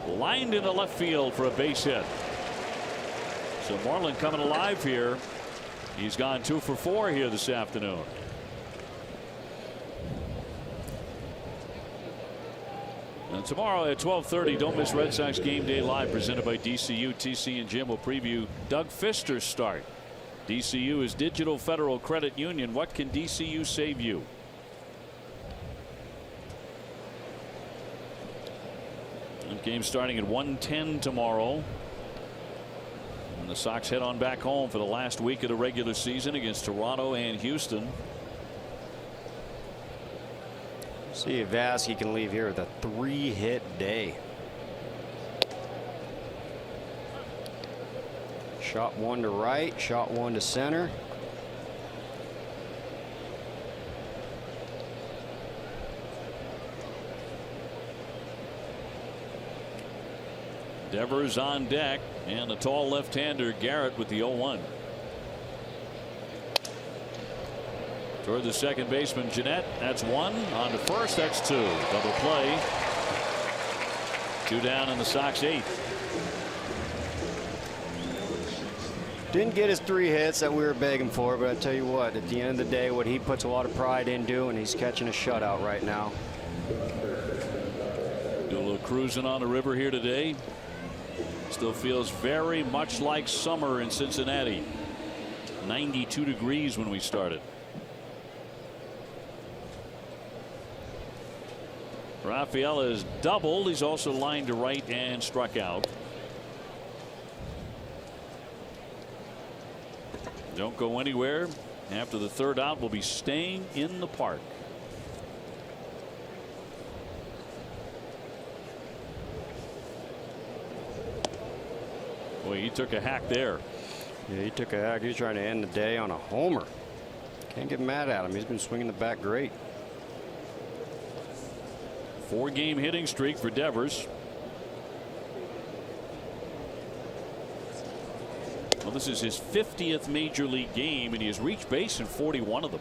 Lined into left field for a base hit. So Marlin coming alive here. He's gone 2 for 4 here this afternoon. And tomorrow at 12:30, don't miss Red Sox Game Day Live presented by DCU. TC and Jim will preview Doug Fister's start. DCU is Digital Federal Credit Union. What can DCU save you? And game starting at 1:10 tomorrow. And the Sox head on back home for the last week of the regular season against Toronto and Houston. See if Vasky can leave here with a 3-hit day. Shot one to right, shot one to center. Devers on deck, and the tall left-hander Garrett with the 0-1. Toward the second baseman Jeanette. That's 1. On to first. That's 2. Double play. 2 down in the Sox 8th. Didn't get his 3 hits that we were begging for, but I tell you what, at the end of the day, what he puts a lot of pride in doing, he's catching a shutout right now. Do a little cruising on the river here today. Still feels very much like summer in Cincinnati. 92 degrees when we started. Rafael has doubled. He's also lined to right and struck out. Don't go anywhere. After the 3rd out, we'll be staying in the park. Boy, he took a hack there. Yeah, he took a hack. He's trying to end the day on a homer. Can't get mad at him. He's been swinging the bat great. 4-game hitting streak for Devers. Well, this is his 50th major league game, and he has reached base in 41 of them.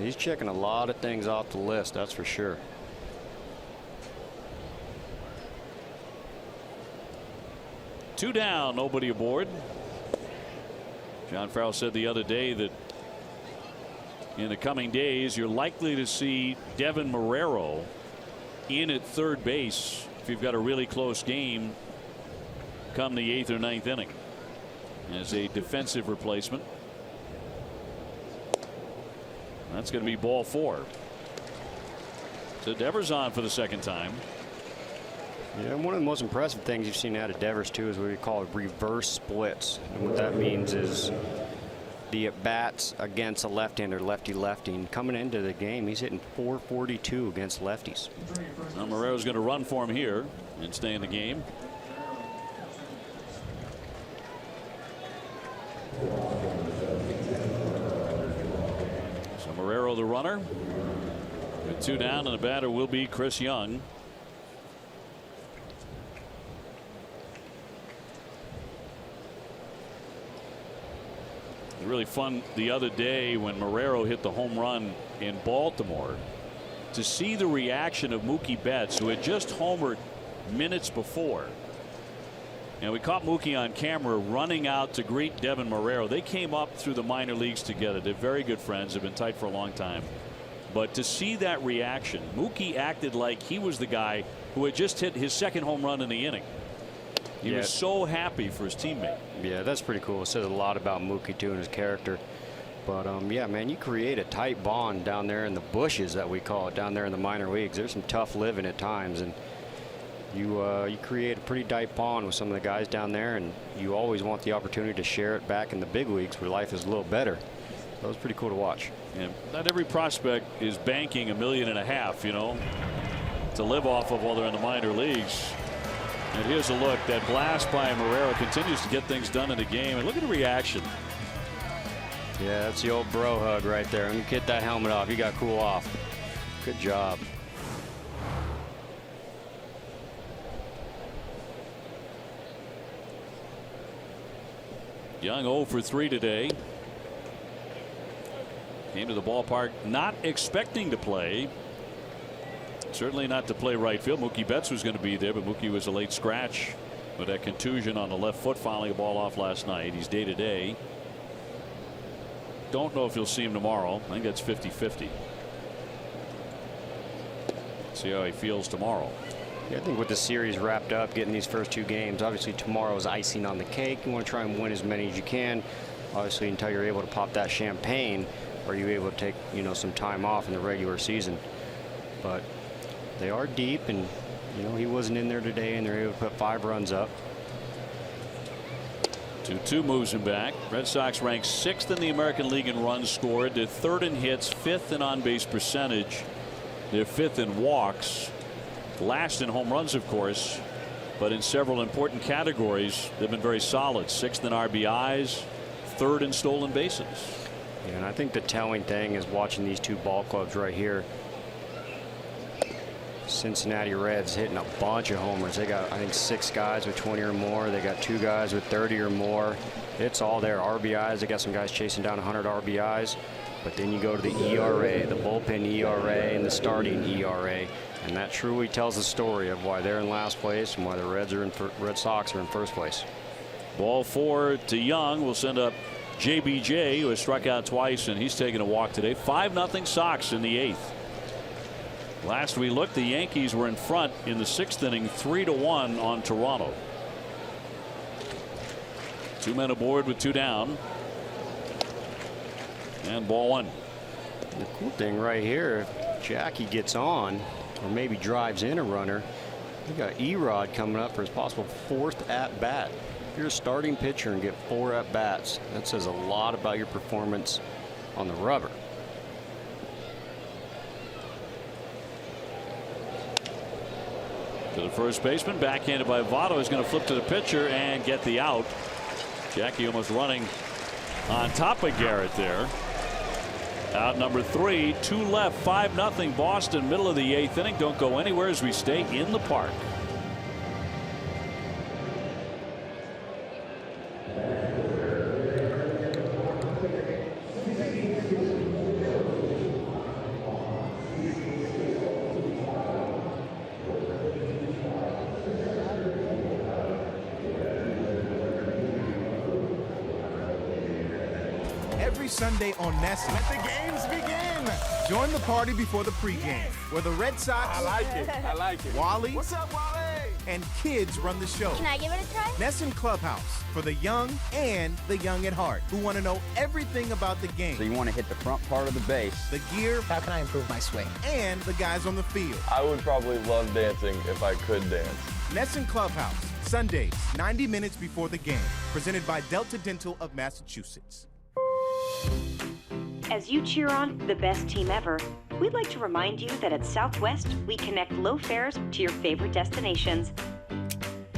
He's checking a lot of things off the list, that's for sure. Two down, nobody aboard. John Farrell said the other day that in the coming days you're likely to see Devin Marrero in at third base if you've got a really close game come the 8th or 9th inning as a defensive replacement. That's going to be ball 4. So Devers on for the 2nd time. Yeah, one of the most impressive things you've seen out of Devers too is what we call reverse splits, and what that means is the at bats against a left-hander, lefty-lefty, and coming into the game he's hitting .442 against lefties. Now Marrero's going to run for him here and stay in the game. So Marrero the runner with 2 down, and the batter will be Chris Young. Really fun the other day when Marrero hit the home run in Baltimore to see the reaction of Mookie Betts, who had just homered minutes before. And we caught Mookie on camera running out to greet Devin Marrero. They came up through the minor leagues together. They're very good friends, have been tight for a long time. But to see that reaction, Mookie acted like he was the guy who had just hit his 2nd home run in the inning. He was so happy for his teammate. Yeah, that's pretty cool. It says a lot about Mookie too and his character. But yeah, man, you create a tight bond down there in the bushes, that we call it, down there in the minor leagues. There's some tough living at times, and you create a pretty tight bond with some of the guys down there, and you always want the opportunity to share it back in the big leagues where life is a little better. That was pretty cool to watch. Yeah, not every prospect is banking $1.5 million, you know, to live off of while they're in the minor leagues. And here's a look. That blast by Marrero continues to get things done in the game. And look at the reaction. Yeah, that's the old bro hug right there. Let me get that helmet off. You got to cool off. Good job. Young 0 for 3 today. Came to the ballpark not expecting to play. Certainly not to play right field. Mookie Betts was going to be there, but Mookie was a late scratch with that contusion on the left foot, fouling a ball off last night. He's day to day. Don't know if you'll see him tomorrow. I think that's 50-50. See how he feels tomorrow. Yeah, I think with the series wrapped up, getting these first 2 games, obviously tomorrow is icing on the cake. You want to try and win as many as you can. Obviously, until you're able to pop that champagne, are you able to take, you know, some time off in the regular season. But they are deep, and you know, he wasn't in there today, and they're able to put 5 runs up. 2-2 moves him back. Red Sox ranked 6th in the American League in runs scored. They're 3rd in hits, 5th in on-base percentage. They're 5th in walks. Last in home runs, of course, but in several important categories, they've been very solid. 6th in RBIs, 3rd in stolen bases. Yeah, and I think the telling thing is watching these 2 ball clubs right here. Cincinnati Reds hitting a bunch of homers. They got, I think, 6 guys with 20 or more. They got 2 guys with 30 or more. It's all there. RBIs, they got some guys chasing down 100 RBIs. But then you go to the ERA, the bullpen ERA, and the starting ERA. And that truly tells the story of why they're in last place and why the Red Sox are in first place. Ball 4 to Young will send up JBJ, who has struck out twice, and he's taken a walk today. 5-0 Sox in the 8th. Last we looked, the Yankees were in front in the 6th inning, 3-1 on Toronto. 2 men aboard with 2 down. And ball 1. The cool thing right here, if Jackie gets on or maybe drives in a runner, we got Erod coming up for his possible 4th at bat. If you're a starting pitcher and get 4 at bats, that says a lot about your performance on the rubber. To the first baseman, backhanded by Votto, is going to flip to the pitcher and get the out. Jackie almost running on top of Garrett there. Out number 3, 2 left, 5-0 Boston, middle of the 8th inning. Don't go anywhere as we stay in the park. Sunday on NESN. Let the games begin. Join the party before the pregame, where the Red Sox, I like it. Wally, what's up, Wally? And kids run the show. Can I give it a try? NESN Clubhouse for the young and the young at heart who want to know everything about the game. So you want to hit the front part of the base. The gear. How can I improve my swing? And the guys on the field. I would probably love dancing if I could dance. NESN Clubhouse, Sundays, 90 minutes before the game. Presented by Delta Dental of Massachusetts. As you cheer on the best team ever, we'd like to remind you that at Southwest, we connect low fares to your favorite destinations.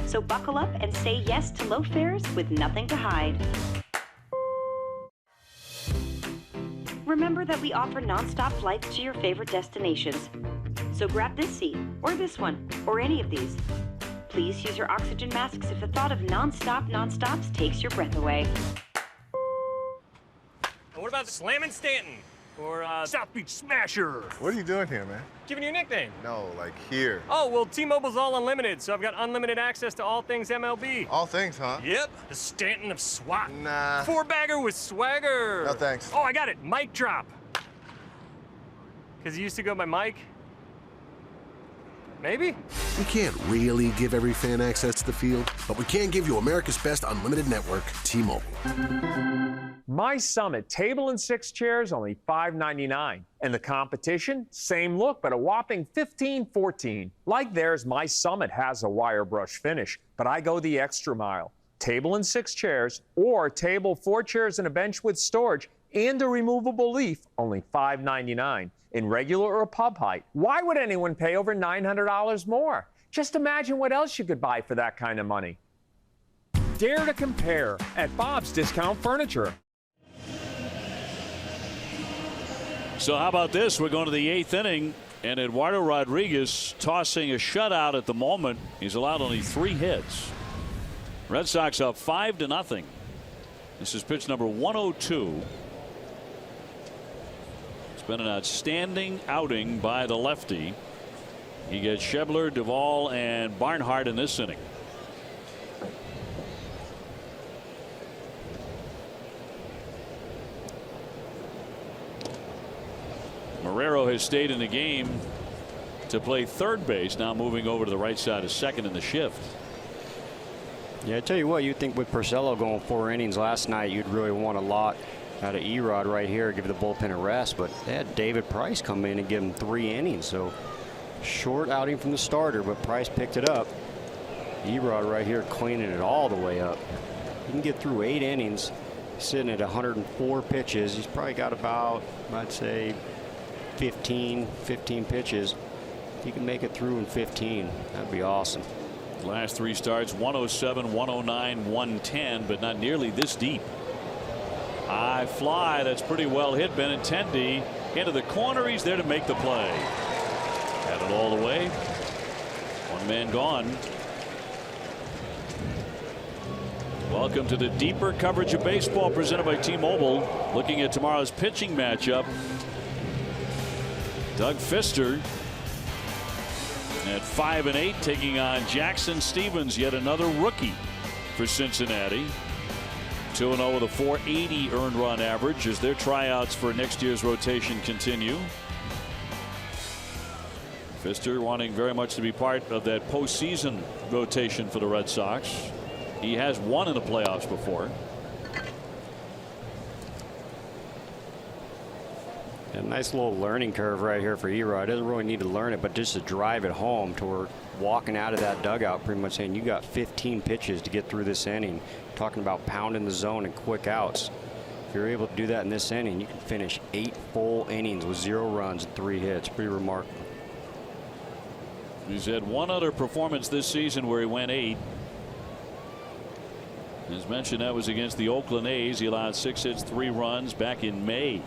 So buckle up and say yes to low fares with nothing to hide. Remember that we offer nonstop flights to your favorite destinations. So grab this seat, or this one, or any of these. Please use your oxygen masks if the thought of nonstops takes your breath away. What about Slammin' Stanton? Or South Beach Smasher? What are you doing here, man? Giving you a nickname. No, like here. Oh, well, T-Mobile's all unlimited, so I've got unlimited access to all things MLB. All things, huh? Yep, the Stanton of SWAT. Nah. 4-bagger with swagger. No, thanks. Oh, I got it. Mic drop. Because he used to go by Mike. Maybe? We can't really give every fan access to the field, but we can give you America's best unlimited network, T-Mobile. My Summit table and 6 chairs, only $5.99. And the competition, same look, but a whopping $15.14. Like theirs, My Summit has a wire brush finish, but I go the extra mile. Table and 6 chairs, or table, 4 chairs, and a bench with storage, and a removable leaf, only $5.99. In regular or pub height. Why would anyone pay over $900 more? Just imagine what else you could buy for that kind of money. Dare to compare at Bob's Discount Furniture. So how about this? We're going to the 8th inning, and Eduardo Rodriguez tossing a shutout at the moment. He's allowed only 3 hits. Red Sox up 5-0. This is pitch number 102. Been an outstanding outing by the lefty. He gets Schebler, Duvall, and Barnhart in this inning. Guerrero has stayed in the game to play third base, now moving over to the right side of second in the shift. Yeah, I tell you what, you'd think with Porcello going 4 innings last night, you'd really want a lot out of Erod right here, give the bullpen a rest, but they had David Price come in and give him 3 innings, so short outing from the starter, but Price picked it up. Erod right here cleaning it all the way up. He can get through 8 innings, sitting at 104 pitches. He's probably got about, I'd say, 15 pitches. If he can make it through in 15, that'd be awesome. Last 3 starts, 107, 109, 110, but not nearly this deep. High fly, that's pretty well hit. Benintendi into the corner. He's there to make the play. Had it all the way. 1 man gone. Welcome to the deeper coverage of baseball presented by T-Mobile. Looking at tomorrow's pitching matchup. Doug Fister at 5-8 taking on Jackson Stevens, yet another rookie for Cincinnati. 2-0 with a 480 earned run average as their tryouts for next year's rotation continue. Fister wanting very much to be part of that postseason rotation for the Red Sox. He has won in the playoffs before. A nice little learning curve right here for Erod. Doesn't really need to learn it, but just to drive it home toward walking out of that dugout, pretty much saying you got 15 pitches to get through this inning. Talking about pounding the zone and quick outs. If you're able to do that in this inning, you can finish 8 full innings with 0 runs and 3 hits. Pretty remarkable. He's had one other performance this season where he went 8. As mentioned, that was against the Oakland A's. He allowed 6 hits, 3 runs back in May.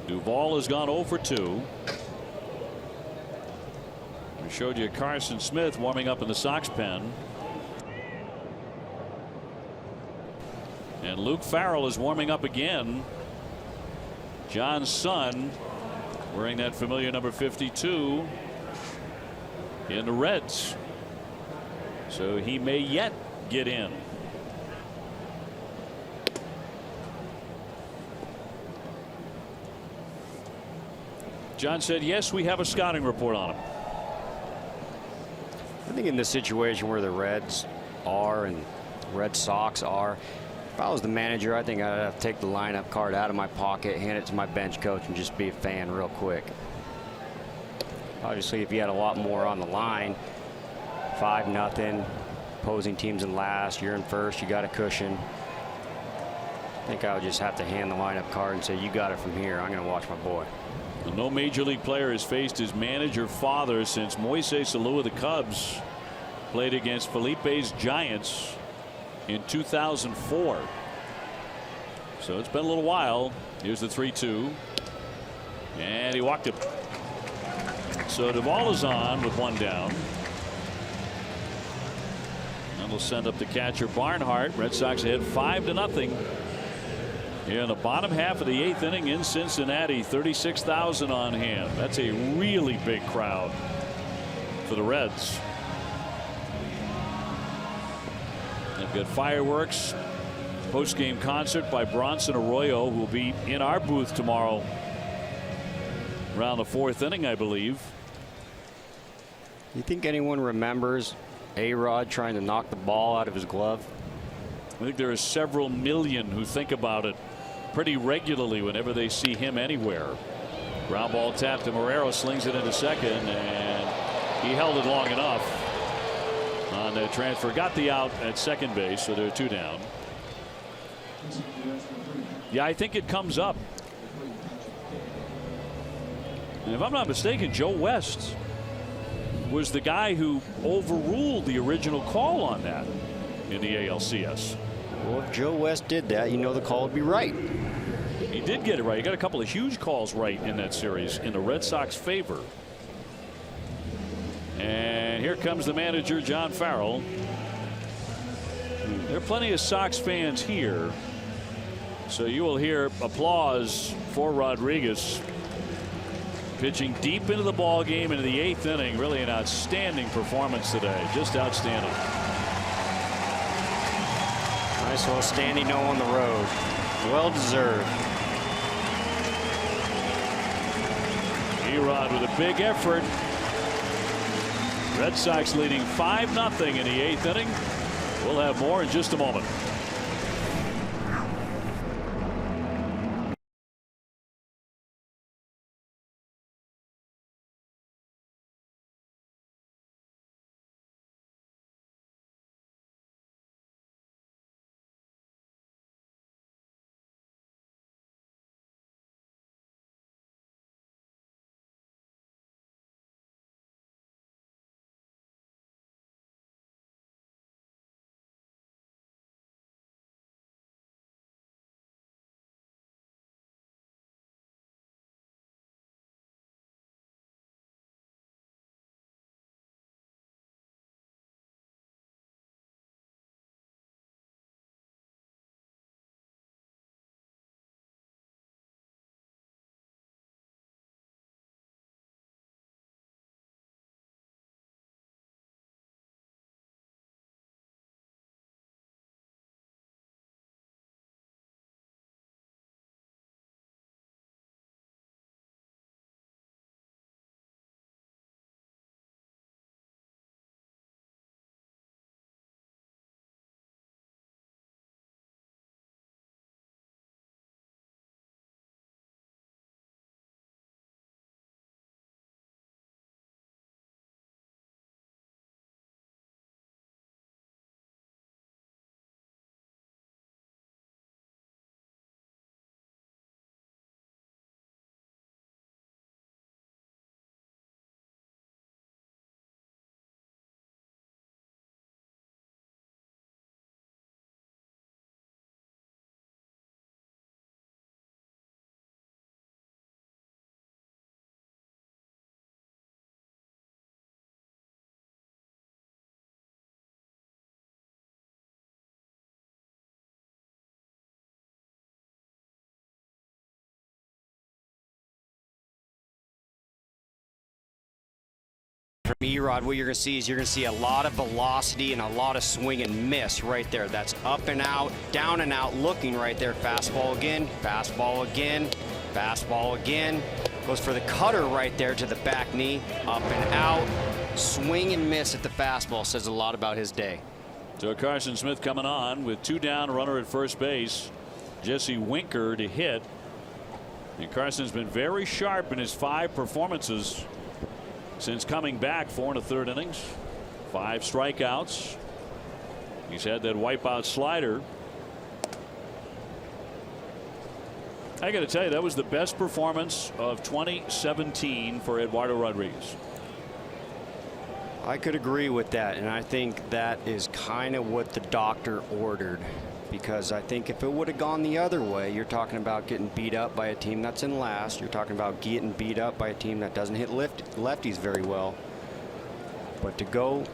Duvall has gone 0 for 2. We showed you Carson Smith warming up in the Sox pen. And Luke Farrell is warming up again. John's son wearing that familiar number 52 in the Reds. So he may yet get in. John said, yes, we have a scouting report on him. I think in this situation where the Reds are and Red Sox are, if I was the manager, I think I'd have to take the lineup card out of my pocket, hand it to my bench coach, and just be a fan real quick. Obviously, if you had a lot more on the line, 5-0, opposing teams in last, you're in first, you got a cushion. I think I would just have to hand the lineup card and say, you got it from here. I'm going to watch my boy. No major league player has faced his manager father since Moises Alou of the Cubs played against Felipe's Giants in 2004. So it's been a little while. Here's the 3-2. And he walked him. So Duvall is on with 1 down. And we'll send up the catcher Barnhart. Red Sox ahead 5-0. Here in the bottom half of the 8th inning in Cincinnati. 36,000 on hand. That's a really big crowd for the Reds. They've got fireworks, post-game concert by Bronson Arroyo, who will be in our booth tomorrow around the 4th inning, I believe. You think anyone remembers A-Rod trying to knock the ball out of his glove? I think there are several million who think about it pretty regularly whenever they see him anywhere. Ground ball tap to Marrero, slings it into second, and he held it long enough on that transfer. Got the out at second base, so there are 2 down. Yeah, I think it comes up. And if I'm not mistaken, Joe West was the guy who overruled the original call on that in the ALCS. Well, if Joe West did that, you know the call would be right. He did get it right. He got a couple of huge calls right in that series in the Red Sox favor. And here comes the manager, John Farrell. There are plenty of Sox fans here, so you will hear applause for Rodriguez. Pitching deep into the ball game into the 8th inning. Really an outstanding performance today. Just outstanding. Nice little standing O on the road. Well deserved. Erod with a big effort. Red Sox leading 5-0 in the 8th inning. We'll have more in just a moment. From Erod, what you're going to see is you're going to see a lot of velocity and a lot of swing and miss right there. That's up and out, down and out, looking right there. Fastball again, fastball again, fastball again. Goes for the cutter right there to the back knee, up and out. Swing and miss at the fastball says a lot about his day. So Carson Smith coming on with 2 down, runner at first base. Jesse Winker to hit. And Carson's been very sharp in his 5 performances since coming back. 4 1/3 innings, 5 strikeouts. He's had that wipeout slider. I got to tell you, that was the best performance of 2017 for Eduardo Rodriguez. I could agree with that, and I think that is kind of what the doctor ordered, because I think if it would have gone the other way, you're talking about getting beat up by a team that's in last. You're talking about getting beat up by a team that doesn't hit lefties very well. But to go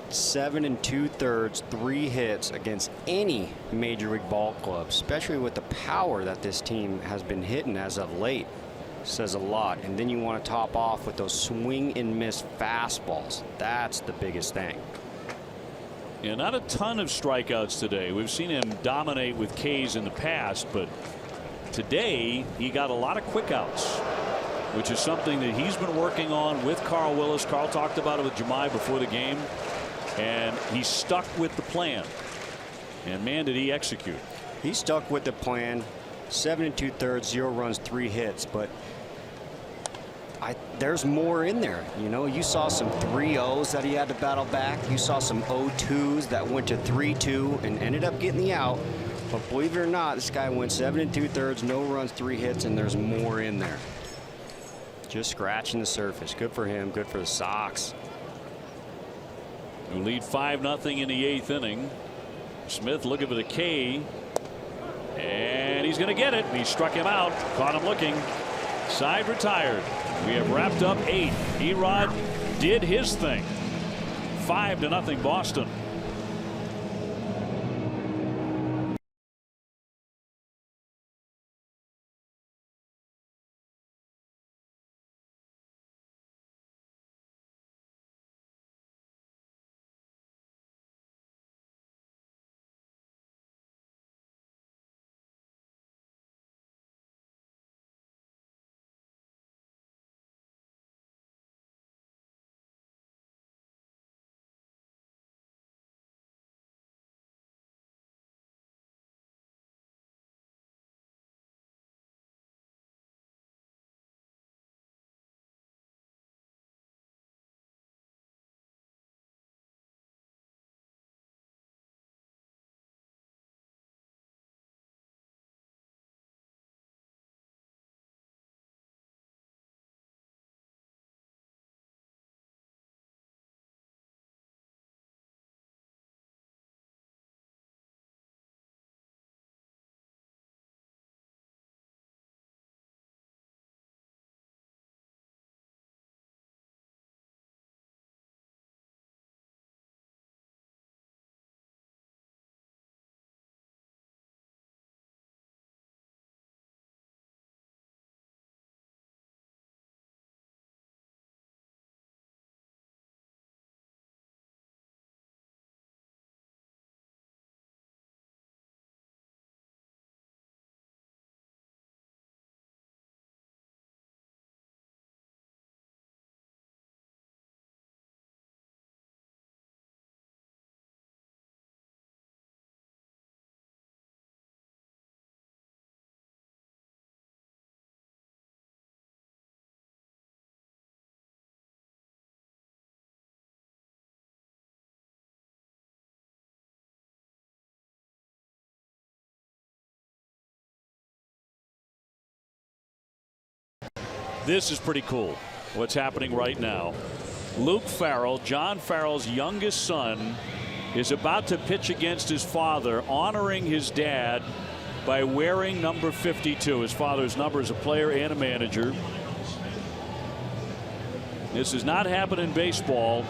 7 2/3, 3 hits against any major league ball club, especially with the power that this team has been hitting as of late, says a lot. And then you want to top off with those swing and miss fastballs. That's the biggest thing. Yeah, not a ton of strikeouts today. We've seen him dominate with Ks in the past, but today he got a lot of quick outs, which is something that he's been working on with Carl Willis. Carl talked about it with Jemai before the game, and he stuck with the plan. And man, did he execute. He stuck with the plan. 7 2/3, 0 runs, 3 hits, but there's more in there. You know, you saw some 3-0s that he had to battle back. You saw some 0-2s that went to 3-2 and ended up getting the out. But believe it or not, this guy went 7 2/3, no runs, 3 hits, and there's more in there. Just scratching the surface. Good for him. Good for the Sox. Who lead 5-0 in the 8th inning. Smith looking for the K, and he's going to get it. He struck him out. Caught him looking. Side retired. We have wrapped up 8. Erod did his thing. 5-0 Boston. This is pretty cool, what's happening right now. Luke Farrell, John Farrell's youngest son, is about to pitch against his father, honoring his dad by wearing number 52. His father's number as a player and a manager. This has not happened in baseball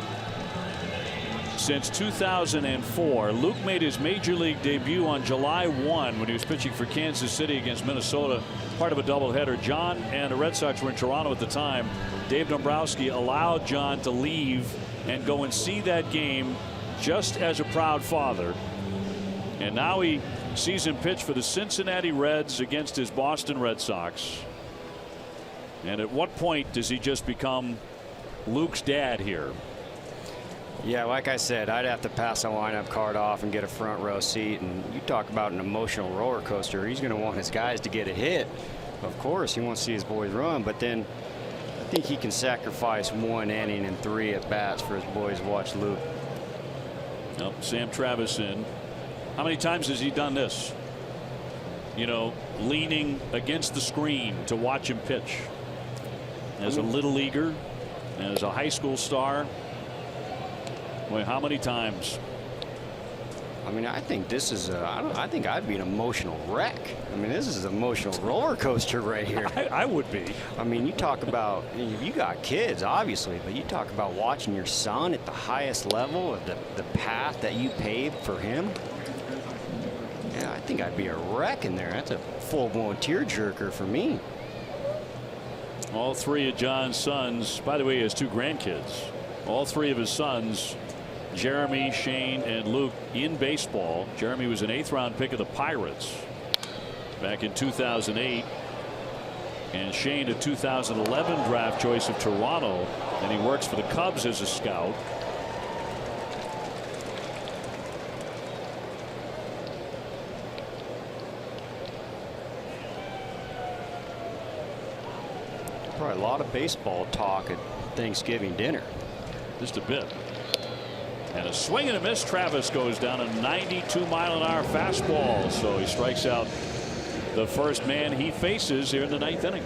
since 2004. Luke made his major league debut on July 1 when he was pitching for Kansas City against Minnesota, part of a doubleheader. John and the Red Sox were in Toronto at the time. Dave Dombrowski allowed John to leave and go and see that game just as a proud father. And now he sees him pitch for the Cincinnati Reds against his Boston Red Sox. And at what point does he just become Luke's dad here? Yeah, like I said, I'd have to pass a lineup card off and get a front row seat. And you talk about an emotional roller coaster. He's going to want his guys to get a hit. Of course, he wants to see his boys run, but then I think he can sacrifice 1 inning and 3 at bats for his boys to watch Luke. Nope, Sam Travis in. How many times has he done this? You know, leaning against the screen to watch him pitch. As a little leaguer, as a high school star. Boy, how many times? I mean, I think this is I think I'd be an emotional wreck. I mean, this is an emotional roller coaster right here. I would be. I mean, you talk about, you got kids, obviously, but you talk about watching your son at the highest level of the path that you paved for him. Yeah, I think I'd be a wreck in there. That's a full-blown tearjerker for me. All 3 of John's sons, by the way, he has 2 grandkids. All 3 of his sons, Jeremy, Shane, and Luke, in baseball. Jeremy was an 8th-round pick of the Pirates back in 2008. And Shane, a 2011 draft choice of Toronto. And he works for the Cubs as a scout. Probably a lot of baseball talk at Thanksgiving dinner. Just a bit. And a swing and a miss. Travis goes down a 92-mile-an-hour fastball. So he strikes out the first man he faces here in the 9th inning.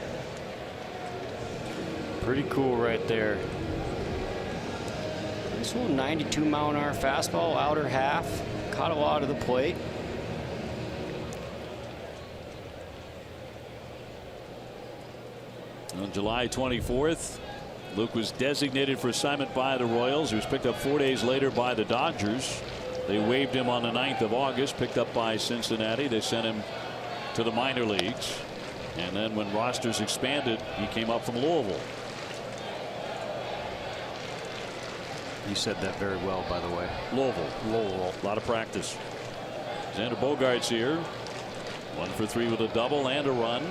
Pretty cool right there. This little 92-mile-an-hour fastball, outer half, caught a lot of the plate. On July 24th, Luke was designated for assignment by the Royals. He was picked up 4 days later by the Dodgers. They waived him on the 9th of August, picked up by Cincinnati. They sent him to the minor leagues. And then when rosters expanded, he came up from Louisville. You said that very well, by the way. Louisville. A lot of practice. Xander Bogaerts here. 1 for 3 with a double and a run.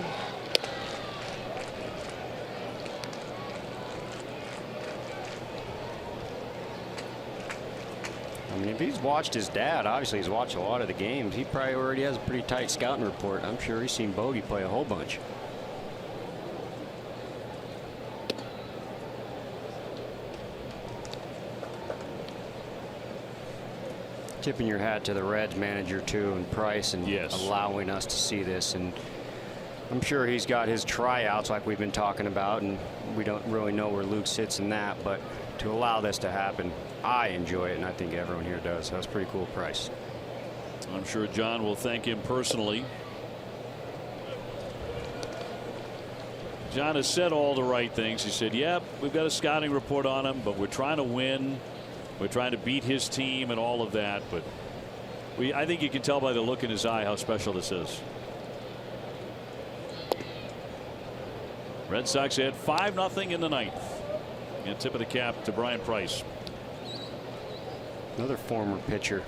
I mean, if he's watched his dad, obviously he's watched a lot of the games. He probably already has a pretty tight scouting report. I'm sure he's seen Bogey play a whole bunch. Tipping your hat to the Reds manager too, and Price, and allowing us to see this. And I'm sure he's got his tryouts like we've been talking about, and we don't really know where Luke sits in that, but to allow this to happen, I enjoy it, and I think everyone here does. So that's pretty cool, Price. I'm sure John will thank him personally. John has said all the right things. He said, yeah, we've got a scouting report on him, but we're trying to win. We're trying to beat his team and all of that. But I think you can tell by the look in his eye how special this is. Red Sox had 5-0 in the 9th. And tip of the cap to Brian Price. Another former pitcher.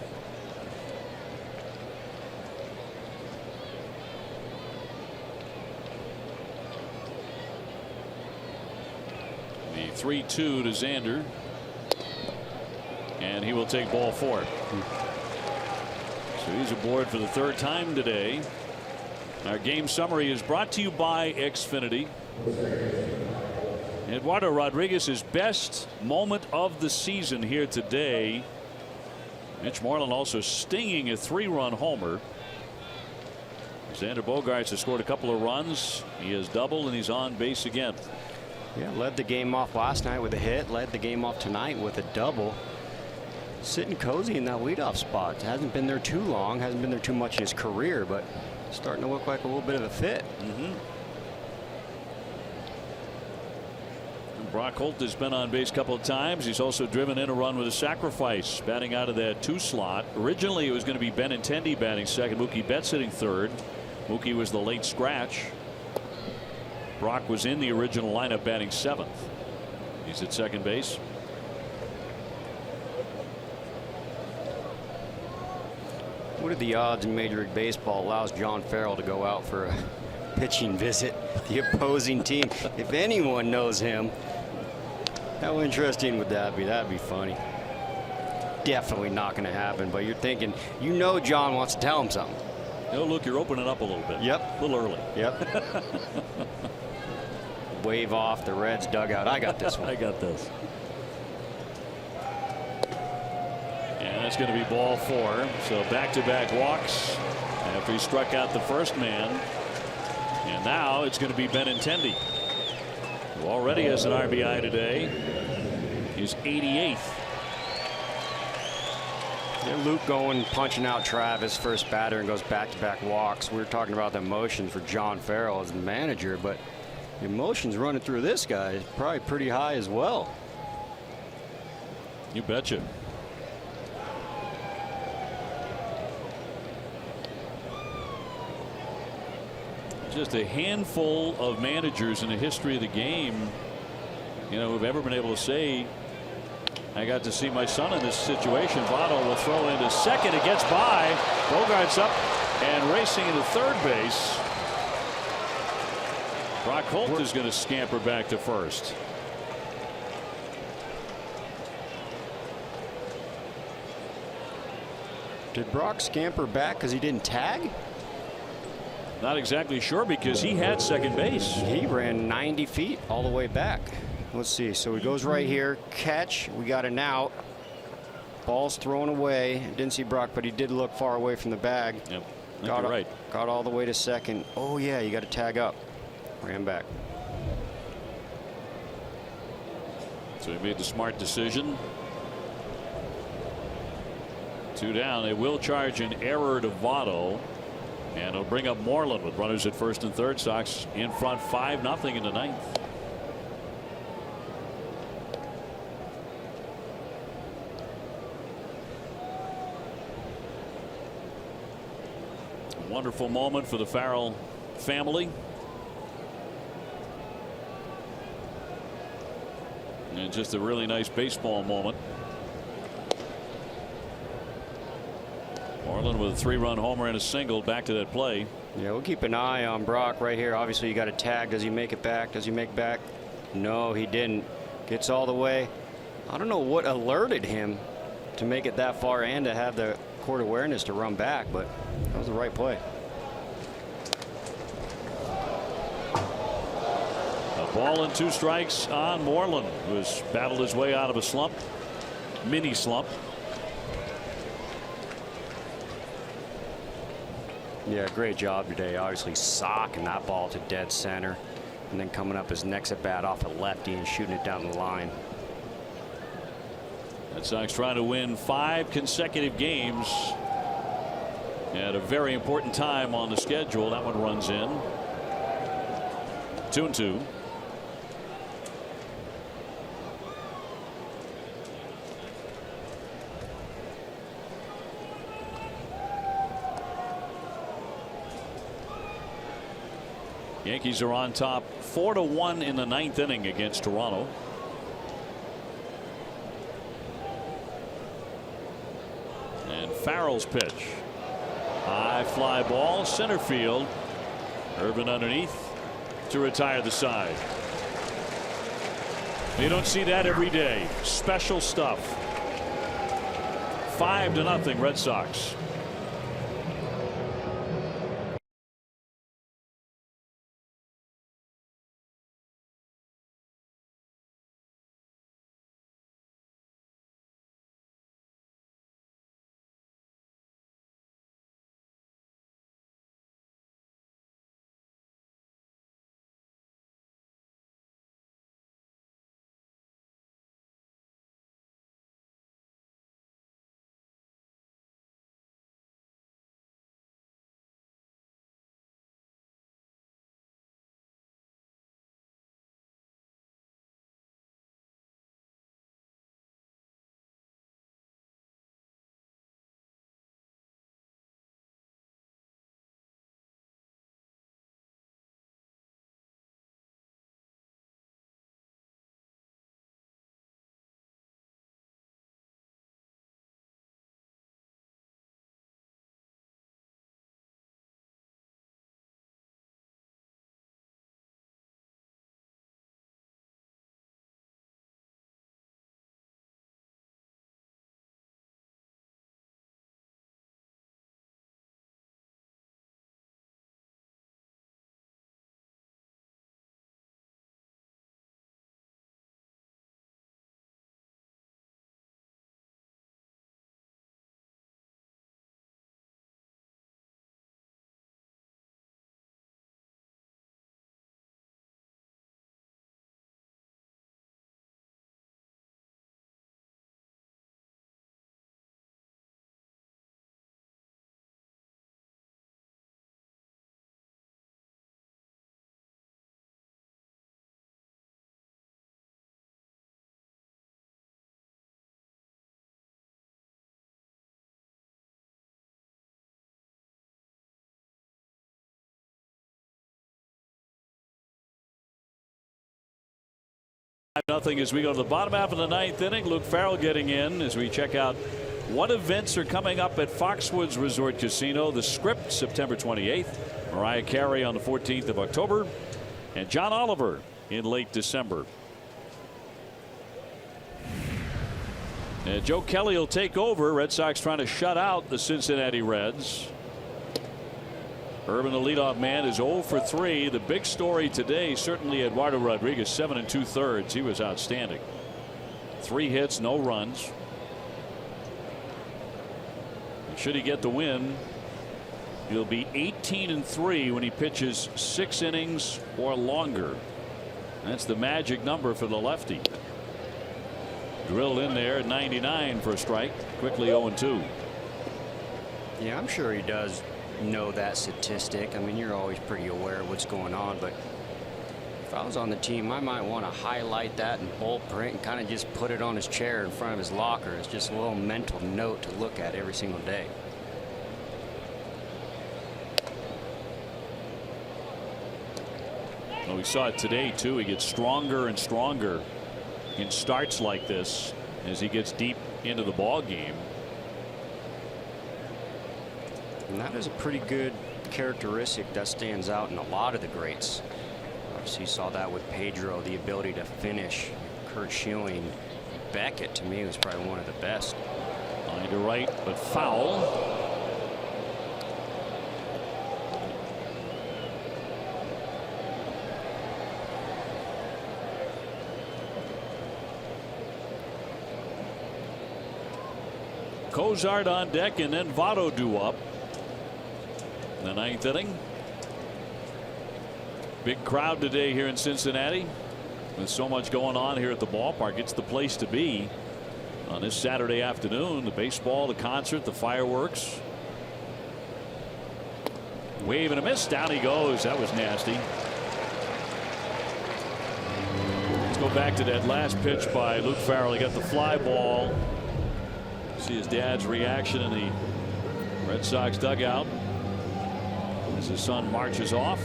The 3-2 to Xander. And he will take ball 4. So he's aboard for the 3rd time today. Our game summary is brought to you by Xfinity. Eduardo Rodriguez's best moment of the season here today. Mitch Moreland also stinging a 3-run homer. Xander Bogaerts has scored a couple of runs. He has doubled and he's on base again. Yeah, led the game off last night with a hit, led the game off tonight with a double. Sitting cozy in that leadoff spot. Hasn't been there too long, hasn't been there too much in his career, but starting to look like a little bit of a fit. Brock Holt has been on base a couple of times. He's also driven in a run with a sacrifice, batting out of that 2 slot. Originally, it was going to be Benintendi batting second. Mookie Betts hitting third. Mookie was the late scratch. Brock was in the original lineup batting 7th. He's at second base. What are the odds in Major League Baseball allows John Farrell to go out for a pitching visit? The opposing team. If anyone knows him, how interesting would that be? That'd be funny. Definitely not going to happen, but you're thinking, you know, John wants to tell him something. Oh, look, you're opening up a little bit. Yep. A little early. Yep. Wave off the Reds dugout. I got this one. I got this. And that's going to be ball 4. So back-to-back walks after he struck out the first man. And now it's going to be Benintendi, who already has an RBI today. He's 88th. Yeah, Luke going punching out Travis, first batter, and goes back-to-back walks. We were talking about the emotions for John Farrell as the manager, but the emotions running through this guy is probably pretty high as well. You betcha. Just a handful of managers in the history of the game, you know, who've ever been able to say, I got to see my son in this situation. Votto will throw into second. It gets by. Bogart's up and racing into third base. Brock Holt is going to scamper back to first. Did Brock scamper back because he didn't tag? Not exactly sure, because he had second base. He ran 90 feet all the way back. Let's see. So he goes right here. Catch. We got an out. Ball's thrown away. Didn't see Brock, but he did look far away from the bag. Yep. Got right. Got all the way to second. Oh, yeah. You got to tag up. Ran back. So he made the smart decision. 2 down. They will charge an error to Votto. And it'll bring up Moreland with runners at first and third. Sox in front 5-0 in the 9th. A wonderful moment for the Farrell family. And just a really nice baseball moment. Moreland with a 3-run homer and a single. Back to that play. Yeah, we'll keep an eye on Brock right here. Obviously, you got a tag. Does he make it back? Does he make back? No, he didn't. Gets all the way. I don't know what alerted him to make it that far and to have the court awareness to run back, but that was the right play. A ball and 2 strikes on Moreland, who has battled his way out of a slump, mini slump. Yeah, great job today. Obviously socking that ball to dead center, and then coming up his next at bat off a lefty and shooting it down the line. Red Sox trying to win 5 consecutive games at a very important time on the schedule. That one runs in. 2-2. Yankees are on top 4-1 in the 9th inning against Toronto. And Farrell's pitch. High fly ball, center field. Irvin underneath to retire the side. You don't see that every day. Special stuff. 5-0 Red Sox. 5-0 as we go to the bottom half of the 9th inning. Luke Farrell getting in as we check out what events are coming up at Foxwoods Resort Casino. The Script, September 28th. Mariah Carey on the 14th of October. And John Oliver in late December. And Joe Kelly will take over. Red Sox trying to shut out the Cincinnati Reds. Urban, the leadoff man, is 0 for 3. The big story today, certainly Eduardo Rodriguez, 7 2/3. He was outstanding. 3 hits, no runs. And should he get the win, he'll be 18-3 when he pitches 6 innings or longer. That's the magic number for the lefty. Drilled in there at 99 for a strike. Quickly 0-2. Yeah, I'm sure he does know that statistic. I mean, you're always pretty aware of what's going on, but if I was on the team, I might want to highlight that in bold print and kind of just put it on his chair in front of his locker. It's just a little mental note to look at every single day. Well, we saw it today too. He gets stronger and stronger in starts like this as he gets deep into the ball game. And that is a pretty good characteristic that stands out in a lot of the greats. Obviously, you saw that with Pedro, the ability to finish. Kurt Schilling, Beckett, to me, was probably one of the best. Line to right, but foul. Cozart on deck, and then Votto due up. In the 9th inning. Big crowd today here in Cincinnati. There's so much going on here at the ballpark. It's the place to be on this Saturday afternoon. The baseball, the concert, the fireworks. Wave and a miss. Down he goes. That was nasty. Let's go back to that last pitch by Luke Farrell. He got the fly ball. See his dad's reaction in the Red Sox dugout as his son marches off.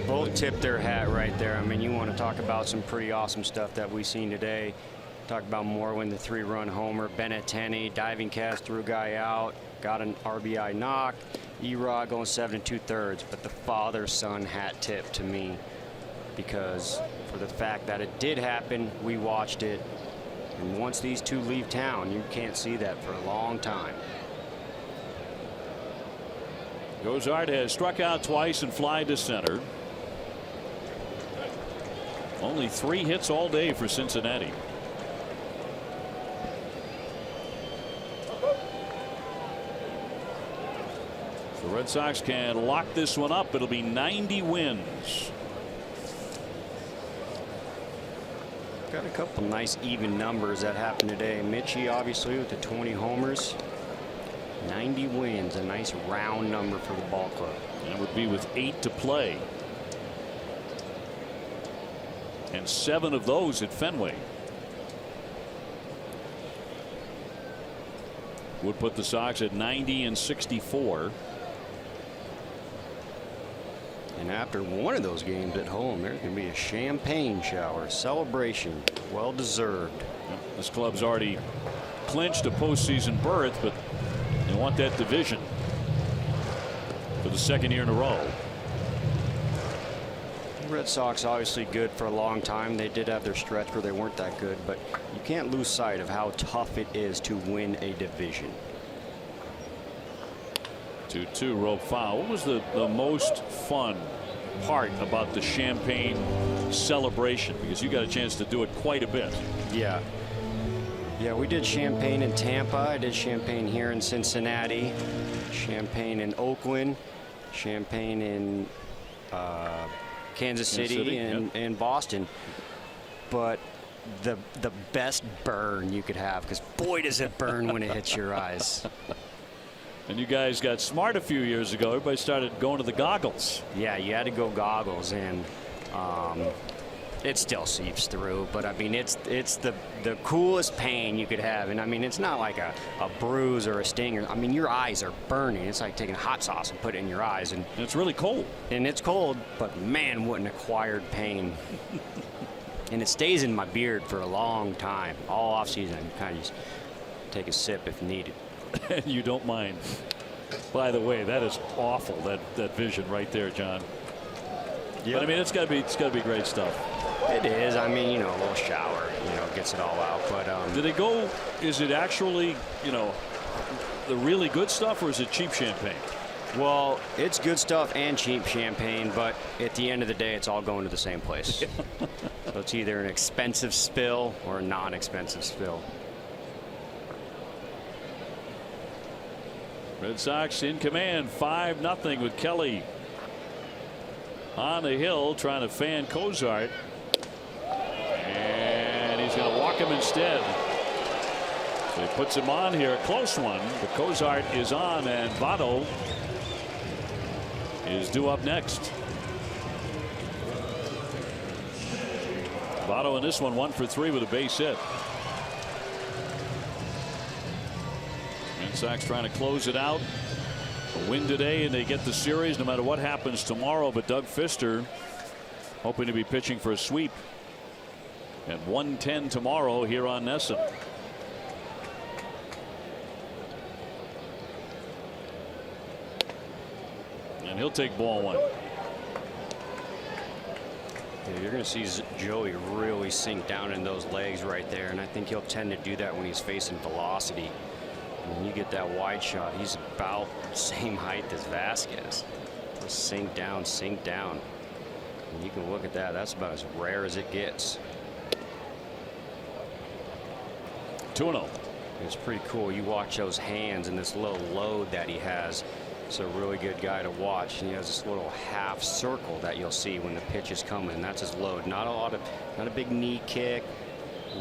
Both tip their hat right there. I mean, you want to talk about some pretty awesome stuff that we've seen today. Talk about Morwin, the 3-run homer. Benintendi diving catch, threw a guy out, got an RBI knock. Erod going 7 2/3. But the father-son hat tip to me, because for the fact that it did happen, we watched it. And once these two leave town, you can't see that for a long time. Cozart has struck out twice and fly to center. Only 3 hits all day for Cincinnati. The Red Sox can lock this one up. It'll be 90 wins. Got a couple nice even numbers that happened today. Mitchie obviously with the 20 homers. 90 wins, a nice round number for the ball club. That would be with 8 to play. And 7 of those at Fenway. Would put the Sox at 90 and 64. And after one of those games at home, there's going to be a champagne shower celebration. Well deserved. Yep, this club's already clinched a postseason berth, but they want that division for the 2nd year in a row. The Red Sox obviously good for a long time. They did have their stretch where they weren't that good, but you can't lose sight of how tough it is to win a division. 2-2 rope foul. What was the most fun part about the champagne celebration? Because you got a chance to do it quite a bit. Yeah, we did champagne in Tampa. I did champagne here in Cincinnati, champagne in Oakland, champagne in Kansas City and Boston. But the best burn you could have, because boy does it burn when it hits your eyes. And you guys got smart a few years ago. Everybody started going to the goggles. Yeah, you had to go goggles, and It still seeps through, but I mean, it's the coolest pain you could have. And I mean, it's not like a bruise or a stinger. I mean, your eyes are burning. It's like taking hot sauce and putting it in your eyes. And it's really cold. And it's cold, but man, what an acquired pain. And it stays in my beard for a long time. All off season, you kind of just take a sip if needed. You don't mind. By the way, that is awful, that vision right there, John. Yep. But I mean, it's got to be great stuff. It is. I mean, you know, a little shower, you know, gets it all out. But did it go? Is it actually, you know, the really good stuff, or is it cheap champagne? Well, it's good stuff and cheap champagne, but at the end of the day, it's all going to the same place. So it's either an expensive spill or a non-expensive spill. Red Sox in command, 5-0 with Kelly on the hill trying to fan Cozart. And he's going to walk him instead. So he puts him on here, a close one, but Cozart is on, and Votto is due up next. Votto in this one 1 for 3 with a base hit. Red Sox trying to close it out. A win today and they get the series no matter what happens tomorrow. But Doug Fister hoping to be pitching for a sweep at 1:10 tomorrow here on NESN. And he'll take ball 1. Yeah, you're going to see Joey really sink down in those legs right there, and I think he'll tend to do that when he's facing velocity. When you get that wide shot, he's about the same height as Vasquez. Just sink down, sink down. And you can look at that. That's about as rare as it gets. 2-0. It's pretty cool. You watch those hands and this little load that he has. It's a really good guy to watch. And he has this little half circle that you'll see when the pitch is coming. That's his load. Not a big knee kick.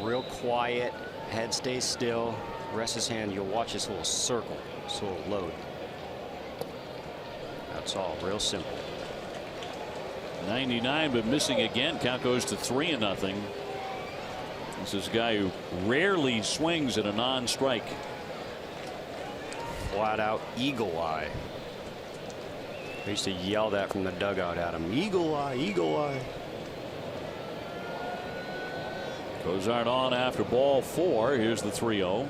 Real quiet. Head stays still. Rest his hand. You'll watch this little circle. This little load. That's all. Real simple. 99, but missing again. Count goes to 3-0. This is a guy who rarely swings at a non-strike. Flat out eagle eye. I used to yell that from the dugout at him. Eagle eye, eagle eye. Cozart on after ball 4. Here's the 3-0.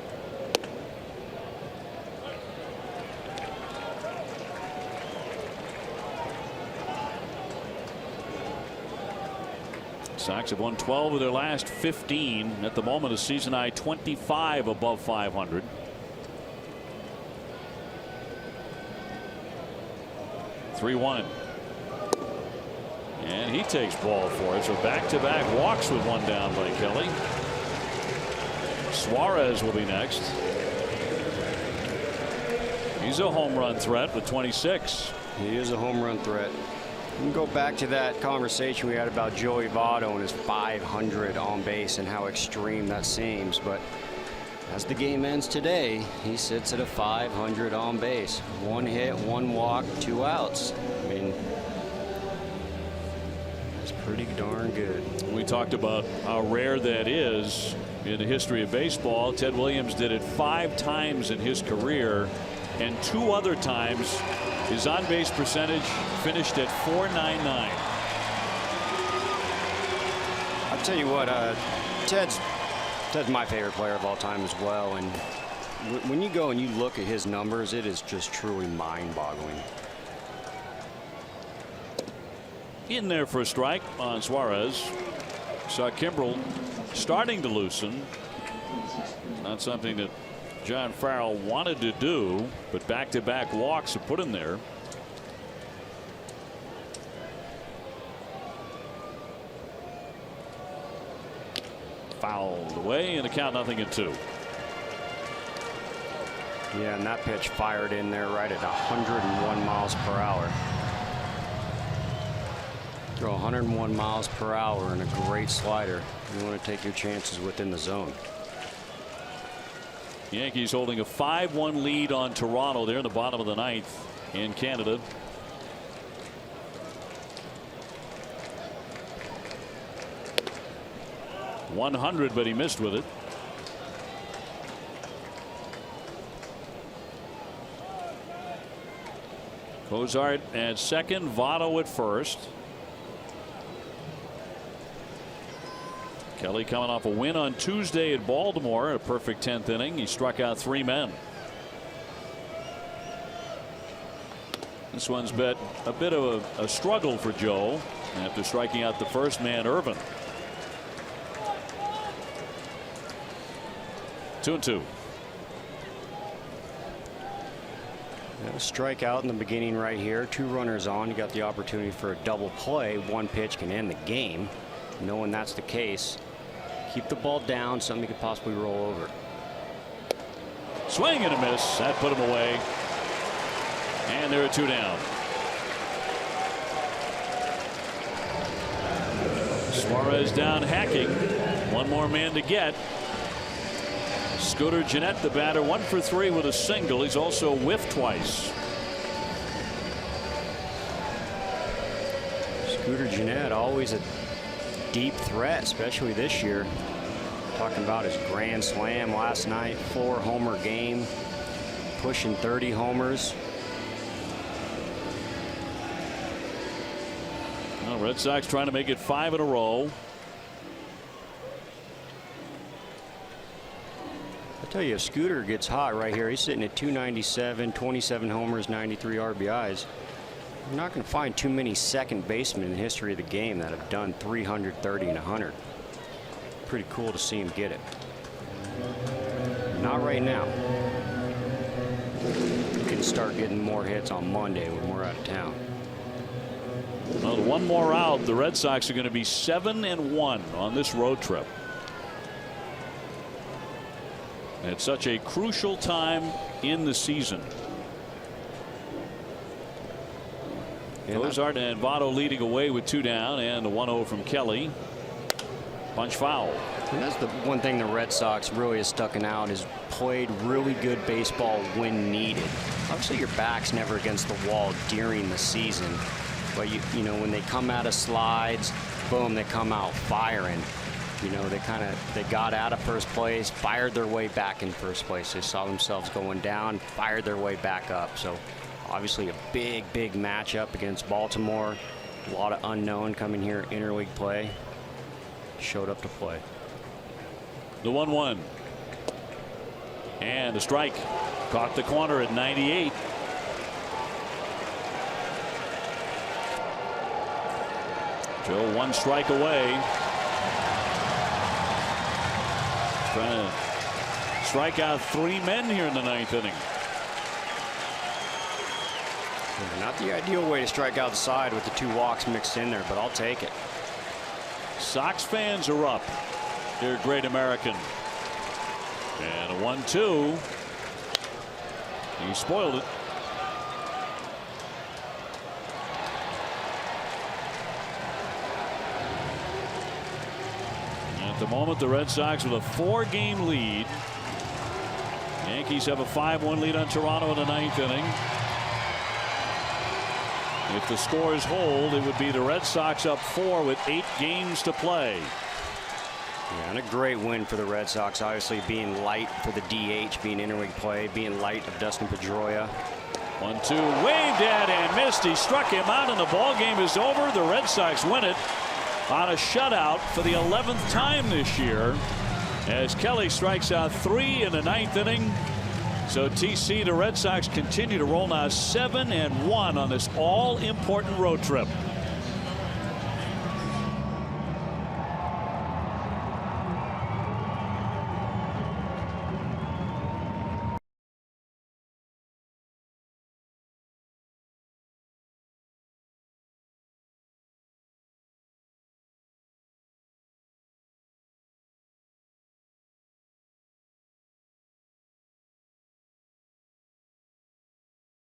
Sox have won 12 of their last 15. At the moment, a season high 25 above 500. (3-1) and he takes ball 4. So back-to-back walks with one down by Kelly. Suarez will be next. He's a home run threat with 26. He is a home run threat. We can go back to that conversation we had about Joey Votto and his 500 on base and how extreme that seems. But as the game ends today, he sits at a 500 on base. 1 hit, 1 walk, 2 outs. I mean, that's pretty darn good. We talked about how rare that is in the history of baseball. Ted Williams did it 5 times in his career, and 2 other times his on-base percentage finished at .499. I'll tell you what, Ted's my favorite player of all time as well. And when you go and you look at his numbers, it is just truly mind-boggling. In there for a strike on Suarez. Saw Kimbrel starting to loosen. Not something that John Farrell wanted to do, but back-to-back walks have put him there. Fouled away, and the count 0-2. Yeah, and that pitch fired in there right at 101 miles per hour. Throw 101 miles per hour and a great slider. You want to take your chances within the zone. Yankees holding a 5-1 lead on Toronto. They're in the bottom of the 9th in Canada. 100, but he missed with it. Cozart at second, Votto at first. Kelly coming off a win on Tuesday at Baltimore, a perfect 10th inning. He struck out 3 men. This one's been a bit of a struggle for Joe after striking out the first man, Irvin. 2-2. A strikeout in the beginning right here. 2 runners on. You got the opportunity for a double play. 1 pitch can end the game. Knowing that's the case, keep the ball down. Something you could possibly roll over. Swing and a miss. That put him away. And there are 2 down. Suarez down hacking. 1 more man to get. Scooter Gennett, the batter, 1 for 3 with a single. He's also whiffed twice. Scooter Gennett, always a deep threat, especially this year. Talking about his grand slam last night, 4-homer game, pushing 30 homers. Well, Red Sox trying to make it 5 in a row. I tell you, if Scooter gets hot right here, he's sitting at 297, 27 homers, 93 RBIs. You're not going to find too many second basemen in the history of the game that have done 330 and 100. Pretty cool to see him get it. Not right now. You can start getting more hits on Monday when we're out of town. Well, 1 more out. The Red Sox are going to be 7-1 on this road trip. At such a crucial time in the season. Cozart and Votto leading away with 2 down, and a 1-0 from Kelly. Punch foul. And that's the one thing the Red Sox really is stuck out, is played really good baseball when needed. Obviously your back's never against the wall during the season, but you know, when they come out of slides, boom, they come out firing. You know, they got out of first place, fired their way back in first place. They saw themselves going down, fired their way back up. So obviously a big matchup against Baltimore. A lot of unknown coming here, interleague play. Showed up to play. The 1-1. And a strike. Caught the corner at 98. Joe 1 strike away. Trying to strike out 3 men here in the 9th inning. Not the ideal way to strike outside with the 2 walks mixed in there, but I'll take it. Sox fans are up here at Great American. And a 1-2. He spoiled it. At the moment, the Red Sox with a 4-game lead. Yankees have a 5-1 lead on Toronto in the 9th inning. If the scores hold, it would be the Red Sox up 4 with 8 games to play. Yeah, and a great win for the Red Sox, obviously being light for the DH, being interleague play, being light of Dustin Pedroia. 1-2, waved at and missed. He struck him out, and the ball game is over. The Red Sox win it on a shutout for the 11th time this year, as Kelly strikes out 3 in the 9th inning. So TC, the Red Sox continue to roll now 7-1 on this all-important road trip.